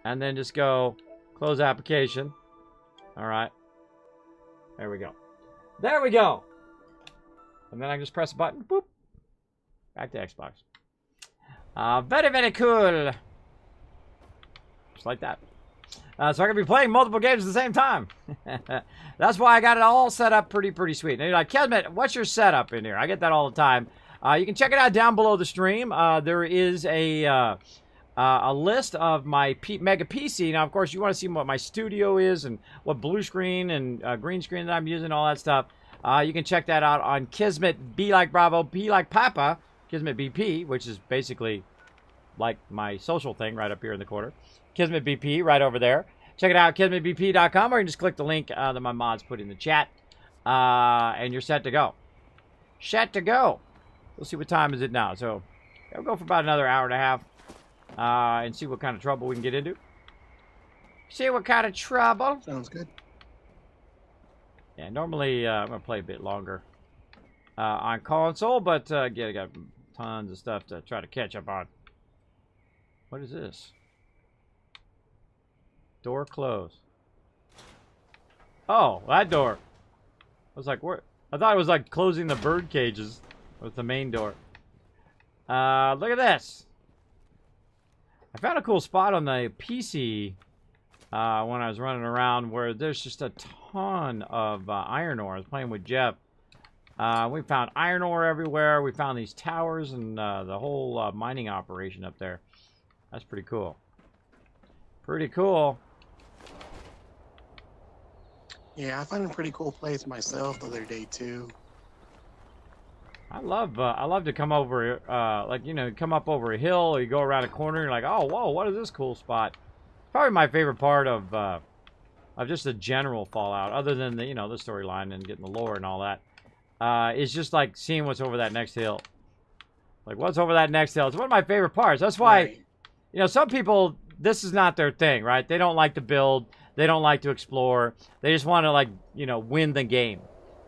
And then just go close application. All right. There we go. There we go. And then I can just press a button. Boop. Back to Xbox. Very, very cool. Just like that. So I can be playing multiple games at the same time. That's why I got it all set up pretty sweet. And you're like, Kismet, what's your setup in here? I get that all the time. You can check it out down below the stream. There is a list of my Mega PC. Now, of course, you want to see what my studio is and what blue screen and green screen that I'm using, all that stuff. You can check that out on Kismet, B like Bravo, P like Papa, Kismet BP, which is basically like my social thing right up here in the corner. Kismet BP right over there. Check it out, kismetbp.com, or you can just click the link that my mods put in the chat, and you're set to go. Set to go. We'll see what time is it now. So we'll go for about another hour and a half. And see what kind of trouble we can get into. See what kind of trouble. Sounds good. Yeah, normally I'm going to play a bit longer on console, but again, I got tons of stuff to try to catch up on. What is this? Door closed. Oh, that door. I was like, what? I thought it was like closing the bird cages with the main door. Look at this. I found a cool spot on the PC when I was running around where there's just a ton of iron ore. I was playing with Jeff. We found iron ore everywhere. We found these towers and the whole mining operation up there. That's pretty cool. Pretty cool. Yeah, I found a pretty cool place myself the other day too. I love to come over, like, you know, come up over a hill, or you go around a corner, and you're like, oh, whoa, what is this cool spot? Probably my favorite part of just the general Fallout, other than the, you know, the storyline and getting the lore and all that, is just like seeing what's over that next hill. Like, what's over that next hill? It's one of my favorite parts. That's why, Right. you know, some people, this is not their thing, right? They don't like to build. They don't like to explore. They just want to, like, you know, win the game.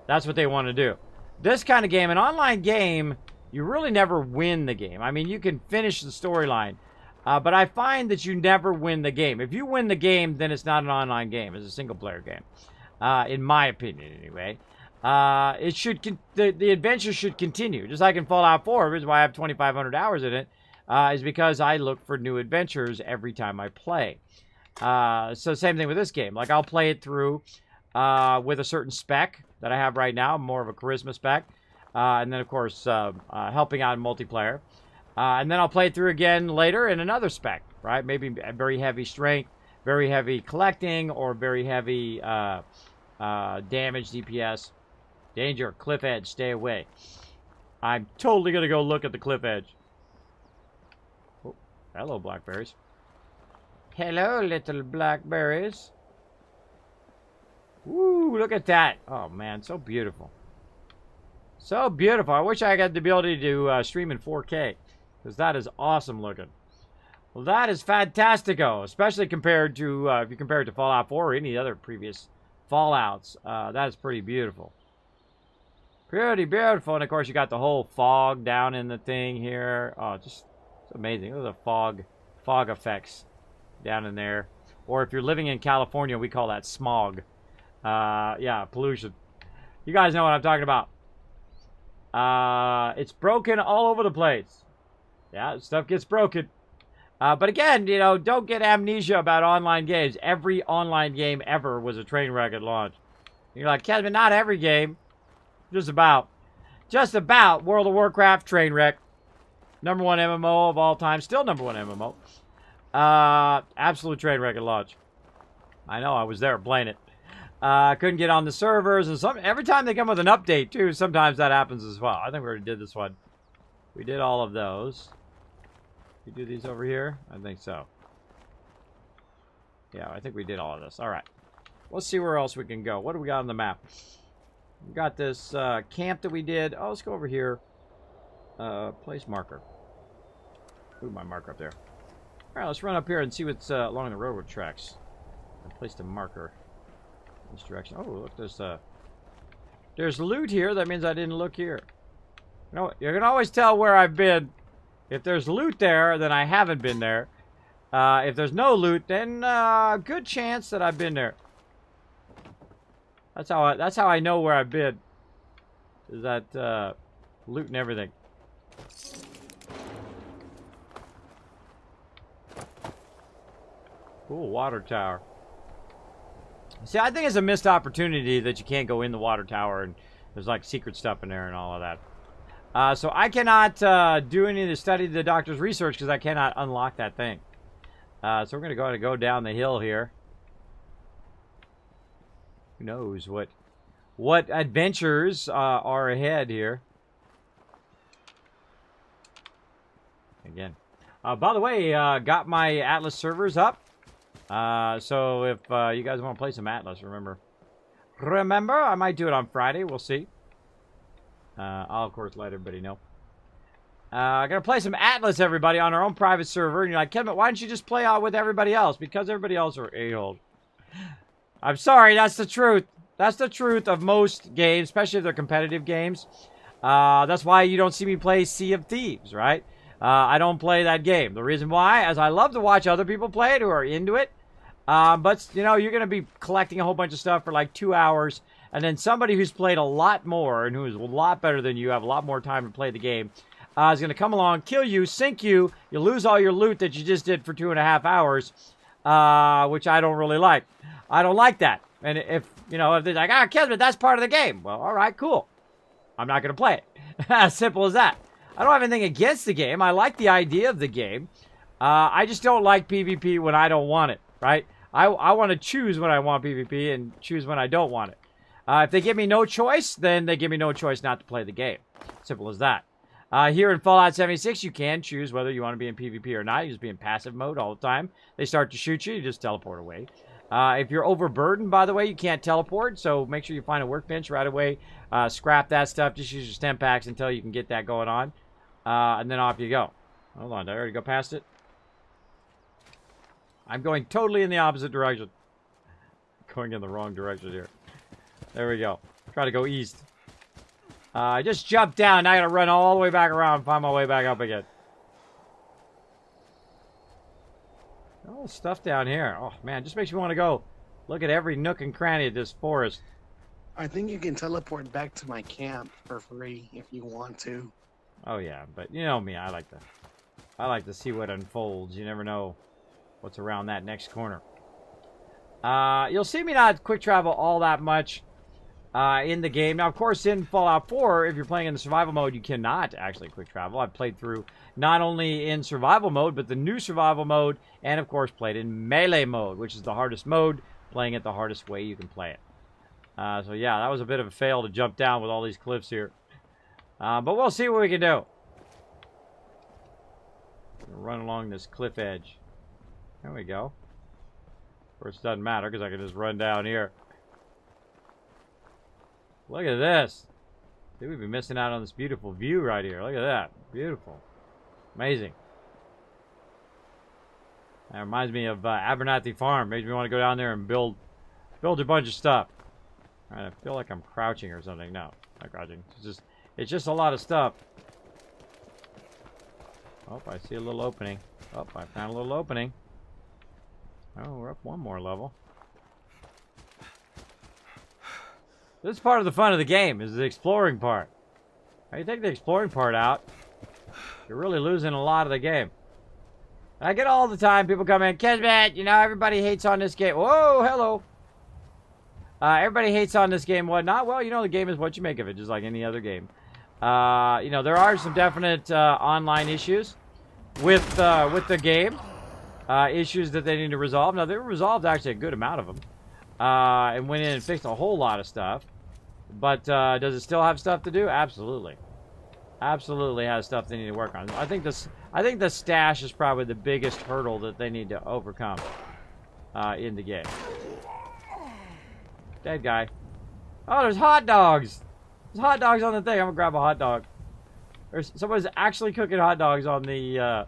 That's what they want to do. This kind of game, an online game, you really never win the game. I mean, you can finish the storyline, but I find that you never win the game. If you win the game, then it's not an online game. It's a single-player game, in my opinion, anyway. It should the adventure should continue, just like in Fallout 4. The reason why I have 2,500 hours in it is because I look for new adventures every time I play. So same thing with this game. Like, I'll play it through with a certain spec that I have right now, more of a charisma spec, and then of course helping out in multiplayer, and then I'll play it through again later in another spec, right? Maybe a very heavy strength, very heavy collecting, or very heavy damage, DPS. Danger, cliff edge, stay away. I'm totally gonna go look at the cliff edge. Oh, hello, blackberries. Hello, little blackberries. Woo, look at that. Oh, man, so beautiful. So beautiful. I wish I had the ability to stream in 4K, because that is awesome looking. Well, that is fantastico, especially compared to, if you compare it to Fallout 4 or any other previous Fallouts. That is pretty beautiful. Pretty beautiful. And, of course, you got the whole fog down in the thing here. Oh, just it's amazing. Look at the fog effects down in there. Or if you're living in California, we call that smog. Yeah, pollution. You guys know what I'm talking about. It's broken all over the place. Yeah, stuff gets broken. But again, you know, don't get amnesia about online games. Every online game ever was a train wreck at launch. You're like, Kevin, not every game. Just about. Just about. World of Warcraft, train wreck. #1 MMO of all time. Still #1 MMO. Absolute train wreck at launch. I know, I was there playing it. Couldn't get on the servers. And every time they come with an update, too, sometimes that happens as well. I think we already did this one. We did all of those. We do these over here? I think so. Yeah, I think we did all of this. All right. Let's see where else we can go. What do we got on the map? We got this camp that we did. Oh, let's go over here. Place marker. Ooh, my marker up there. All right, let's run up here and see what's along the railroad tracks. I placed a marker in this direction. Oh, look, there's loot here. That means I didn't look here. You know, you can always tell where I've been. If there's loot there, then I haven't been there. If there's no loot, then good chance that I've been there. That's how I know where I've been. Is that loot and everything. Cool water tower. See, I think it's a missed opportunity that you can't go in the water tower and there's like secret stuff in there and all of that. So I cannot do any of the study of the doctor's research because I cannot unlock that thing. So we're going to go down the hill here. Who knows what adventures are ahead here. Again. By the way, got my Atlas servers up. So if you guys want to play some Atlas, remember, I might do it on Friday. We'll see. I'll, of course, let everybody know. I'm going to play some Atlas, everybody, on our own private server. And you're like, Kevin, why don't you just play out with everybody else? Because everybody else are a-holes. I'm sorry, that's the truth. That's the truth of most games, especially if they're competitive games. That's why you don't see me play Sea of Thieves, right? I don't play that game. The reason why is I love to watch other people play it who are into it. But, you know, you're going to be collecting a whole bunch of stuff for like 2 hours. And then somebody who's played a lot more and who is a lot better than you, have a lot more time to play the game, is going to come along, kill you, sink you. You lose all your loot that you just did for 2.5 hours, which I don't really like. I don't like that. And if, you know, if they're like, Kismet, that's part of the game. Well, all right, cool. I'm not going to play it. As simple as that. I don't have anything against the game. I like the idea of the game. I just don't like PvP when I don't want it, right? I want to choose when I want PvP and choose when I don't want it. If they give me no choice, then they give me no choice not to play the game. Simple as that. Here in Fallout 76, you can choose whether you want to be in PvP or not. You just be in passive mode all the time. They start to shoot you, you just teleport away. If you're overburdened, by the way, you can't teleport, so make sure you find a workbench right away. Scrap that stuff. Just use your stem packs until you can get that going on. And then off you go. Hold on, did I already go past it? I'm going totally in the opposite direction. Going in the wrong direction here. There we go. Try to go east. I just jumped down. Now I gotta run all the way back around and find my way back up again. Oh, stuff down here. Oh, man, just makes me want to go look at every nook and cranny of this forest. I think you can teleport back to my camp for free if you want to. Oh, yeah, but you know me. I like to see what unfolds. You never know what's around that next corner. You'll see me not quick travel all that much in the game. Now, of course, in Fallout 4, if you're playing in the survival mode, you cannot actually quick travel. I've played through not only in survival mode, but the new survival mode, and, of course, played in melee mode, which is the hardest mode, playing it the hardest way you can play it. So, yeah, that was a bit of a fail to jump down with all these cliffs here. But we'll see what we can do. Run along this cliff edge. There we go. Of course, it doesn't matter because I can just run down here. Look at this. See, we've been missing out on this beautiful view right here. Look at that. Beautiful. Amazing. That reminds me of Abernathy Farm. Makes me want to go down there and build a bunch of stuff. All right, I feel like I'm crouching or something. No, not crouching. It's just a lot of stuff. Oh, I see a little opening. Oh, I found a little opening. Oh, we're up one more level. This is part of the fun of the game, is the exploring part. Now, you take the exploring part out, you're really losing a lot of the game. I get all the time, people come in, Kismet, you know, everybody hates on this game. Whoa, hello. Everybody hates on this game, whatnot. Well, you know, the game is what you make of it, just like any other game. You know, there are some definite online issues with the game. Issues that they need to resolve. Now, they resolved actually a good amount of them. And went in and fixed a whole lot of stuff. But does it still have stuff to do? Absolutely. Absolutely has stuff they need to work on. I think the stash is probably the biggest hurdle that they need to overcome in the game. Dead guy. Oh, there's hot dogs. There's hot dogs on the thing. I'm gonna grab a hot dog. Someone's actually cooking hot dogs on the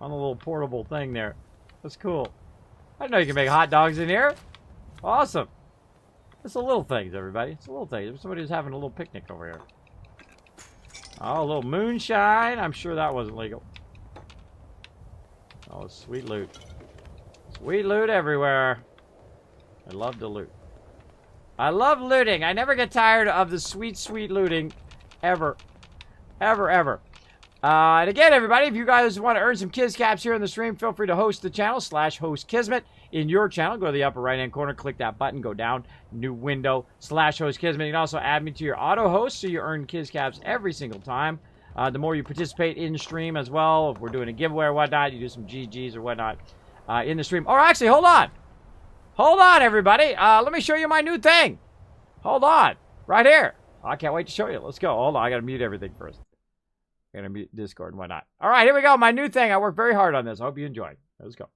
little portable thing there. That's cool. I didn't know you can make hot dogs in here. Awesome. It's the little things, everybody. It's the little things. Somebody's having a little picnic over here. Oh, a little moonshine. I'm sure that wasn't legal. Oh, sweet loot. Sweet loot everywhere. I love to loot. I love looting. I never get tired of the sweet, sweet looting. Ever. Ever, ever. And again, everybody, if you guys want to earn some Kiz Caps here in the stream, feel free to host the channel, /host Kismet in your channel. Go to the upper right-hand corner, click that button, go down, new window, /host Kismet. You can also add me to your auto-host so you earn Kiz Caps every single time. The more you participate in stream as well, if we're doing a giveaway or whatnot, you do some GGs or whatnot in the stream. Or actually, hold on. Hold on, everybody. Let me show you my new thing. Hold on. Right here. I can't wait to show you. Let's go. Hold on. I got to mute everything first. I got to mute Discord and whatnot. All right, here we go. My new thing. I worked very hard on this. I hope you enjoy. Let's go.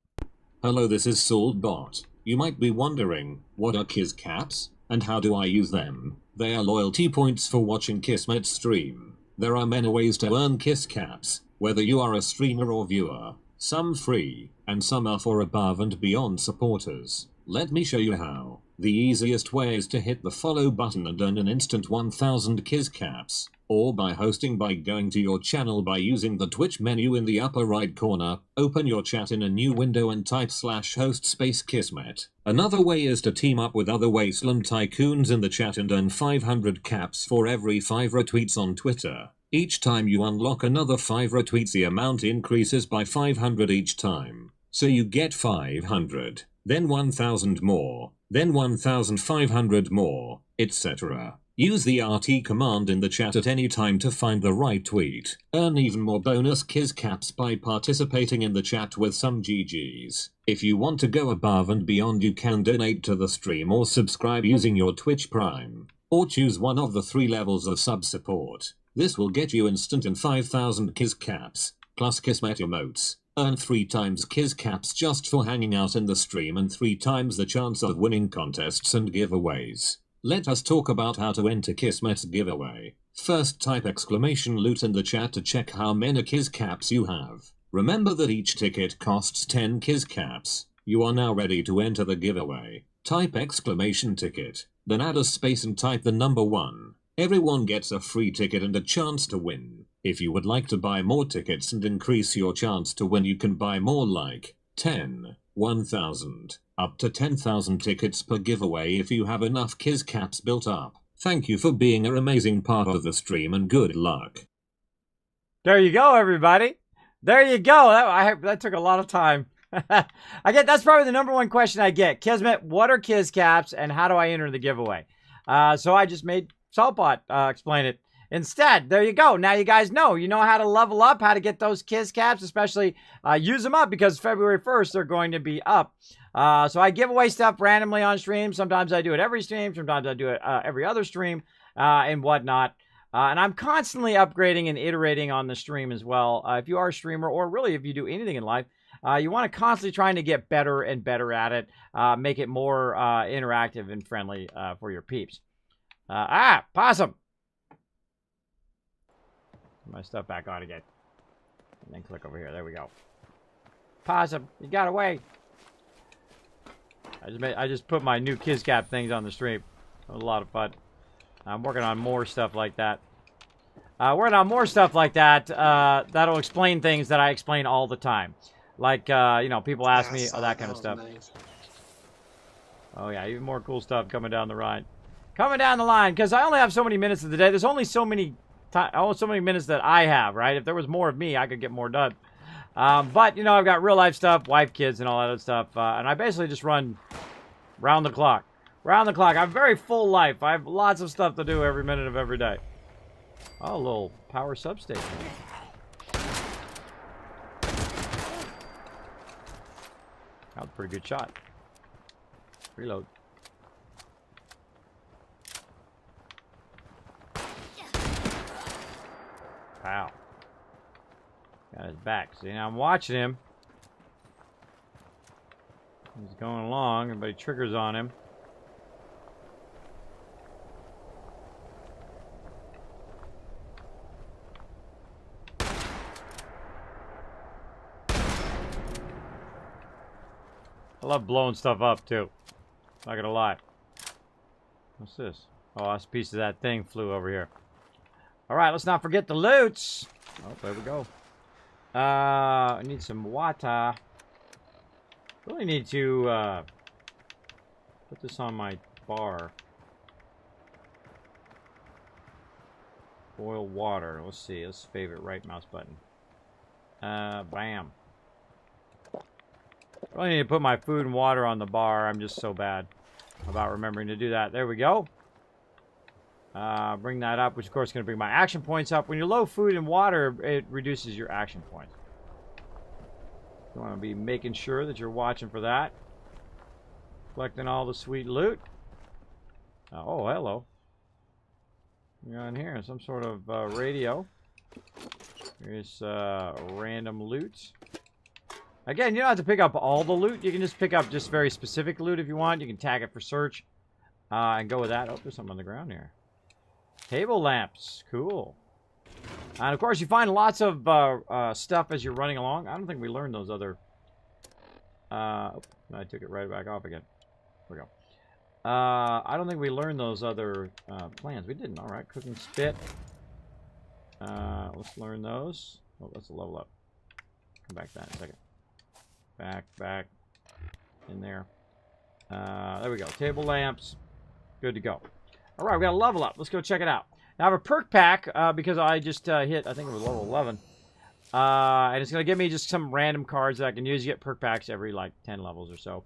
Hello, this is SaltBot. You might be wondering, what are Kiz Caps, and how do I use them? They are loyalty points for watching Kismet stream. There are many ways to earn Kiz Caps, whether you are a streamer or viewer. Some free, and some are for above and beyond supporters. Let me show you how. The easiest way is to hit the follow button and earn an instant 1000 Kiz Caps, or by hosting by going to your channel by using the Twitch menu in the upper right corner, open your chat in a new window and type /host space Kismet. Another way is to team up with other Wasteland Tycoons in the chat and earn 500 caps for every 5 retweets on Twitter. Each time you unlock another 5 retweets, the amount increases by 500 each time. So you get 500, then 1000 more, then 1500 more, etc. Use the RT command in the chat at any time to find the right tweet. Earn even more bonus Kiz Caps by participating in the chat with some GGs. If you want to go above and beyond, you can donate to the stream or subscribe using your Twitch Prime. Or choose one of the 3 levels of sub support. This will get you instant and 5000 Kiz Caps, plus Kismet emotes. Earn 3 times Kiz Caps just for hanging out in the stream and 3 times the chance of winning contests and giveaways. Let us talk about how to enter Kismet's giveaway. First, type !loot in the chat to check how many Kiz Caps you have. Remember that each ticket costs 10 Kiz Caps. You are now ready to enter the giveaway. Type !ticket, then add a space and type the number 1. Everyone gets a free ticket and a chance to win. If you would like to buy more tickets and increase your chance to win, you can buy more, like 10, 1000, up to 10,000 tickets per giveaway if you have enough Kiz Caps built up. Thank you for being an amazing part of the stream and good luck. There you go, everybody. There you go. That took a lot of time. That's probably the number 1 question I get. Kismet, what are Kiz Caps and how do I enter the giveaway? So I just made SaltBot explain it instead. There you go. Now you guys know. You know how to level up, how to get those Kiz Caps, especially use them up because February 1st they're going to be up. So I give away stuff randomly on stream. Sometimes I do it every stream. Sometimes I do it every other stream and whatnot. And I'm constantly upgrading and iterating on the stream as well. If you are a streamer or really if you do anything in life, you want to constantly trying to get better and better at it. Make it more interactive and friendly for your peeps. Possum. Put my stuff back on again. And then click over here. There we go. Possum, you got away. I just put my new Kiz Cap things on the stream. It was a lot of fun. I'm working on more stuff like that. That'll explain things that I explain all the time. Like, you know, people ask Yeah, I me saw that it. kind of was stuff. nice. Oh, yeah, even more cool stuff coming down the line. Coming down the line, because I only have so many minutes of the day. There's only so many minutes that I have, right? If there was more of me, I could get more done. But, you know, I've got real life stuff, wife, kids, and all that other stuff. And I basically just run round the clock. Round the clock. I have a very full life. I have lots of stuff to do every minute of every day. Oh, a little power substation. That was a pretty good shot. Reload. Wow. Got his back. See, now I'm watching him. He's going along. Everybody triggers on him. I love blowing stuff up, too. Not gonna lie. What's this? Oh, that's a piece of that thing flew over here. Alright, let's not forget the loots. Oh, there we go. I need some water. Really need to, put this on my bar. Boil water. Let's see. Let's favorite right mouse button. Bam. Really need to put my food and water on the bar. I'm just so bad about remembering to do that. There we go. Bring that up, which of course is going to bring my action points up. When you're low food and water, it reduces your action points. You want to be making sure that you're watching for that. Collecting all the sweet loot. Oh, hello. You're on here. Some sort of radio. Here's random loot. Again, you don't have to pick up all the loot. You can just pick up just very specific loot if you want. You can tag it for search. And go with that. Oh, there's something on the ground here. Table lamps. Cool. And, of course, you find lots of stuff as you're running along. I don't think we learned those other... I took it right back off again. There we go. I don't think we learned those other plans. We didn't. All right. Cooking spit. Let's learn those. Oh, that's a level up. Come back to that in a second. Back. In there. There we go. Table lamps. Good to go. All right, we got a level up. Let's go check it out. Now, I have a perk pack because I just hit, I think it was level 11. And it's going to give me just some random cards that I can use. You get perk packs every, like, 10 levels or so.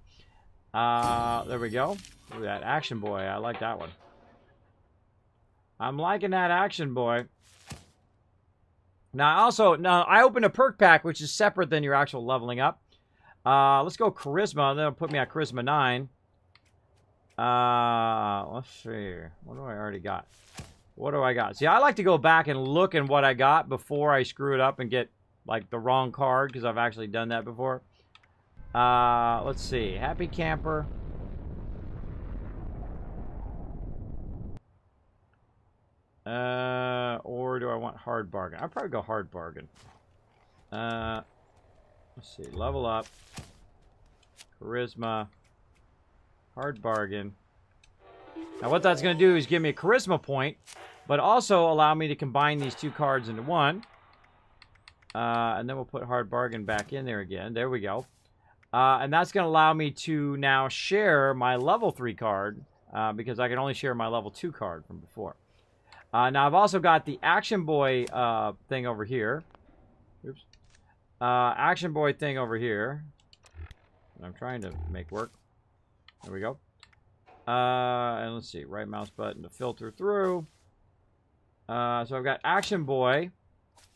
There we go. Look at that Action Boy. I like that one. I'm liking that Action Boy. Now, I opened a perk pack, which is separate than your actual leveling up. Let's go Charisma. That'll put me at Charisma 9. Let's see. What do I already got? What do I got? See, I like to go back and look at what I got before I screw it up and get, like, the wrong card, because I've actually done that before. Let's see. Happy Camper. Or do I want Hard Bargain? I'll probably go Hard Bargain. Let's see. Level up. Charisma. Hard Bargain. Now what that's going to do is give me a Charisma point, but also allow me to combine these two cards into one. And then we'll put Hard Bargain back in there again. There we go. And that's going to allow me to now share my level 3 card, because I can only share my level 2 card from before. Now I've also got the Action Boy thing over here. Oops. Action Boy thing over here. I'm trying to make work. There we go. And let's see. Right mouse button to filter through. So I've got Action Boy.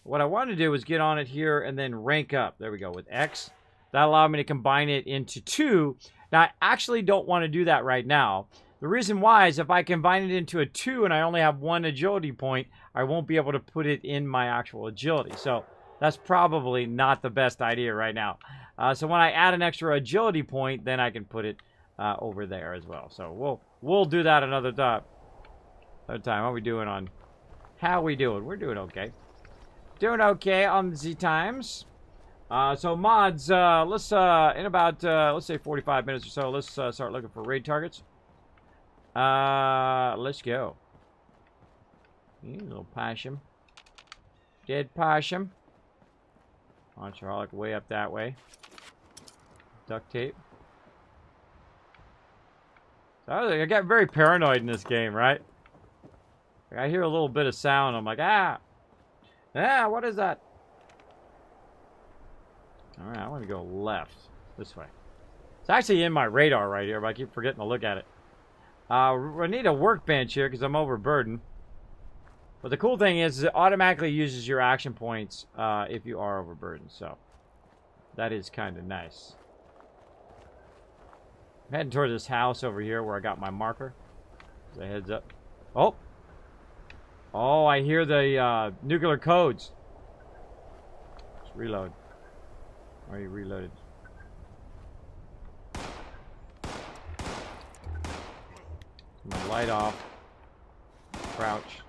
What I wanted to do was get on it here and then rank up. There we go. With X. That allowed me to combine it into 2. Now, I actually don't want to do that right now. The reason why is if I combine it into a 2 and I only have 1 agility point, I won't be able to put it in my actual agility. So that's probably not the best idea right now. So when I add an extra agility point, then I can put it over there as well. So we'll do that another time. How are we doing on? How we doing? We're doing okay. Doing okay on the times. So mods, let's in about let's say 45 minutes or so, let's start looking for raid targets. Let's go. Little possum. Dead possum. Launchaholic way up that way. Duct tape. So I get very paranoid in this game, right? Like I hear a little bit of sound. I'm like, ah! Ah, what is that? Alright, I want to go left. This way. It's actually in my radar right here, but I keep forgetting to look at it. I need a workbench here because I'm overburdened. But the cool thing is it automatically uses your action points if you are overburdened. So, that is kind of nice. I'm heading toward this house over here where I got my marker. So heads up. Oh! Oh, I hear the nuclear codes. Let's reload. Are you reloaded? My light off. Crouch.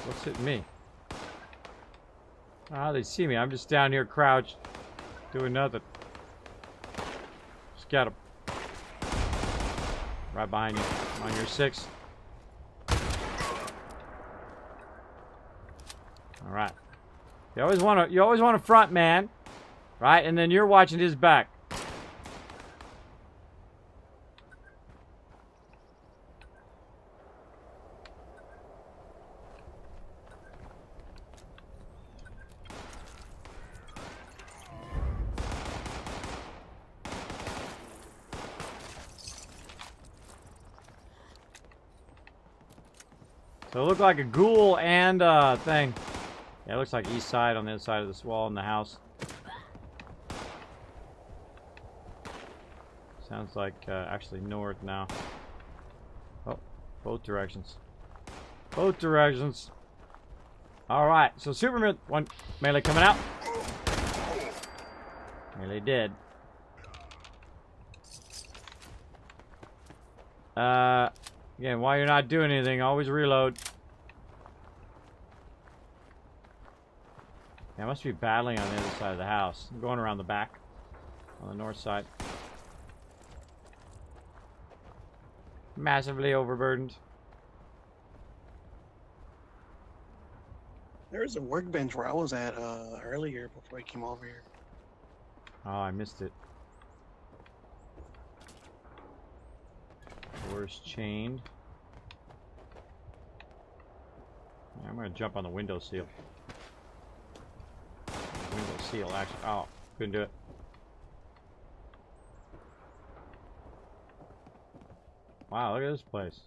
What's hitting me? Ah, they see me. I'm just down here crouched, doing nothing. Just got him. Right behind you. On your 6. All right. You always want to front man, right? And then you're watching his back. So it looked like a ghoul and thing. Yeah, it looks like east side on the other side of this wall in the house. Sounds like actually north now. Oh, both directions. Both directions. Alright, so Superman, one melee coming out. Melee dead. Again, while you're not doing anything, always reload. Yeah, I must be battling on the other side of the house. I'm going around the back. On the north side. Massively overburdened. There was a workbench where I was at earlier before I came over here. Oh, I missed it. Doors chained. Yeah, I'm gonna jump on the window seal. Window seal, actually. Oh, couldn't do it. Wow, look at this place.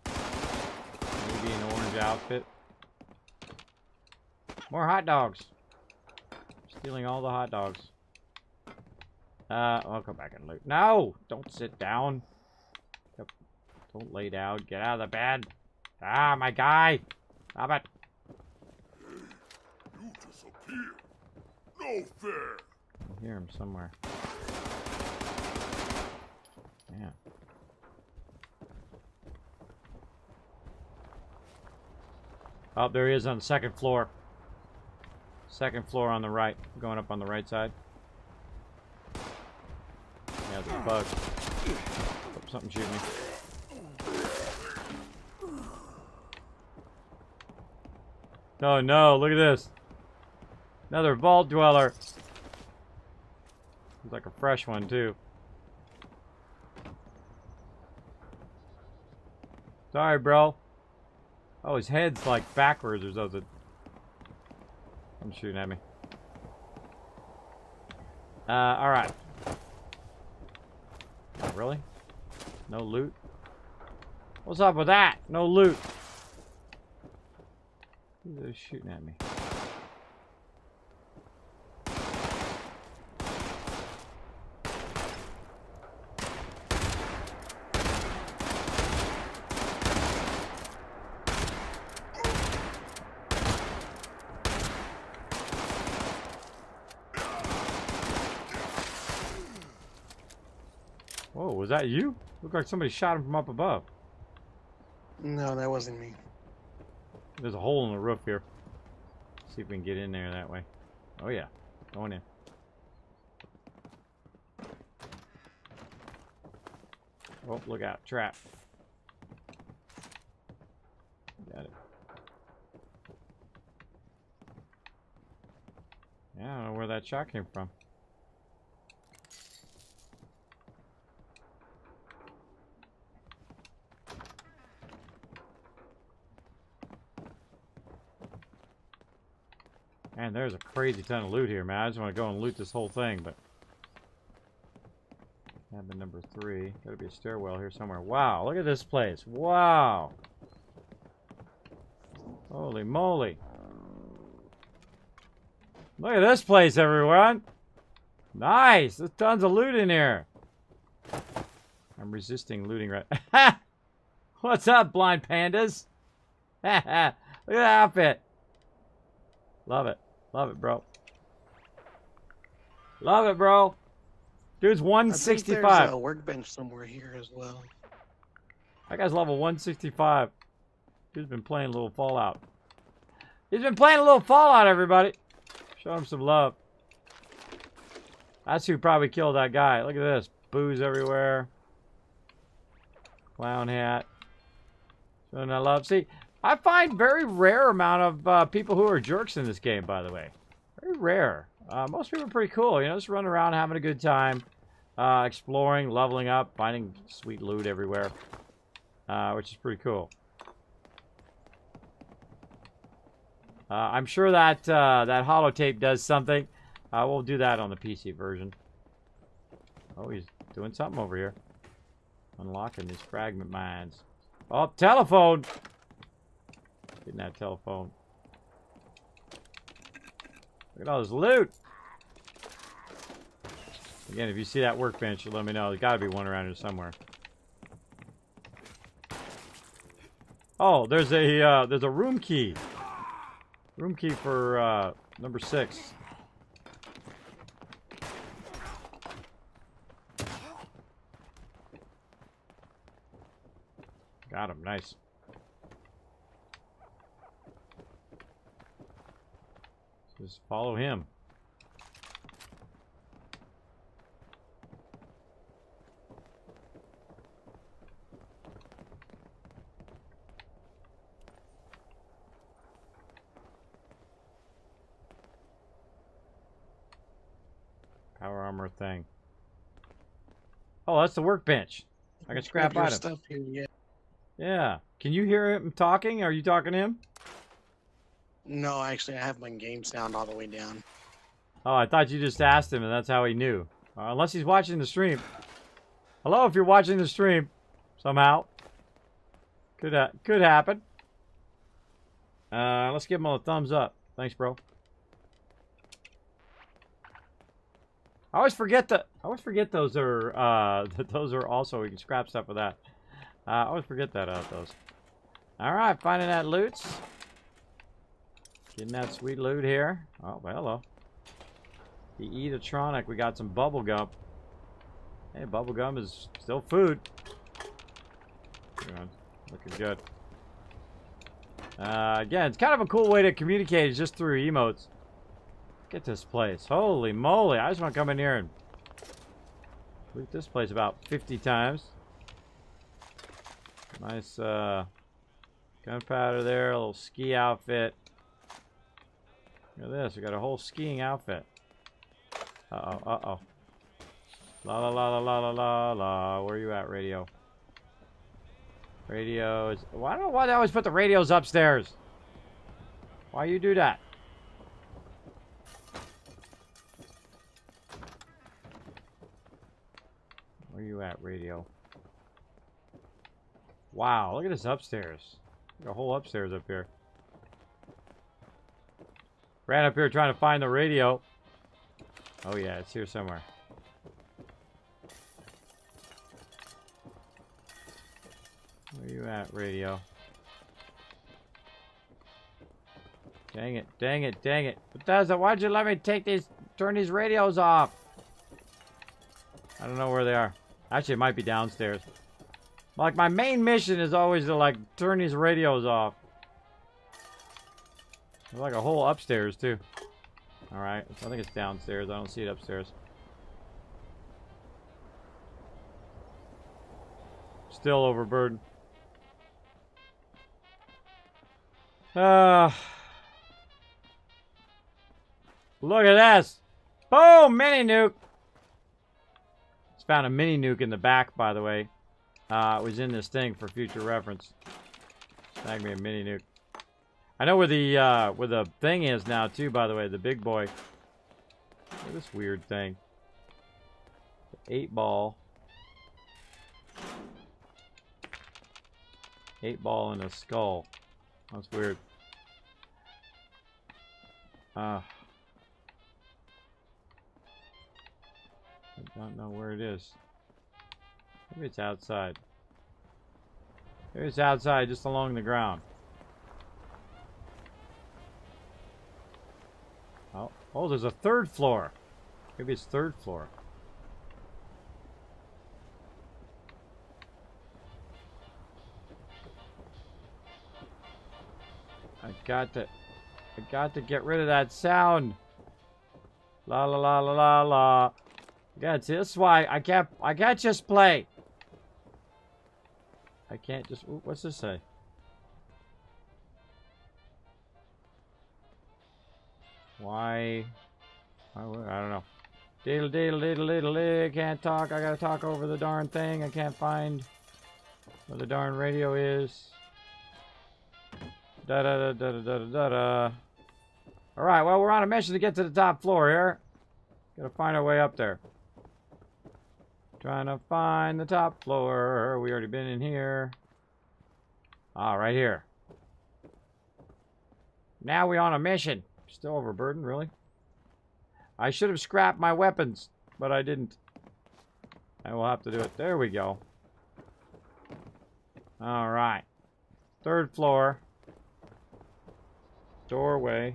Maybe an orange outfit. More hot dogs. Stealing all the hot dogs. I'll come back and loot. No! Don't sit down. Yep. Don't lay down. Get out of the bed. Ah, my guy! Stop it. You disappear. No fair. I hear him somewhere. Yeah. Oh, there he is on the second floor. Second floor on the right. Going up on the right side. Yeah, it's a bug. Oh, something shooting me. Oh no, look at this. Another vault dweller. Looks like a fresh one too. Sorry, bro. Oh, his head's like backwards or something. I'm shooting at me. Alright. Oh, really? No loot? What's up with that? No loot. Who's shooting at me? Whoa, was that you? Looked like somebody shot him from up above. No, that wasn't me. There's a hole in the roof here. See if we can get in there that way. Oh yeah, going in. Oh, look out. Trap. Got it. Yeah, I don't know where that shot came from. Man, there's a crazy ton of loot here, man. I just want to go and loot this whole thing, but... Cabin number 3. Gotta be a stairwell here somewhere. Wow, look at this place. Wow. Holy moly. Look at this place, everyone. Nice. There's tons of loot in here. I'm resisting looting right... What's up, blind pandas? Look at that outfit. Love it. Love it, bro. Love it, bro. Dude's 165. I think there's a workbench somewhere here as well. That guy's level 165. Dude's been playing a little Fallout. He's been playing a little Fallout, everybody. Show him some love. That's who probably killed that guy. Look at this. Booze everywhere. Clown hat. Showing that love. See, I find very rare amount of people who are jerks in this game, by the way. Very rare. Most people are pretty cool, you know, just running around having a good time, exploring, leveling up, finding sweet loot everywhere, which is pretty cool. I'm sure that that holotape does something. We'll do that on the PC version. Oh, he's doing something over here. Unlocking these fragment mines. Oh, telephone! Getting that telephone. Look at all this loot. Again, if you see that workbench, you let me know. There's got to be one around here somewhere. Oh, there's a room key. Room key for number 6. Got him. Nice. Just follow him. Power armor thing. Oh, that's the workbench. I can scrap Your items. stuff here, yeah. Yeah. Can you hear him talking? Are you talking to him? No, actually, I have my game sound all the way down. Oh, I thought you just asked him, and that's how he knew. Unless he's watching the stream. Hello, if you're watching the stream, somehow. Could happen. Let's give him a thumbs up. Thanks, bro. I always forget those are those are also, we can scrap stuff with that. I always forget that out those. All right, finding that loot. Getting that sweet loot here. Oh, well, hello. The Eatronic. We got some bubble gum. Hey, bubble gum is still food. Looking good. Again, it's kind of a cool way to communicate just through emotes. Get this place. Holy moly. I just want to come in here and loot this place about 50 times. Nice gunpowder there. A little ski outfit. Look at this. We got a whole skiing outfit. Uh-oh, uh-oh. La la la la la la la la. Where are you at, radio? Radio is... Well, I don't know why they always put the radios upstairs. Why you do that? Where you at, radio? Wow, look at this upstairs. Got a whole upstairs up here. Ran up here trying to find the radio. Oh yeah, it's here somewhere. Where you at, radio? Dang it, dang it, dang it. Bethesda, why'd you let me turn these radios off? I don't know where they are. Actually, it might be downstairs. Like, my main mission is always to, like, turn these radios off. There's like a whole upstairs, too. Alright, I think it's downstairs. I don't see it upstairs. Still overburdened. Look at this. Boom! Mini nuke. Just found a mini nuke in the back, by the way. It was in this thing for future reference. Snag me a mini nuke. I know where the thing is now too, by the way, the big boy. Look at this weird thing. The 8-ball. 8-ball in a skull. That's weird. I don't know where it is. Maybe it's outside. Maybe it's outside, just along the ground. Oh, there's a third floor. Maybe it's third floor. I got to get rid of that sound. La la la la la la. Yeah, see, this is why I can't just play. I can't just. Ooh, what's this say? Why? I don't know. Diddle diddle diddle diddle. Can't talk. I gotta talk over the darn thing. I can't find where the darn radio is. Da da da da da da da da. All right. Well, we're on a mission to get to the top floor here. Gotta find our way up there. Trying to find the top floor. We already been in here. Ah, right here. Now we're on a mission. Still overburdened, really? I should have scrapped my weapons, but I didn't. I will have to do it. There we go. All right. Third floor. Doorway.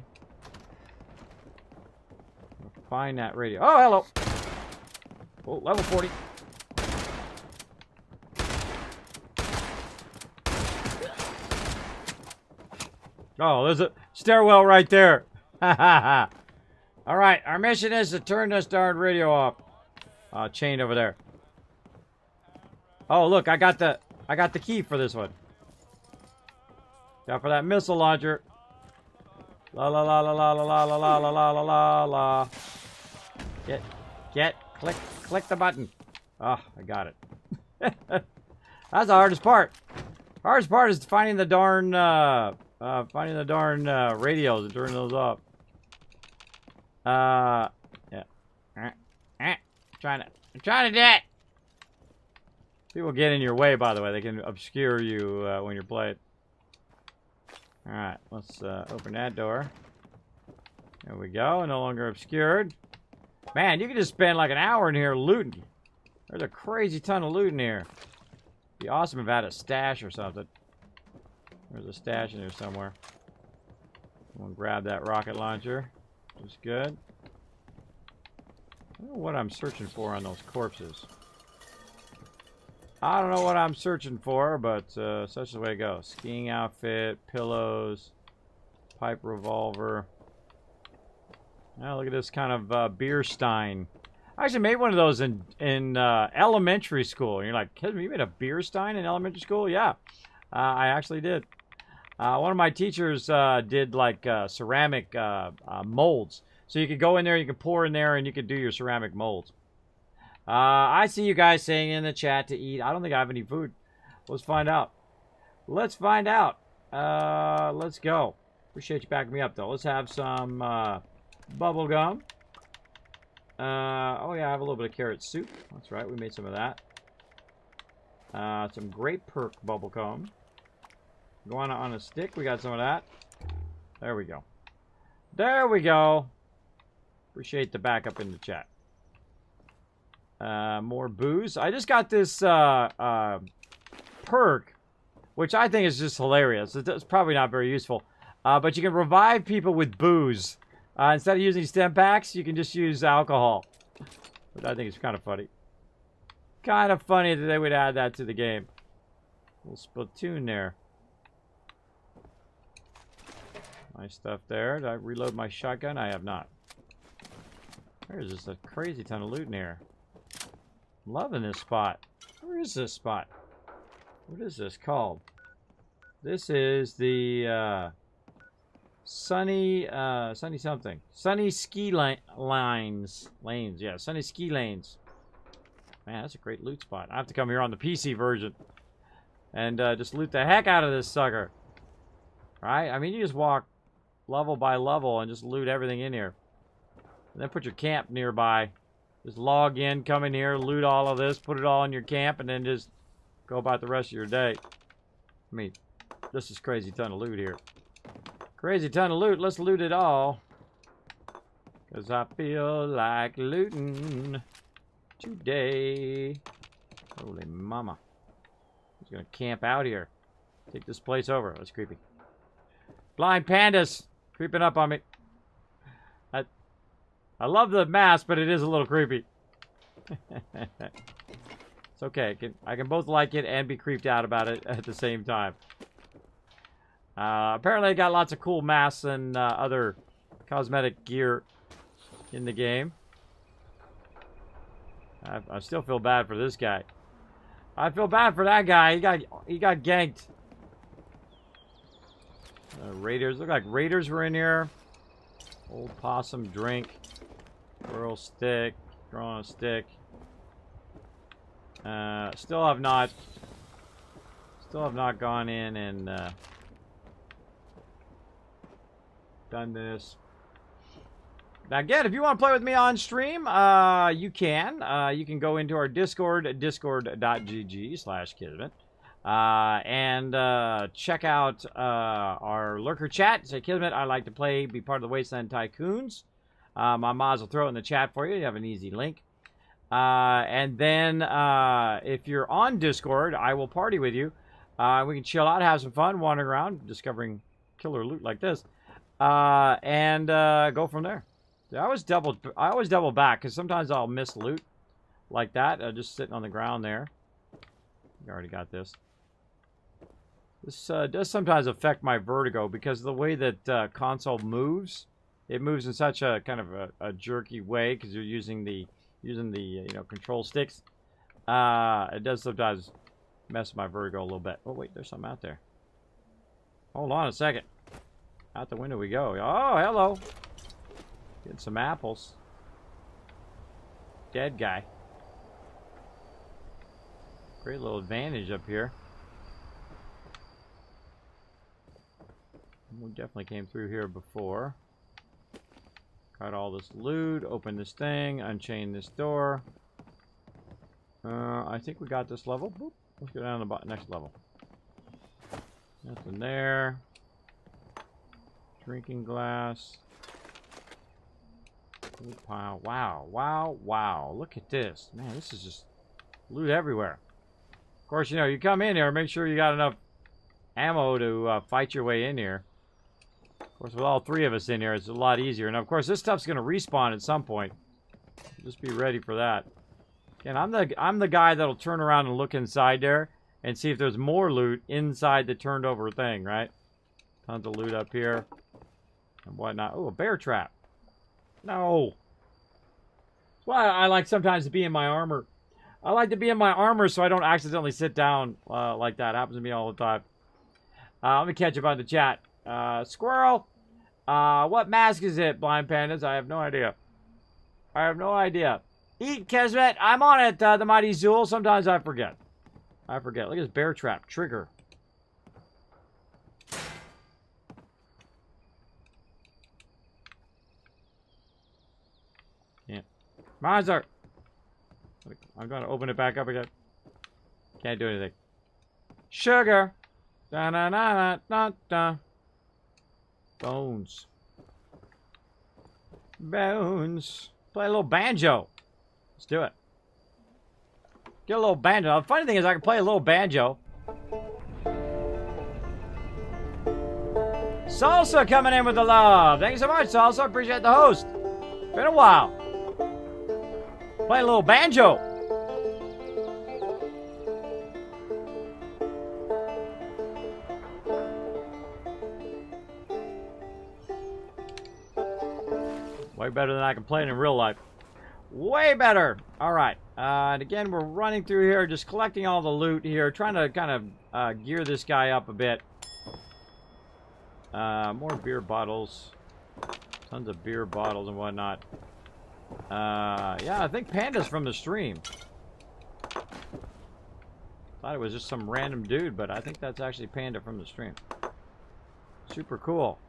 Find that radio. Oh, hello. Oh, level 40. Oh, there's a stairwell right there. Ha ha ha. All right, our mission is to turn this darn radio off. Chained over there. Oh, look, I got the key for this one. Got for that missile launcher. La la la la la la la la la la la la la. Click the button. Oh, I got it. That's the hardest part. Hardest part is finding the darn radios and turning those off. Yeah. I'm trying to do it. People get in your way, by the way. They can obscure you when you're playing. All right, let's open that door. There we go. No longer obscured. Man, you can just spend like an hour in here looting. There's a crazy ton of loot in here. Be awesome if I had a stash or something. There's a stash in there somewhere. I'm gonna grab that rocket launcher. That's good. I don't know what I'm searching for on those corpses. I don't know what I'm searching for, but such is the way it goes. Skiing outfit, pillows, pipe revolver. Now look at this kind of beer stein. I actually made one of those in elementary school. And you're like, Kismet, you made a beer stein in elementary school? Yeah, I actually did. One of my teachers did like ceramic molds. So you could go in there, you could pour in there, and you could do your ceramic molds. I see you guys saying in the chat to eat. I don't think I have any food. Let's find out. Let's find out. Let's go. Appreciate you backing me up, though. Let's have some bubble gum. Oh, yeah, I have a little bit of carrot soup. That's right, we made some of that. Some grape perk bubble gum. Guana on a stick. We got some of that. There we go. There we go. Appreciate the backup in the chat. More booze. I just got this perk, which I think is just hilarious. It's probably not very useful. But you can revive people with booze. Instead of using stem packs, you can just use alcohol. Which I think is kind of funny. Kind of funny that they would add that to the game. A little Splatoon there. Nice stuff there. Did I reload my shotgun? I have not. There's just a crazy ton of loot in here. Loving this spot. Where is this spot? What is this called? This is the Sunny something. Sunny ski lanes. Yeah, Sunny ski lanes. Man, that's a great loot spot. I have to come here on the PC version and just loot the heck out of this sucker. Right? I mean, you just walk level by level and just loot everything in here. And then put your camp nearby. Just log in, come in here, loot all of this, put it all in your camp, and then just go about the rest of your day. I mean, this is crazy ton of loot here. Crazy ton of loot. Let's loot it all. Because I feel like looting today. Holy mama. He's going to camp out here. Take this place over. That's creepy. Blind pandas creeping up on me. I love the mask, but it is a little creepy. It's okay. I can both like it and be creeped out about it at the same time. Apparently, I got lots of cool masks and other cosmetic gear in the game. I still feel bad for this guy. I feel bad for that guy. He got ganked. Raiders. Look like raiders were in here. Old possum drink. Whirl stick. Draw a stick. Still have not gone in and done this. Now again, if you want to play with me on stream, you can. You can go into our Discord, discord.gg/Kismet, and check out our lurker chat. Say, Kismet, I'd like to play, be part of the Wasteland Tycoons. My mods will throw it in the chat for you. You have an easy link. And then if you're on Discord, I will party with you. We can chill out, have some fun, wandering around, discovering killer loot like this, and go from there. I always double back because sometimes I'll miss loot like that, just sitting on the ground there. You already got this. This does sometimes affect my vertigo because of the way that console moves. It moves in such a kind of a jerky way because you're using the control sticks. It does sometimes mess with my vertigo a little bit. Oh wait, there's something out there. Hold on a second. Out the window we go. Oh, hello. Getting some apples. Dead guy. Great little advantage up here. We definitely came through here before. Got all this loot, open this thing, unchain this door. I think we got this level. Boop. Let's go down to the next level. Nothing there. Drinking glass. Loot pile. Wow, wow, wow. Look at this. Man, this is just loot everywhere. Of course, you come in here, make sure you got enough ammo to fight your way in here. Of course, with all three of us in here, it's a lot easier. And of course, this stuff's going to respawn at some point. Just be ready for that. And I'm the guy that'll turn around and look inside there and see if there's more loot inside the turned over thing, right? Tons of loot up here and whatnot. Oh, a bear trap. No. That's why I like sometimes to be in my armor. I like to be in my armor so I don't accidentally sit down like that. Happens to me all the time. Let me catch up on the chat. Squirrel. What mask is it, Blind Pandas? I have no idea. I have no idea. Eat, Kismet. I'm on it, the Mighty Zool. Sometimes I forget. Look at this bear trap. Trigger. Yeah. Monster. I'm going to open it back up again. Can't do anything. Sugar. Da-na-na-na-na-na. Bones. Bones. Play a little banjo. Let's do it. Get a little banjo. The funny thing is I can play a little banjo. Salsa coming in with the love. Thank you so much, Salsa. Appreciate the host. Been a while. Play a little banjo. Way better than I can play it in real life. Way better. All right. And again, we're running through here, just collecting all the loot here, trying to kind of gear this guy up a bit. More beer bottles. Tons of beer bottles and whatnot. Yeah, I think Panda's from the stream. Thought it was just some random dude, but I think that's actually Panda from the stream. Super cool.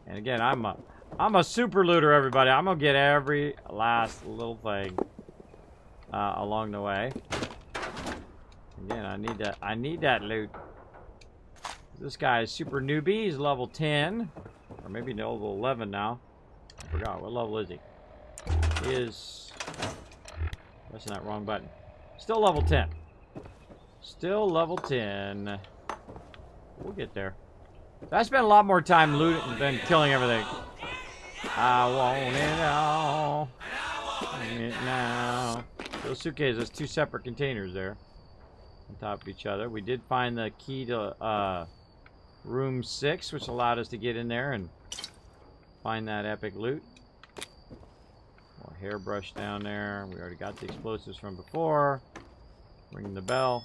And again, I'm a super looter, everybody. I'm gonna get every last little thing along the way. Again, I need that loot. This guy is super newbie. He's level 10, or maybe level 11 now. I forgot what level is he. He is. Pressing that wrong button. Still level 10. Still level 10. We'll get there. I spent a lot more time looting than killing everything. I want it all. I want it now. Those suitcases, there's 2 separate containers there. On top of each other. We did find the key to room 6, which allowed us to get in there and find that epic loot. More hairbrush down there. We already got the explosives from before. Ring the bell.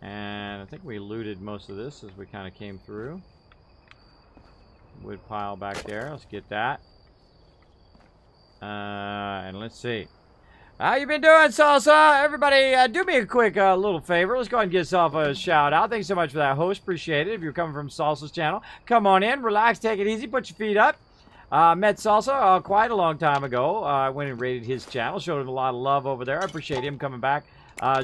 And I think we looted most of this as we kind of came through. Wood pile back there. Let's get that. And let's see. How you been doing, Salsa? Everybody, do me a quick little favor. Let's go ahead and give yourself a shout out. Thanks so much for that, host. Appreciate it. If you're coming from Salsa's channel, come on in, relax, take it easy, put your feet up. Met Salsa quite a long time ago. I went and raided his channel, showed him a lot of love over there. I appreciate him coming back,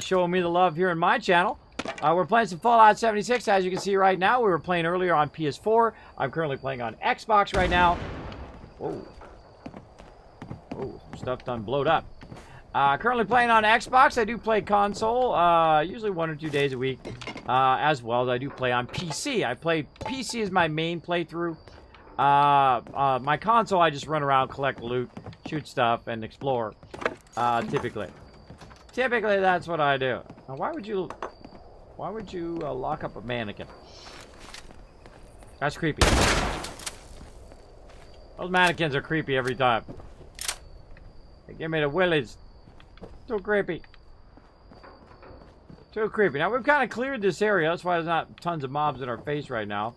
showing me the love here in my channel. We're playing some Fallout 76, as you can see right now. We were playing earlier on PS4. I'm currently playing on Xbox right now. Whoa. Oh, some stuff done blowed up. Currently playing on Xbox. I do play console, usually 1 or 2 days a week, as well as I do play on PC. I play PC as my main playthrough. My console, I just run around, collect loot, shoot stuff, and explore, typically. Typically, that's what I do. Now, why would you lock up a mannequin? That's creepy. Those mannequins are creepy every time. They give me the willies. Too creepy. Too creepy. Now, we've kind of cleared this area. That's why there's not tons of mobs in our face right now.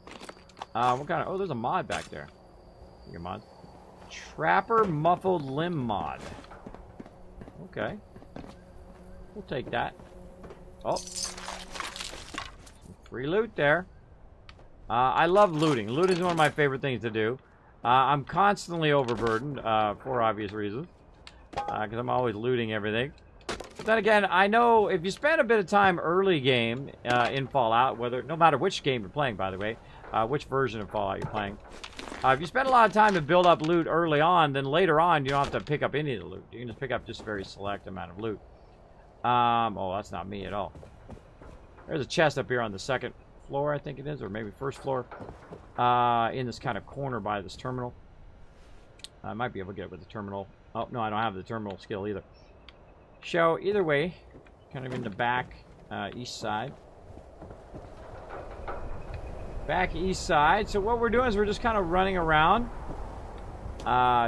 What kind of... Oh, there's a mod back there. Your mod. Trapper Muffled Limb mod. Okay. We'll take that. Oh. Some free loot there. I love looting. Looting is one of my favorite things to do. I'm constantly overburdened, for obvious reasons. Because I'm always looting everything. But then again, I know if you spend a bit of time early game in Fallout, no matter which game you're playing, by the way, which version of Fallout you're playing, if you spend a lot of time to build up loot early on, then later on you don't have to pick up any of the loot. You can just pick up just a very select amount of loot. Oh, that's not me at all. There's a chest up here on the 2nd floor, I think it is, or maybe 1st floor, in this kind of corner by this terminal. I might be able to get it with the terminal. Oh, no, I don't have the terminal skill either. So, either way, kind of in the back east side. Back east side. So what we're doing is we're just kind of running around,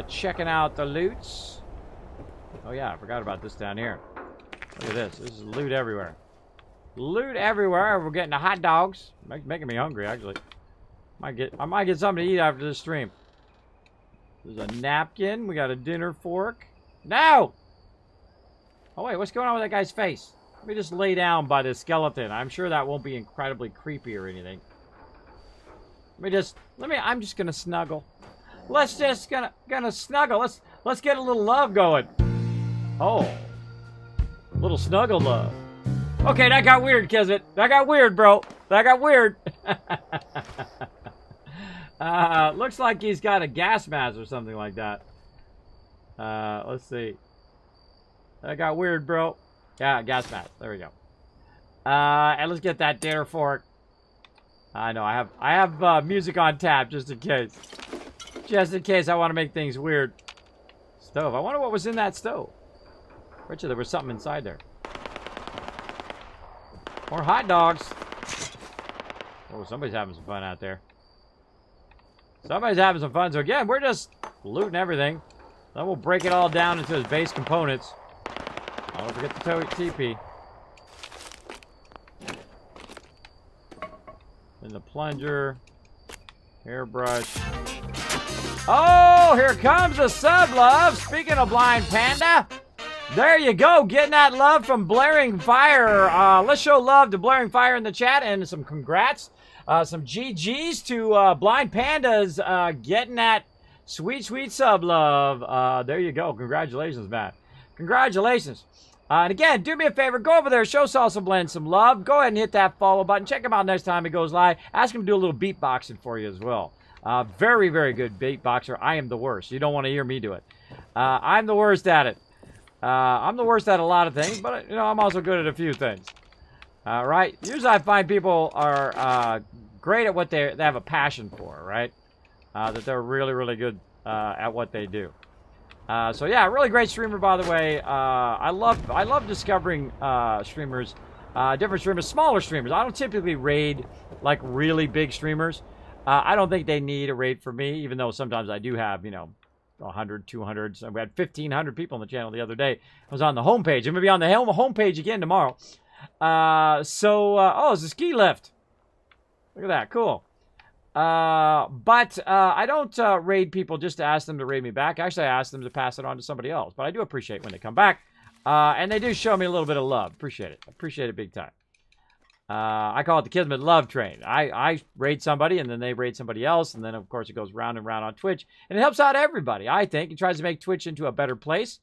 checking out the loots. Oh, yeah, I forgot about this down here. Look at this. This is loot everywhere. Loot everywhere. We're getting the hot dogs. Making me hungry, actually. I might get something to eat after this stream. There's a napkin. We got a dinner fork. No! Oh, wait. What's going on with that guy's face? Let me just lay down by the skeleton. I'm sure that won't be incredibly creepy or anything. I'm just gonna snuggle. Let's just gonna snuggle. Let's get a little love going. Oh. A little snuggle love. Okay, that got weird, Kismet. That got weird, bro. That got weird. Looks like he's got a gas mask or something like that. Let's see. That got weird, bro. Yeah, gas mask. There we go. And let's get that dinner fork. I know, I have music on tap just in case. Just in case I want to make things weird. Stove. I wonder what was in that stove. Bet you there was something inside there. More hot dogs. Oh, somebody's having some fun out there. Somebody's having some fun. So again, we're just looting everything. Then we'll break it all down into its base components. Don't forget the TP. Then the plunger. Hairbrush. Oh, here comes the sub love. Speaking of Blind Panda. There you go. Getting that love from Blaring Fire. Let's show love to Blaring Fire in the chat. And some congrats. Some GGs to Blind Pandas getting that sweet, sweet sub love. There you go. Congratulations, man. Congratulations. And again, do me a favor. Go over there. Show Salsa Blend some love. Go ahead and hit that follow button. Check him out next time he goes live. Ask him to do a little beatboxing for you as well. Very, very good beatboxer. I am the worst. You don't want to hear me do it. I'm the worst at it. I'm the worst at a lot of things, but, you know, I'm also good at a few things. Right? Usually I find people are great at what they have a passion for, right? That they're really, really good at what they do. So yeah, really great streamer, by the way. I love discovering streamers, different streamers, smaller streamers. I don't typically raid like really big streamers. I don't think they need a raid for me, even though sometimes I do have, you know, 100, 200. So we had 1,500 people on the channel the other day. I was on the homepage. I'm gonna be on the homepage again tomorrow. Oh, it's a ski lift. Look at that, cool. But I don't raid people just to ask them to raid me back. Actually, I ask them to pass it on to somebody else. But I do appreciate when they come back. And they do show me a little bit of love. Appreciate it. Appreciate it big time. I call it the Kismet love train. I raid somebody, and then they raid somebody else. And then, of course, it goes round and round on Twitch. And it helps out everybody, I think. It tries to make Twitch into a better place.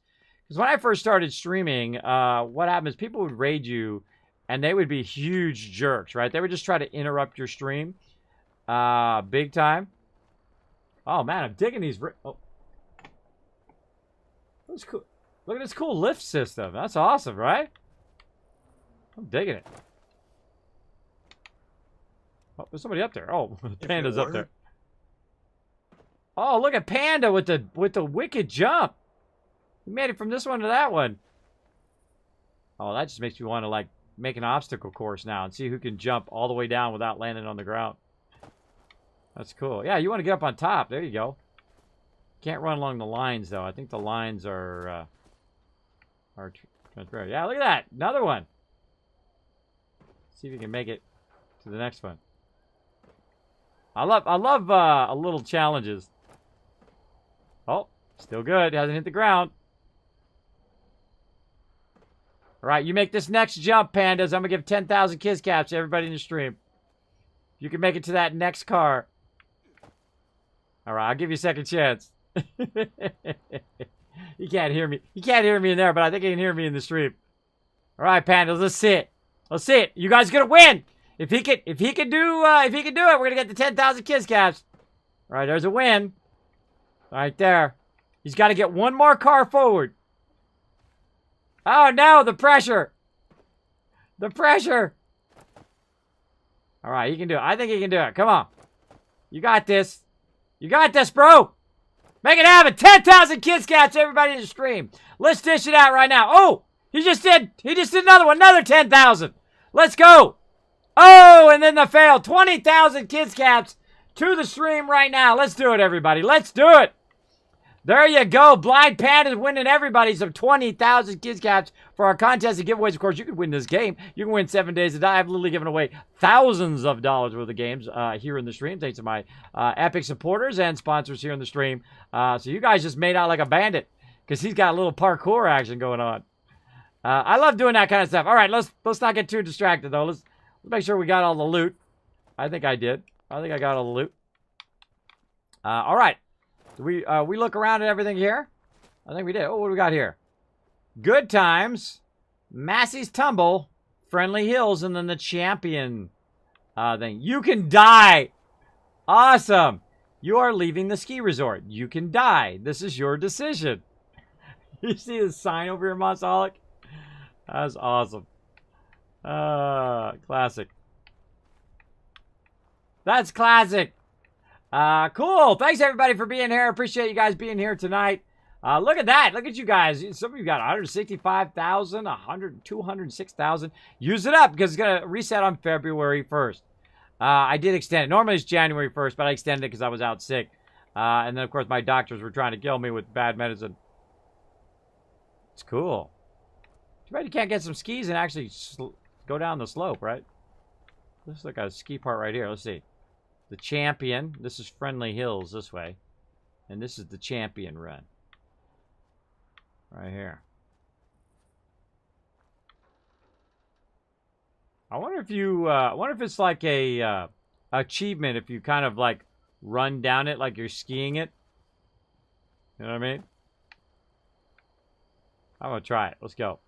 Because when I first started streaming, what happened is people would raid you, and they would be huge jerks, right? They would just try to interrupt your stream. Big time. Oh man, I'm digging these. Oh, that's cool. Look at this cool lift system. That's awesome, right? I'm digging it. Oh, there's somebody up there. Oh, Panda's up there. Oh, look at Panda with the wicked jump. He made it from this one to that one. Oh, that just makes me want to like make an obstacle course now and see who can jump all the way down without landing on the ground. That's cool. Yeah, you want to get up on top. There you go. Can't run along the lines, though. I think the lines are transparent. Yeah, look at that. Another one. See if you can make it to the next one. I love little challenges. Oh, still good. Hasn't hit the ground. All right, you make this next jump, Pandas. I'm going to give 10,000 kiss caps to everybody in the stream. You can make it to that next car. All right, I'll give you a second chance. You can't hear me. You can't hear me in there, but I think you can hear me in the stream. All right, Pandas, let's see it. Let's see it. You guys gonna win. If he can do it, we're gonna get the 10,000 kiss caps. All right, there's a win. Right there. He's got to get one more car forward. Oh no, the pressure. The pressure. All right, he can do it. I think he can do it. Come on. You got this. You got this, bro. Make it happen. 10,000 kiss caps, everybody in the stream. Let's dish it out right now. Oh, he just did another one. Another 10,000. Let's go. Oh, and then the fail. 20,000 kiss caps to the stream right now. Let's do it, everybody. Let's do it. There you go. Blind Panda is winning everybody some 20,000 kiss caps for our contest and giveaways. Of course, you can win this game. You can win 7 days to die. I've literally given away thousands of dollars worth of games here in the stream, thanks to my epic supporters and sponsors here in the stream. So you guys just made out like a bandit because he's got a little parkour action going on. I love doing that kind of stuff. All right, let's not get too distracted, though. Let's make sure we got all the loot. I think I did. I think I got all the loot. All right. We look around at everything here? I think we did. Oh, what do we got here? Good Times, Massey's Tumble, Friendly Hills, and then the Champion thing. You can die. Awesome. You are leaving the ski resort. You can die. This is your decision. You see the sign over here, Monstaholic? That's awesome. Classic. That's classic. Cool. Thanks, everybody, for being here. Appreciate you guys being here tonight. Look at that. Look at you guys. Some of you got 165,000, 206,000. Use it up because it's going to reset on February 1st. I did extend it. Normally, it's January 1st, but I extended it because I was out sick. And then, of course, my doctors were trying to kill me with bad medicine. It's cool. Too bad you can't get some skis and actually go down the slope, right? Looks like a ski part right here. Let's see. The Champion. This is Friendly Hills this way. And this is the Champion run. Right here. I wonder if you, I wonder if it's like a achievement if you kind of like run down it like you're skiing it. You know what I mean? I'm gonna try it. Let's go.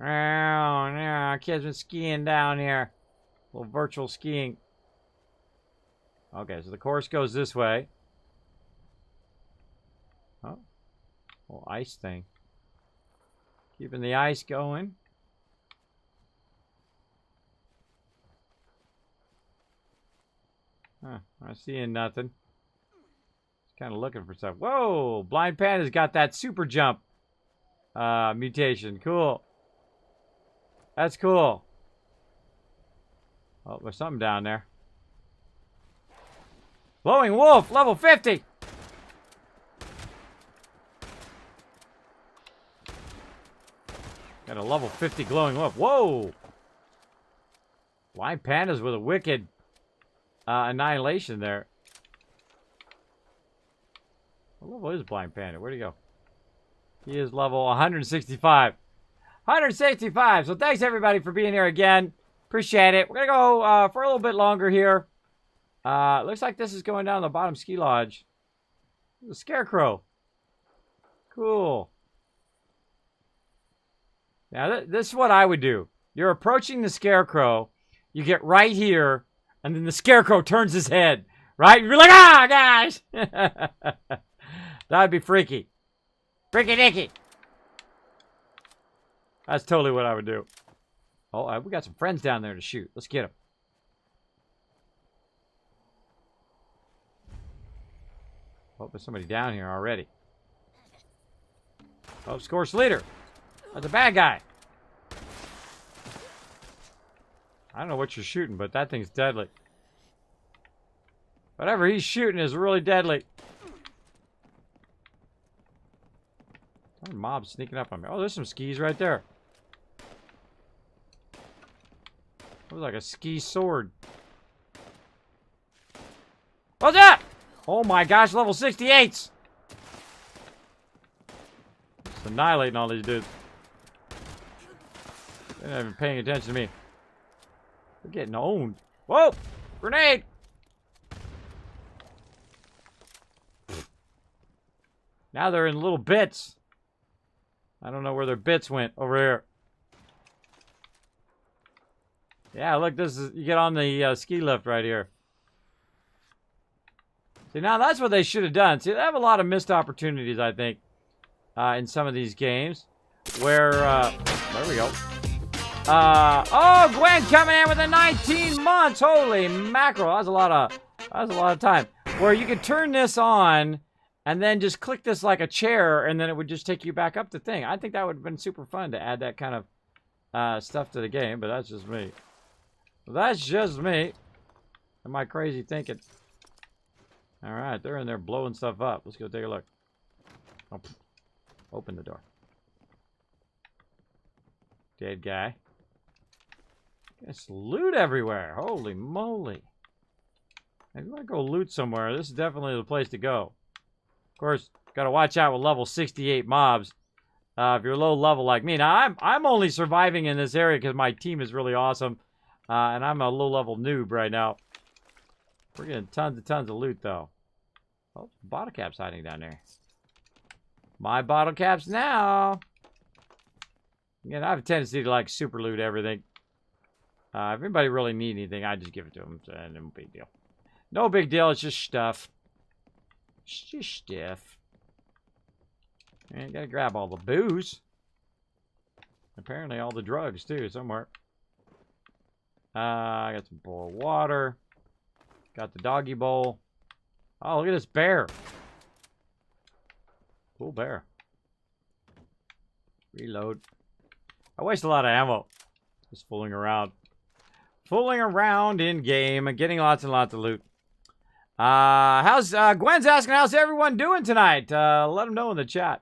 Oh, no, kids been skiing down here. A little virtual skiing. Okay, so the course goes this way. Oh, little ice thing. Keeping the ice going. Huh, I'm seeing nothing. Just kind of looking for stuff. Whoa! Blind Panda's got that super jump mutation. Cool. That's cool. Oh, there's something down there. Glowing Wolf, level 50! Got a level 50 Glowing Wolf. Whoa! Blind Pandas with a wicked annihilation there. What level is Blind Panda? Where'd he go? He is level 165. 165! So thanks everybody for being here again. Appreciate it. We're gonna go for a little bit longer here. Looks like this is going down the bottom ski lodge. The Scarecrow. Cool. Now, this is what I would do. You're approaching the Scarecrow. You get right here, and then the Scarecrow turns his head. Right? You're like, ah, guys! That'd be freaky. Freaky dicky. That's totally what I would do. Oh, we got some friends down there to shoot. Let's get them. Oh, there's somebody down here already. Oh, Scorched Leader. That's a bad guy. I don't know what you're shooting, but that thing's deadly. Whatever he's shooting is really deadly. Some mob's sneaking up on me. Oh, there's some skis right there. It was like a ski sword. What's that? Oh my gosh, level 68s! Just annihilating all these dudes. They're not even paying attention to me. They're getting owned. Whoa! Grenade! Now they're in little bits. I don't know where their bits went. Over here. Yeah, look, this is, you get on the ski lift right here. See, now that's what they should have done. See, they have a lot of missed opportunities, I think, in some of these games. Where, there we go. Oh, Gwen coming in with a 19 months. Holy mackerel. That was a lot of time. Where you could turn this on and then just click this like a chair and then it would just take you back up the thing. I think that would have been super fun to add that kind of stuff to the game, but that's just me. That's just me. Am I crazy thinking? Alright, they're in there blowing stuff up. Let's go take a look. Oh, open the door. Dead guy. There's loot everywhere. Holy moly. If you want to go loot somewhere, this is definitely the place to go. Of course, got to watch out with level 68 mobs. If you're low level like me. Now, I'm only surviving in this area because my team is really awesome. And I'm a low level noob right now. We're getting tons and tons of loot, though. Oh, bottle cap's hiding down there. My bottle caps now. Again, I have a tendency to, like, super loot everything. If anybody really need anything, I just give it to them. So, no big deal. No big deal. It's just stuff. It's just stuff. And gotta grab all the booze. Apparently all the drugs, too, somewhere. I got some boiled water. Got the doggy bowl. Oh, look at this bear. Cool bear. Reload. I waste a lot of ammo. Just fooling around. Fooling around in game and getting lots and lots of loot. How's Gwen's asking how's everyone doing tonight? Let them know in the chat.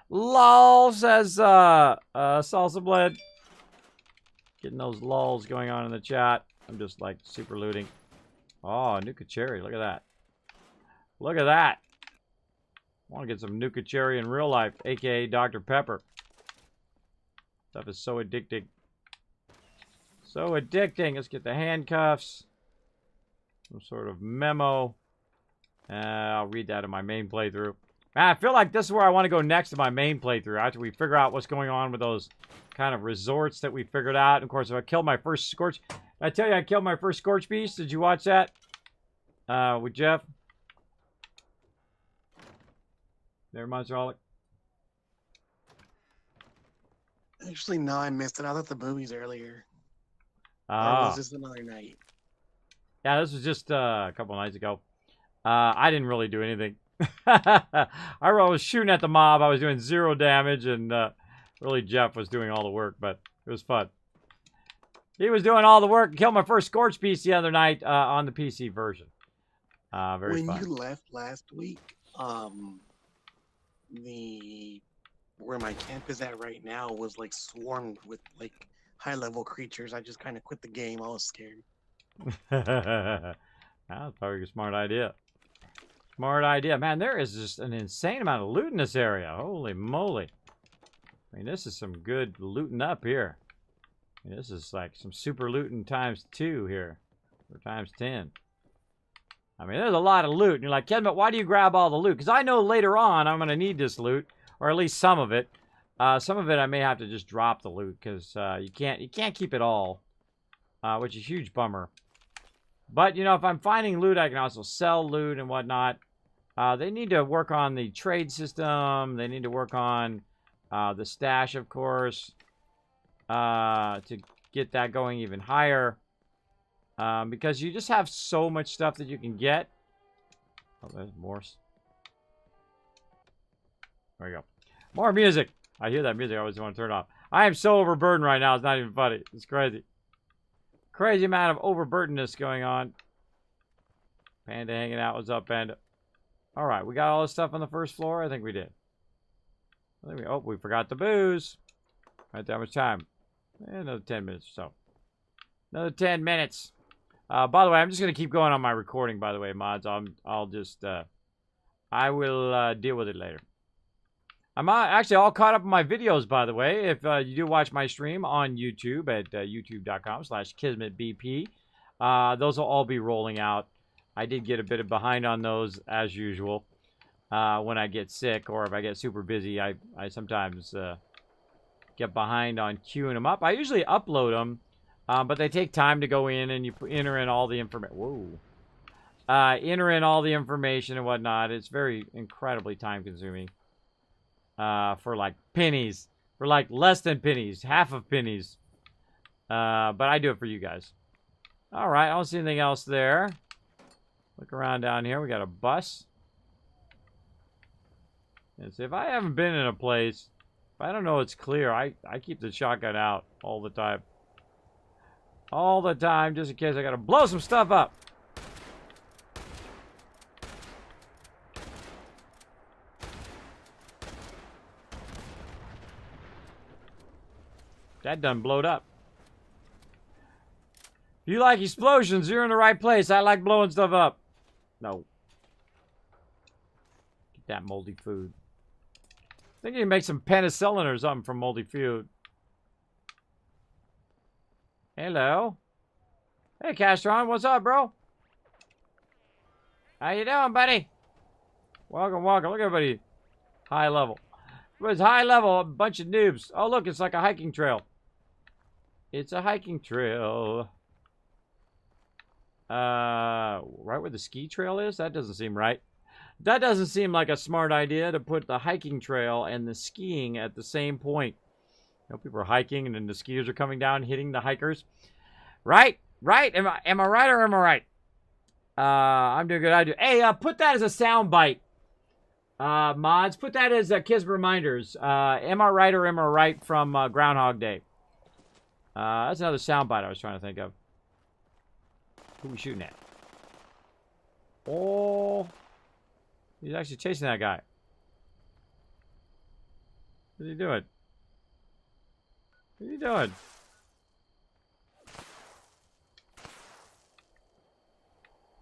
Lol says Salsa Bled. Getting those lulls going on in the chat. I'm just like super looting. Oh, Nuka Cherry. Look at that. Look at that. I want to get some Nuka Cherry in real life, aka Dr. Pepper. Stuff is so addicting. So addicting. Let's get the handcuffs. Some sort of memo. I'll read that in my main playthrough. Man, I feel like this is where I want to go next in my main playthrough. After we figure out what's going on with those kind of resorts that we figured out. And of course, if I killed my first Scorch... I tell you, I killed my first Scorch Beast. Did you watch that? With Jeff? There, Monsterholic. Actually, no, I missed it. I thought the movies earlier. Or was this another night? Yeah, this was just a couple nights ago. I didn't really do anything. I was shooting at the mob. I was doing 0 damage, and really Jeff was doing all the work, but it was fun. He was doing all the work. Killed my first Scorch Beast the other night on the PC version. Very fun. When you left last week, where my camp is at right now was like swarmed with like high-level creatures. I just kind of quit the game. I was scared. That's probably a smart idea. Smart idea. Man, there is just an insane amount of loot in this area. Holy moly. I mean, this is some good looting up here. I mean, this is like some super looting times 2 here. Or times 10. I mean, there's a lot of loot. And you're like, Kismet, why do you grab all the loot? Because I know later on I'm going to need this loot. Or at least some of it. Some of it I may have to just drop the loot. Because you can't keep it all. Which is a huge bummer. But, you know, if I'm finding loot, I can also sell loot and whatnot. They need to work on the trade system. They need to work on the stash, of course. To get that going even higher. Because you just have so much stuff that you can get. Oh, there's more. There we go. More music. I hear that music. I always want to turn it off. I am so overburdened right now. It's not even funny. It's crazy. Crazy amount of overburdenedness going on. Panda hanging out. What's up, Panda? Alright, we got all this stuff on the first floor? I think we did. Oh, we forgot the booze. Right, that much time. Another 10 minutes or so. Another 10 minutes. By the way, I'm just going to keep going on my recording, by the way, mods. I'll just, I will deal with it later. I'm actually all caught up in my videos, by the way. If you do watch my stream on YouTube at youtube.com/KismetBP, those will all be rolling out. I did get a bit of behind on those, as usual. When I get sick or if I get super busy, I sometimes get behind on queuing them up. I usually upload them, but they take time to go in and you enter in all the information. Whoa. Enter in all the information and whatnot. It's very incredibly time consuming. For like pennies. For like less than pennies. Half of pennies. But I do it for you guys. Alright, I don't see anything else there. Look around down here. We got a bus. And see, if I haven't been in a place, if I don't know it's clear, I keep the shotgun out all the time. All the time, just in case I gotta blow some stuff up. That done blowed up. If you like explosions, you're in the right place. I like blowing stuff up. No. Get that moldy food. I think you can make some penicillin or something from moldy food. Hello. Hey, Castron. What's up, bro? How you doing, buddy? Welcome, welcome. Look at everybody. High level. Everybody's high level. A bunch of noobs. Oh, look. It's like a hiking trail. It's a hiking trail. Right where the ski trail is? That doesn't seem right. That doesn't seem like a smart idea to put the hiking trail and the skiing at the same point. You know, people are hiking and then the skiers are coming down hitting the hikers. Right? Right? Am I right or am I right? I'm doing good. I do. Hey, put that as a sound bite. Mods, put that as Kiss Reminders. Am I right or am I right from Groundhog Day? That's another sound bite I was trying to think of. Who are we shooting at? Oh. He's actually chasing that guy. What's he doing? What are you doing?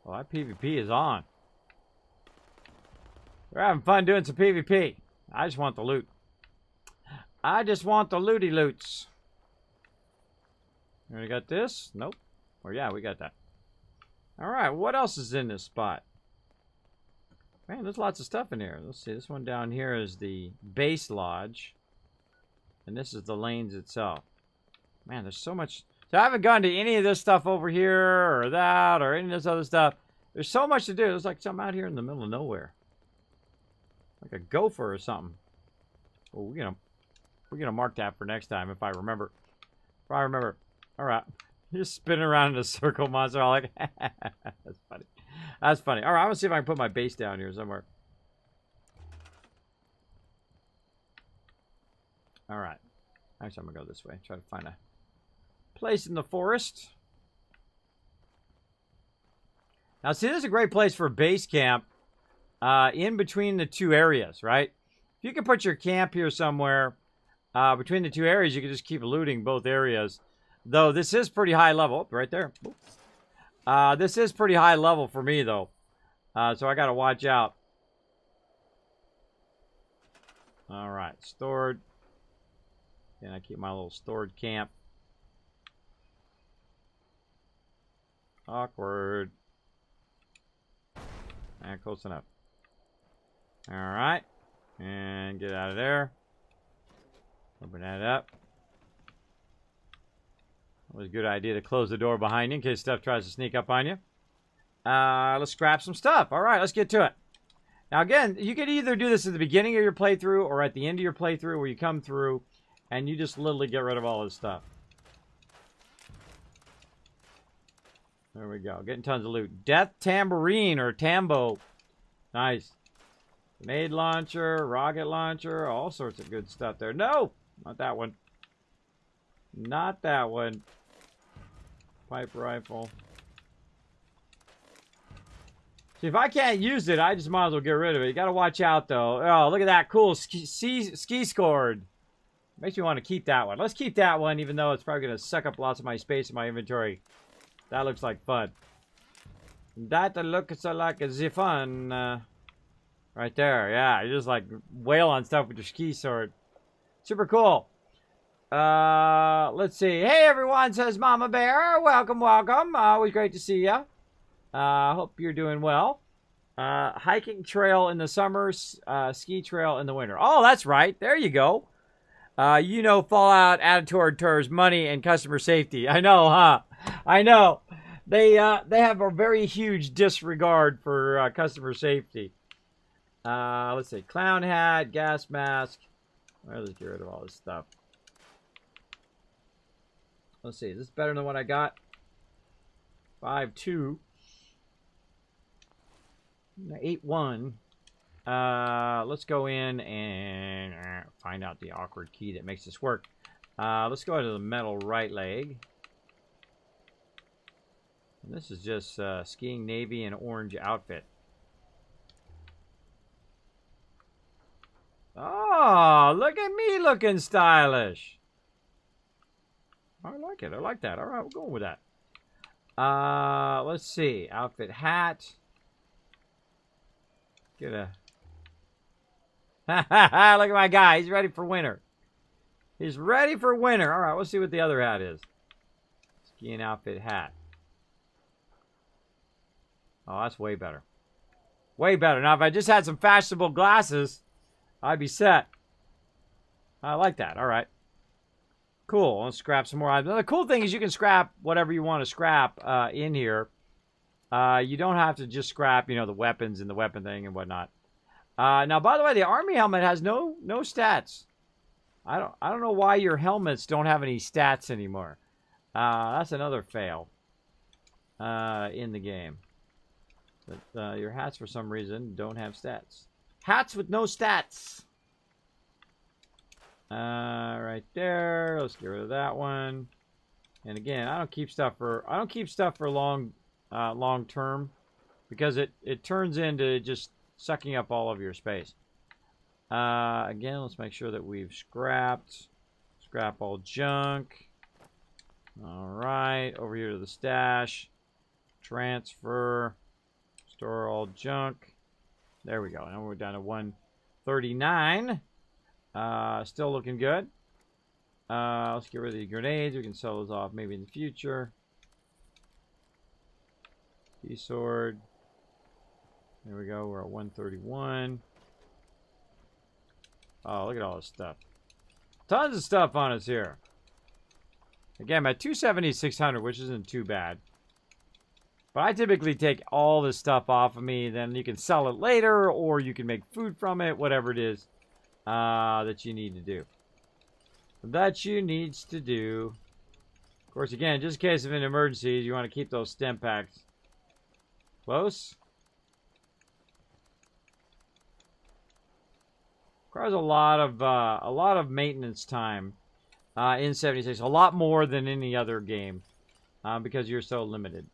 Well, that PvP is on. We're having fun doing some PvP. I just want the loot. I just want the looty loots. We got this? Nope. Or yeah, we got that. Alright, what else is in this spot? Man, there's lots of stuff in here. Let's see, this one down here is the base lodge. And this is the lanes itself. Man, there's so much. So I haven't gone to any of this stuff over here or that or any of this other stuff. There's so much to do. There's like something out here in the middle of nowhere. Like a gopher or something. Oh, we're gonna mark that for next time if I remember. If I remember. Alright. You're spinning around in a circle, monster. All like that's funny. That's funny. Alright, I'm gonna see if I can put my base down here somewhere. Alright. Actually, I'm gonna go this way. Try to find a place in the forest. Now, see, this is a great place for a base camp in between the two areas, right? If you can put your camp here somewhere between the two areas, you can just keep looting both areas. Though, this is pretty high level. Right there. This is pretty high level for me, though. So I got to watch out. All right. Stored. And I keep my little stored camp. Awkward. And close enough. Alright. And get out of there. Open that up. It was a good idea to close the door behind you in case stuff tries to sneak up on you. Let's scrap some stuff. Alright, let's get to it. Now again, you could either do this at the beginning of your playthrough or at the end of your playthrough where you come through and you just literally get rid of all this stuff. There we go. Getting tons of loot. Death Tambourine or Tambo. Nice. Grenade launcher, rocket launcher, all sorts of good stuff there. No! Not that one. Not that one. Pipe rifle. See, if I can't use it, I just might as well get rid of it. You gotta watch out, though. Oh, look at that cool ski scored. Makes me want to keep that one. Let's keep that one, even though it's probably going to suck up lots of my space in my inventory. That looks like fun. That looks like a fun. Right there, yeah. You just like wail on stuff with your ski sword. Super cool. Let's see. Hey everyone, says Mama Bear. Welcome, welcome. Always great to see ya. Hope you're doing well. Hiking trail in the summer, ski trail in the winter. Oh, that's right. There you go. You know, Fallout added towards money and customer safety. I know, huh? I know. They have a very huge disregard for customer safety. Let's see. Clown hat, gas mask. Well, let's get rid of all this stuff. Let's see. Is this better than what I got? 5.2. 8.1. Let's go in and find out the awkward key that makes this work. Let's go to the metal right leg. And this is just skiing navy and orange outfit. Oh, look at me looking stylish. I like it. I like that. All right, we're going with that. Let's see. Outfit hat. Get a... Look at my guy. He's ready for winter. He's ready for winter. All right, let's see what the other hat is. Skiing outfit hat. Oh, that's way better. Way better. Now, if I just had some fashionable glasses, I'd be set. I like that. All right. Cool. Let's scrap some more items. The cool thing is you can scrap whatever you want to scrap in here. You don't have to just scrap, you know, the weapons and the weapon thing and whatnot. Now, by the way, the army helmet has no stats. I don't know why your helmets don't have any stats anymore. That's another fail in the game. But your hats, for some reason, don't have stats. Hats with no stats. Right there. Let's get rid of that one. And again, I don't keep stuff for long term. because it turns into just sucking up all of your space. Again, let's make sure that we've scrapped. Scrap all junk. All right, over here to the stash. Transfer. Store all junk. There we go. Now we're down to 139. Still looking good. Let's get rid of the grenades. We can sell those off maybe in the future. Key sword. There we go. We're at 131. Oh, look at all this stuff. Tons of stuff on us here. Again, I'm at 270,600, which isn't too bad. But I typically take all this stuff off of me. Then you can sell it later, or you can make food from it, whatever it is that you need to do. Of course, again, just in case of an emergency, you want to keep those stim packs close. Requires a lot of maintenance time in 76, a lot more than any other game because you're so limited.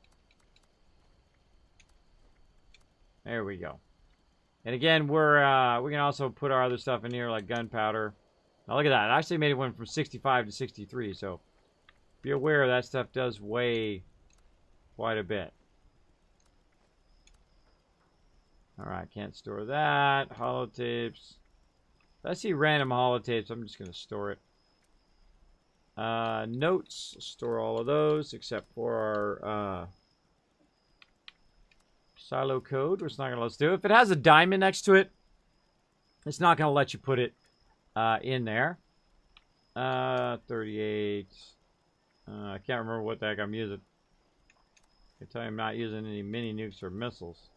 There we go. And again, we can also put our other stuff in here like gunpowder. Now look at that. I actually made it went from 65 to 63, so be aware that stuff does weigh quite a bit. Alright, can't store that. Holotapes. I see random holotapes. I'm just going to store it. Notes. Store all of those except for our silo code. It's not going to let us do it. If it has a diamond next to it, it's not going to let you put it in there. 38. I can't remember what the heck I'm using. I tell you I'm not using any mini nukes or missiles.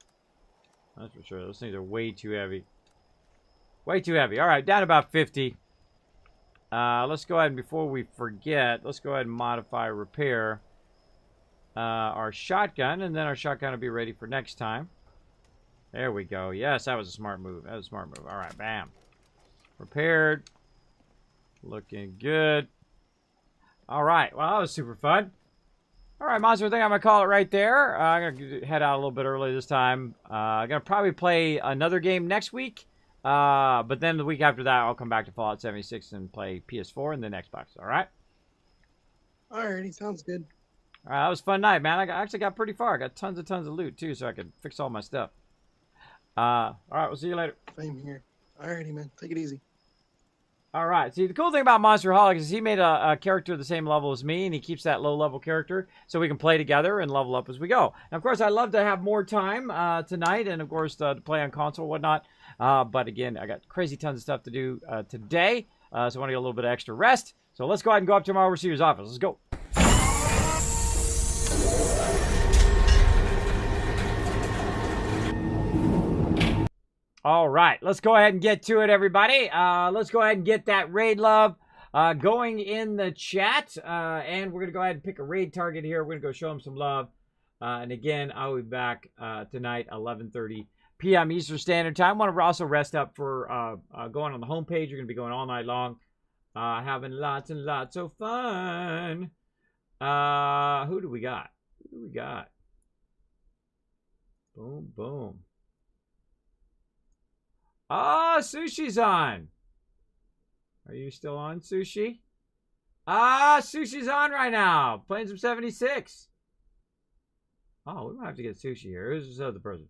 That's for sure. Those things are way too heavy. Way too heavy. All right, down about 50. Let's go ahead and before we forget, let's go ahead and modify repair our shotgun, and then our shotgun will be ready for next time. There we go. Yes, that was a smart move. That was a smart move. All right, bam. Repaired. Looking good. All right. Well, that was super fun. All right, Monster, I think I'm going to call it right there. I'm going to head out a little bit early this time. I'm going to probably play another game next week. But then the week after that, I'll come back to Fallout 76 and play PS4 and then Xbox. All right? Alrighty, sounds good. All right, that was a fun night, man. I actually got pretty far. I got tons of loot, too, so I could fix all my stuff. All right, we'll see you later. Same here. Alrighty, man. Take it easy. All right. See, the cool thing about Monsterholic is he made a character the same level as me, and he keeps that low-level character so we can play together and level up as we go. And, of course, I'd love to have more time tonight and, of course, to play on console and whatnot. But, again, I got crazy tons of stuff to do today, so I want to get a little bit of extra rest. So let's go ahead and go up to my overseer's office. Let's go. All right, let's go ahead and get to it, everybody. Let's go ahead and get that raid love going in the chat. And we're going to go ahead and pick a raid target here. We're going to go show them some love. And again, I'll be back tonight, 11:30 p.m. Eastern Standard Time. I want to also rest up for going on the homepage. You're going to be going all night long, having lots and lots of fun. Who do we got? Who do we got? Boom, boom. Ah, Sushi's on. Are you still on, Sushi? Ah, Sushi's on right now. Playing some 76. Oh, we might have to get Sushi here. Who's this other person?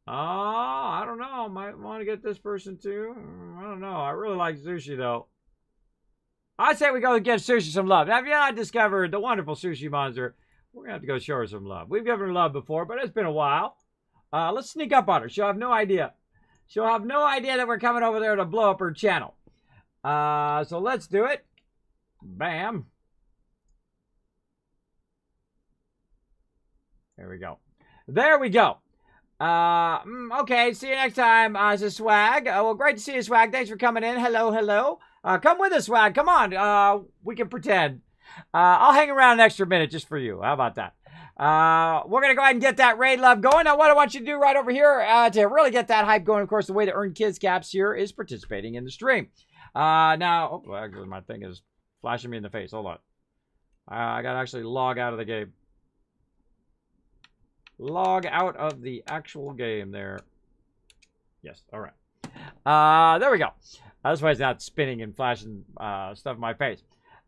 Oh, I don't know. Might want to get this person too. I don't know. I really like Sushi, though. I say we go give Sushi some love. Now, if you're not discovered the wonderful Sushi Monster, we're going to have to go show her some love. We've given her love before, but it's been a while. Let's sneak up on her. She'll have no idea. She'll have no idea that we're coming over there to blow up her channel. So let's do it. Bam. There we go. There we go. Okay, see you next time, this is Swag. Well, great to see you, Swag. Thanks for coming in. Hello, hello. Come with us, Swag. Come on. We can pretend. I'll hang around an extra minute just for you. How about that? We're going to go ahead and get that raid love going. Now, what I want you to do right over here to really get that hype going, of course, the way to earn kids caps here is participating in the stream. Now, oh, actually, my thing is flashing me in the face. Hold on. I got to actually log out of the game. log out of the actual game there. Yes, all right. There we go. That's why it's not spinning and flashing stuff in my face.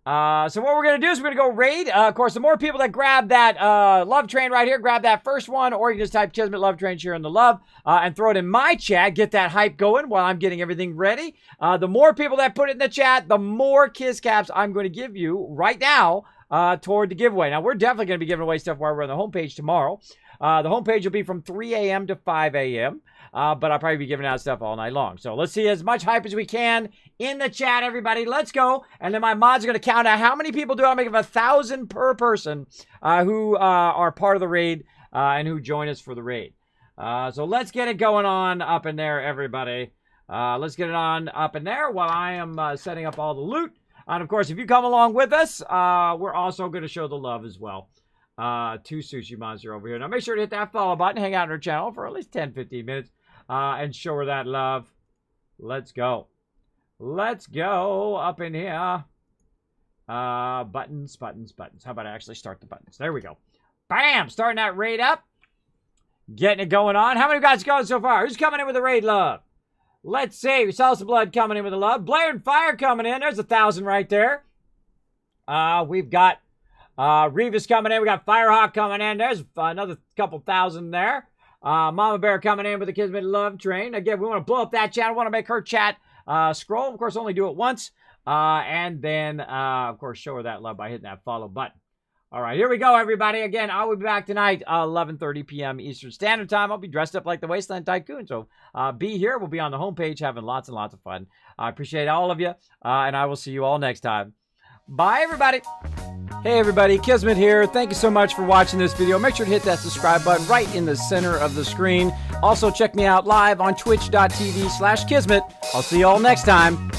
So what we're going to do is we're going to go raid. Of course, the more people that grab that love train right here, grab that first one, or you can just type Kismet love train share in the love and throw it in my chat. Get that hype going while I'm getting everything ready. The more people that put it in the chat, the more Kiss Caps I'm going to give you right now toward the giveaway. Now, we're definitely going to be giving away stuff while we're on the homepage tomorrow. The homepage will be from 3 a.m. to 5 a.m., but I'll probably be giving out stuff all night long. So let's see as much hype as we can in the chat, everybody. Let's go. And then my mods are going to count out how many people do I make of 1,000 per person who are part of the raid and who join us for the raid. So let's get it going on up in there, everybody. Let's get it on up in there while I am setting up all the loot. And, of course, if you come along with us, we're also going to show the love as well. To Sushi Monster over here. Now, make sure to hit that follow button. Hang out on her channel for at least 10-15 minutes and show her that love. Let's go. Let's go up in here. Buttons. How about I actually start the buttons? There we go. Bam! Starting that raid up. Getting it going on. How many guys going so far? Who's coming in with the raid love? Let's see. We saw some blood coming in with the love. Blair and Fire coming in. There's 1,000 right there. We've got Revis coming in. We got Firehawk coming in. There's another couple thousand there. Mama Bear coming in with the Kismet Love Train. Again, we want to blow up that chat. We want to make her chat scroll. Of course, only do it once. And then, of course, show her that love by hitting that follow button. All right, here we go, everybody. Again, I will be back tonight, 11:30 p.m. Eastern Standard Time. I'll be dressed up like the Wasteland Tycoon. So be here. We'll be on the homepage having lots and lots of fun. I appreciate all of you. And I will see you all next time. Bye, everybody. Hey, everybody. Kismet here. Thank you so much for watching this video. Make sure to hit that subscribe button right in the center of the screen. Also, check me out live on twitch.tv/Kismet. I'll see you all next time.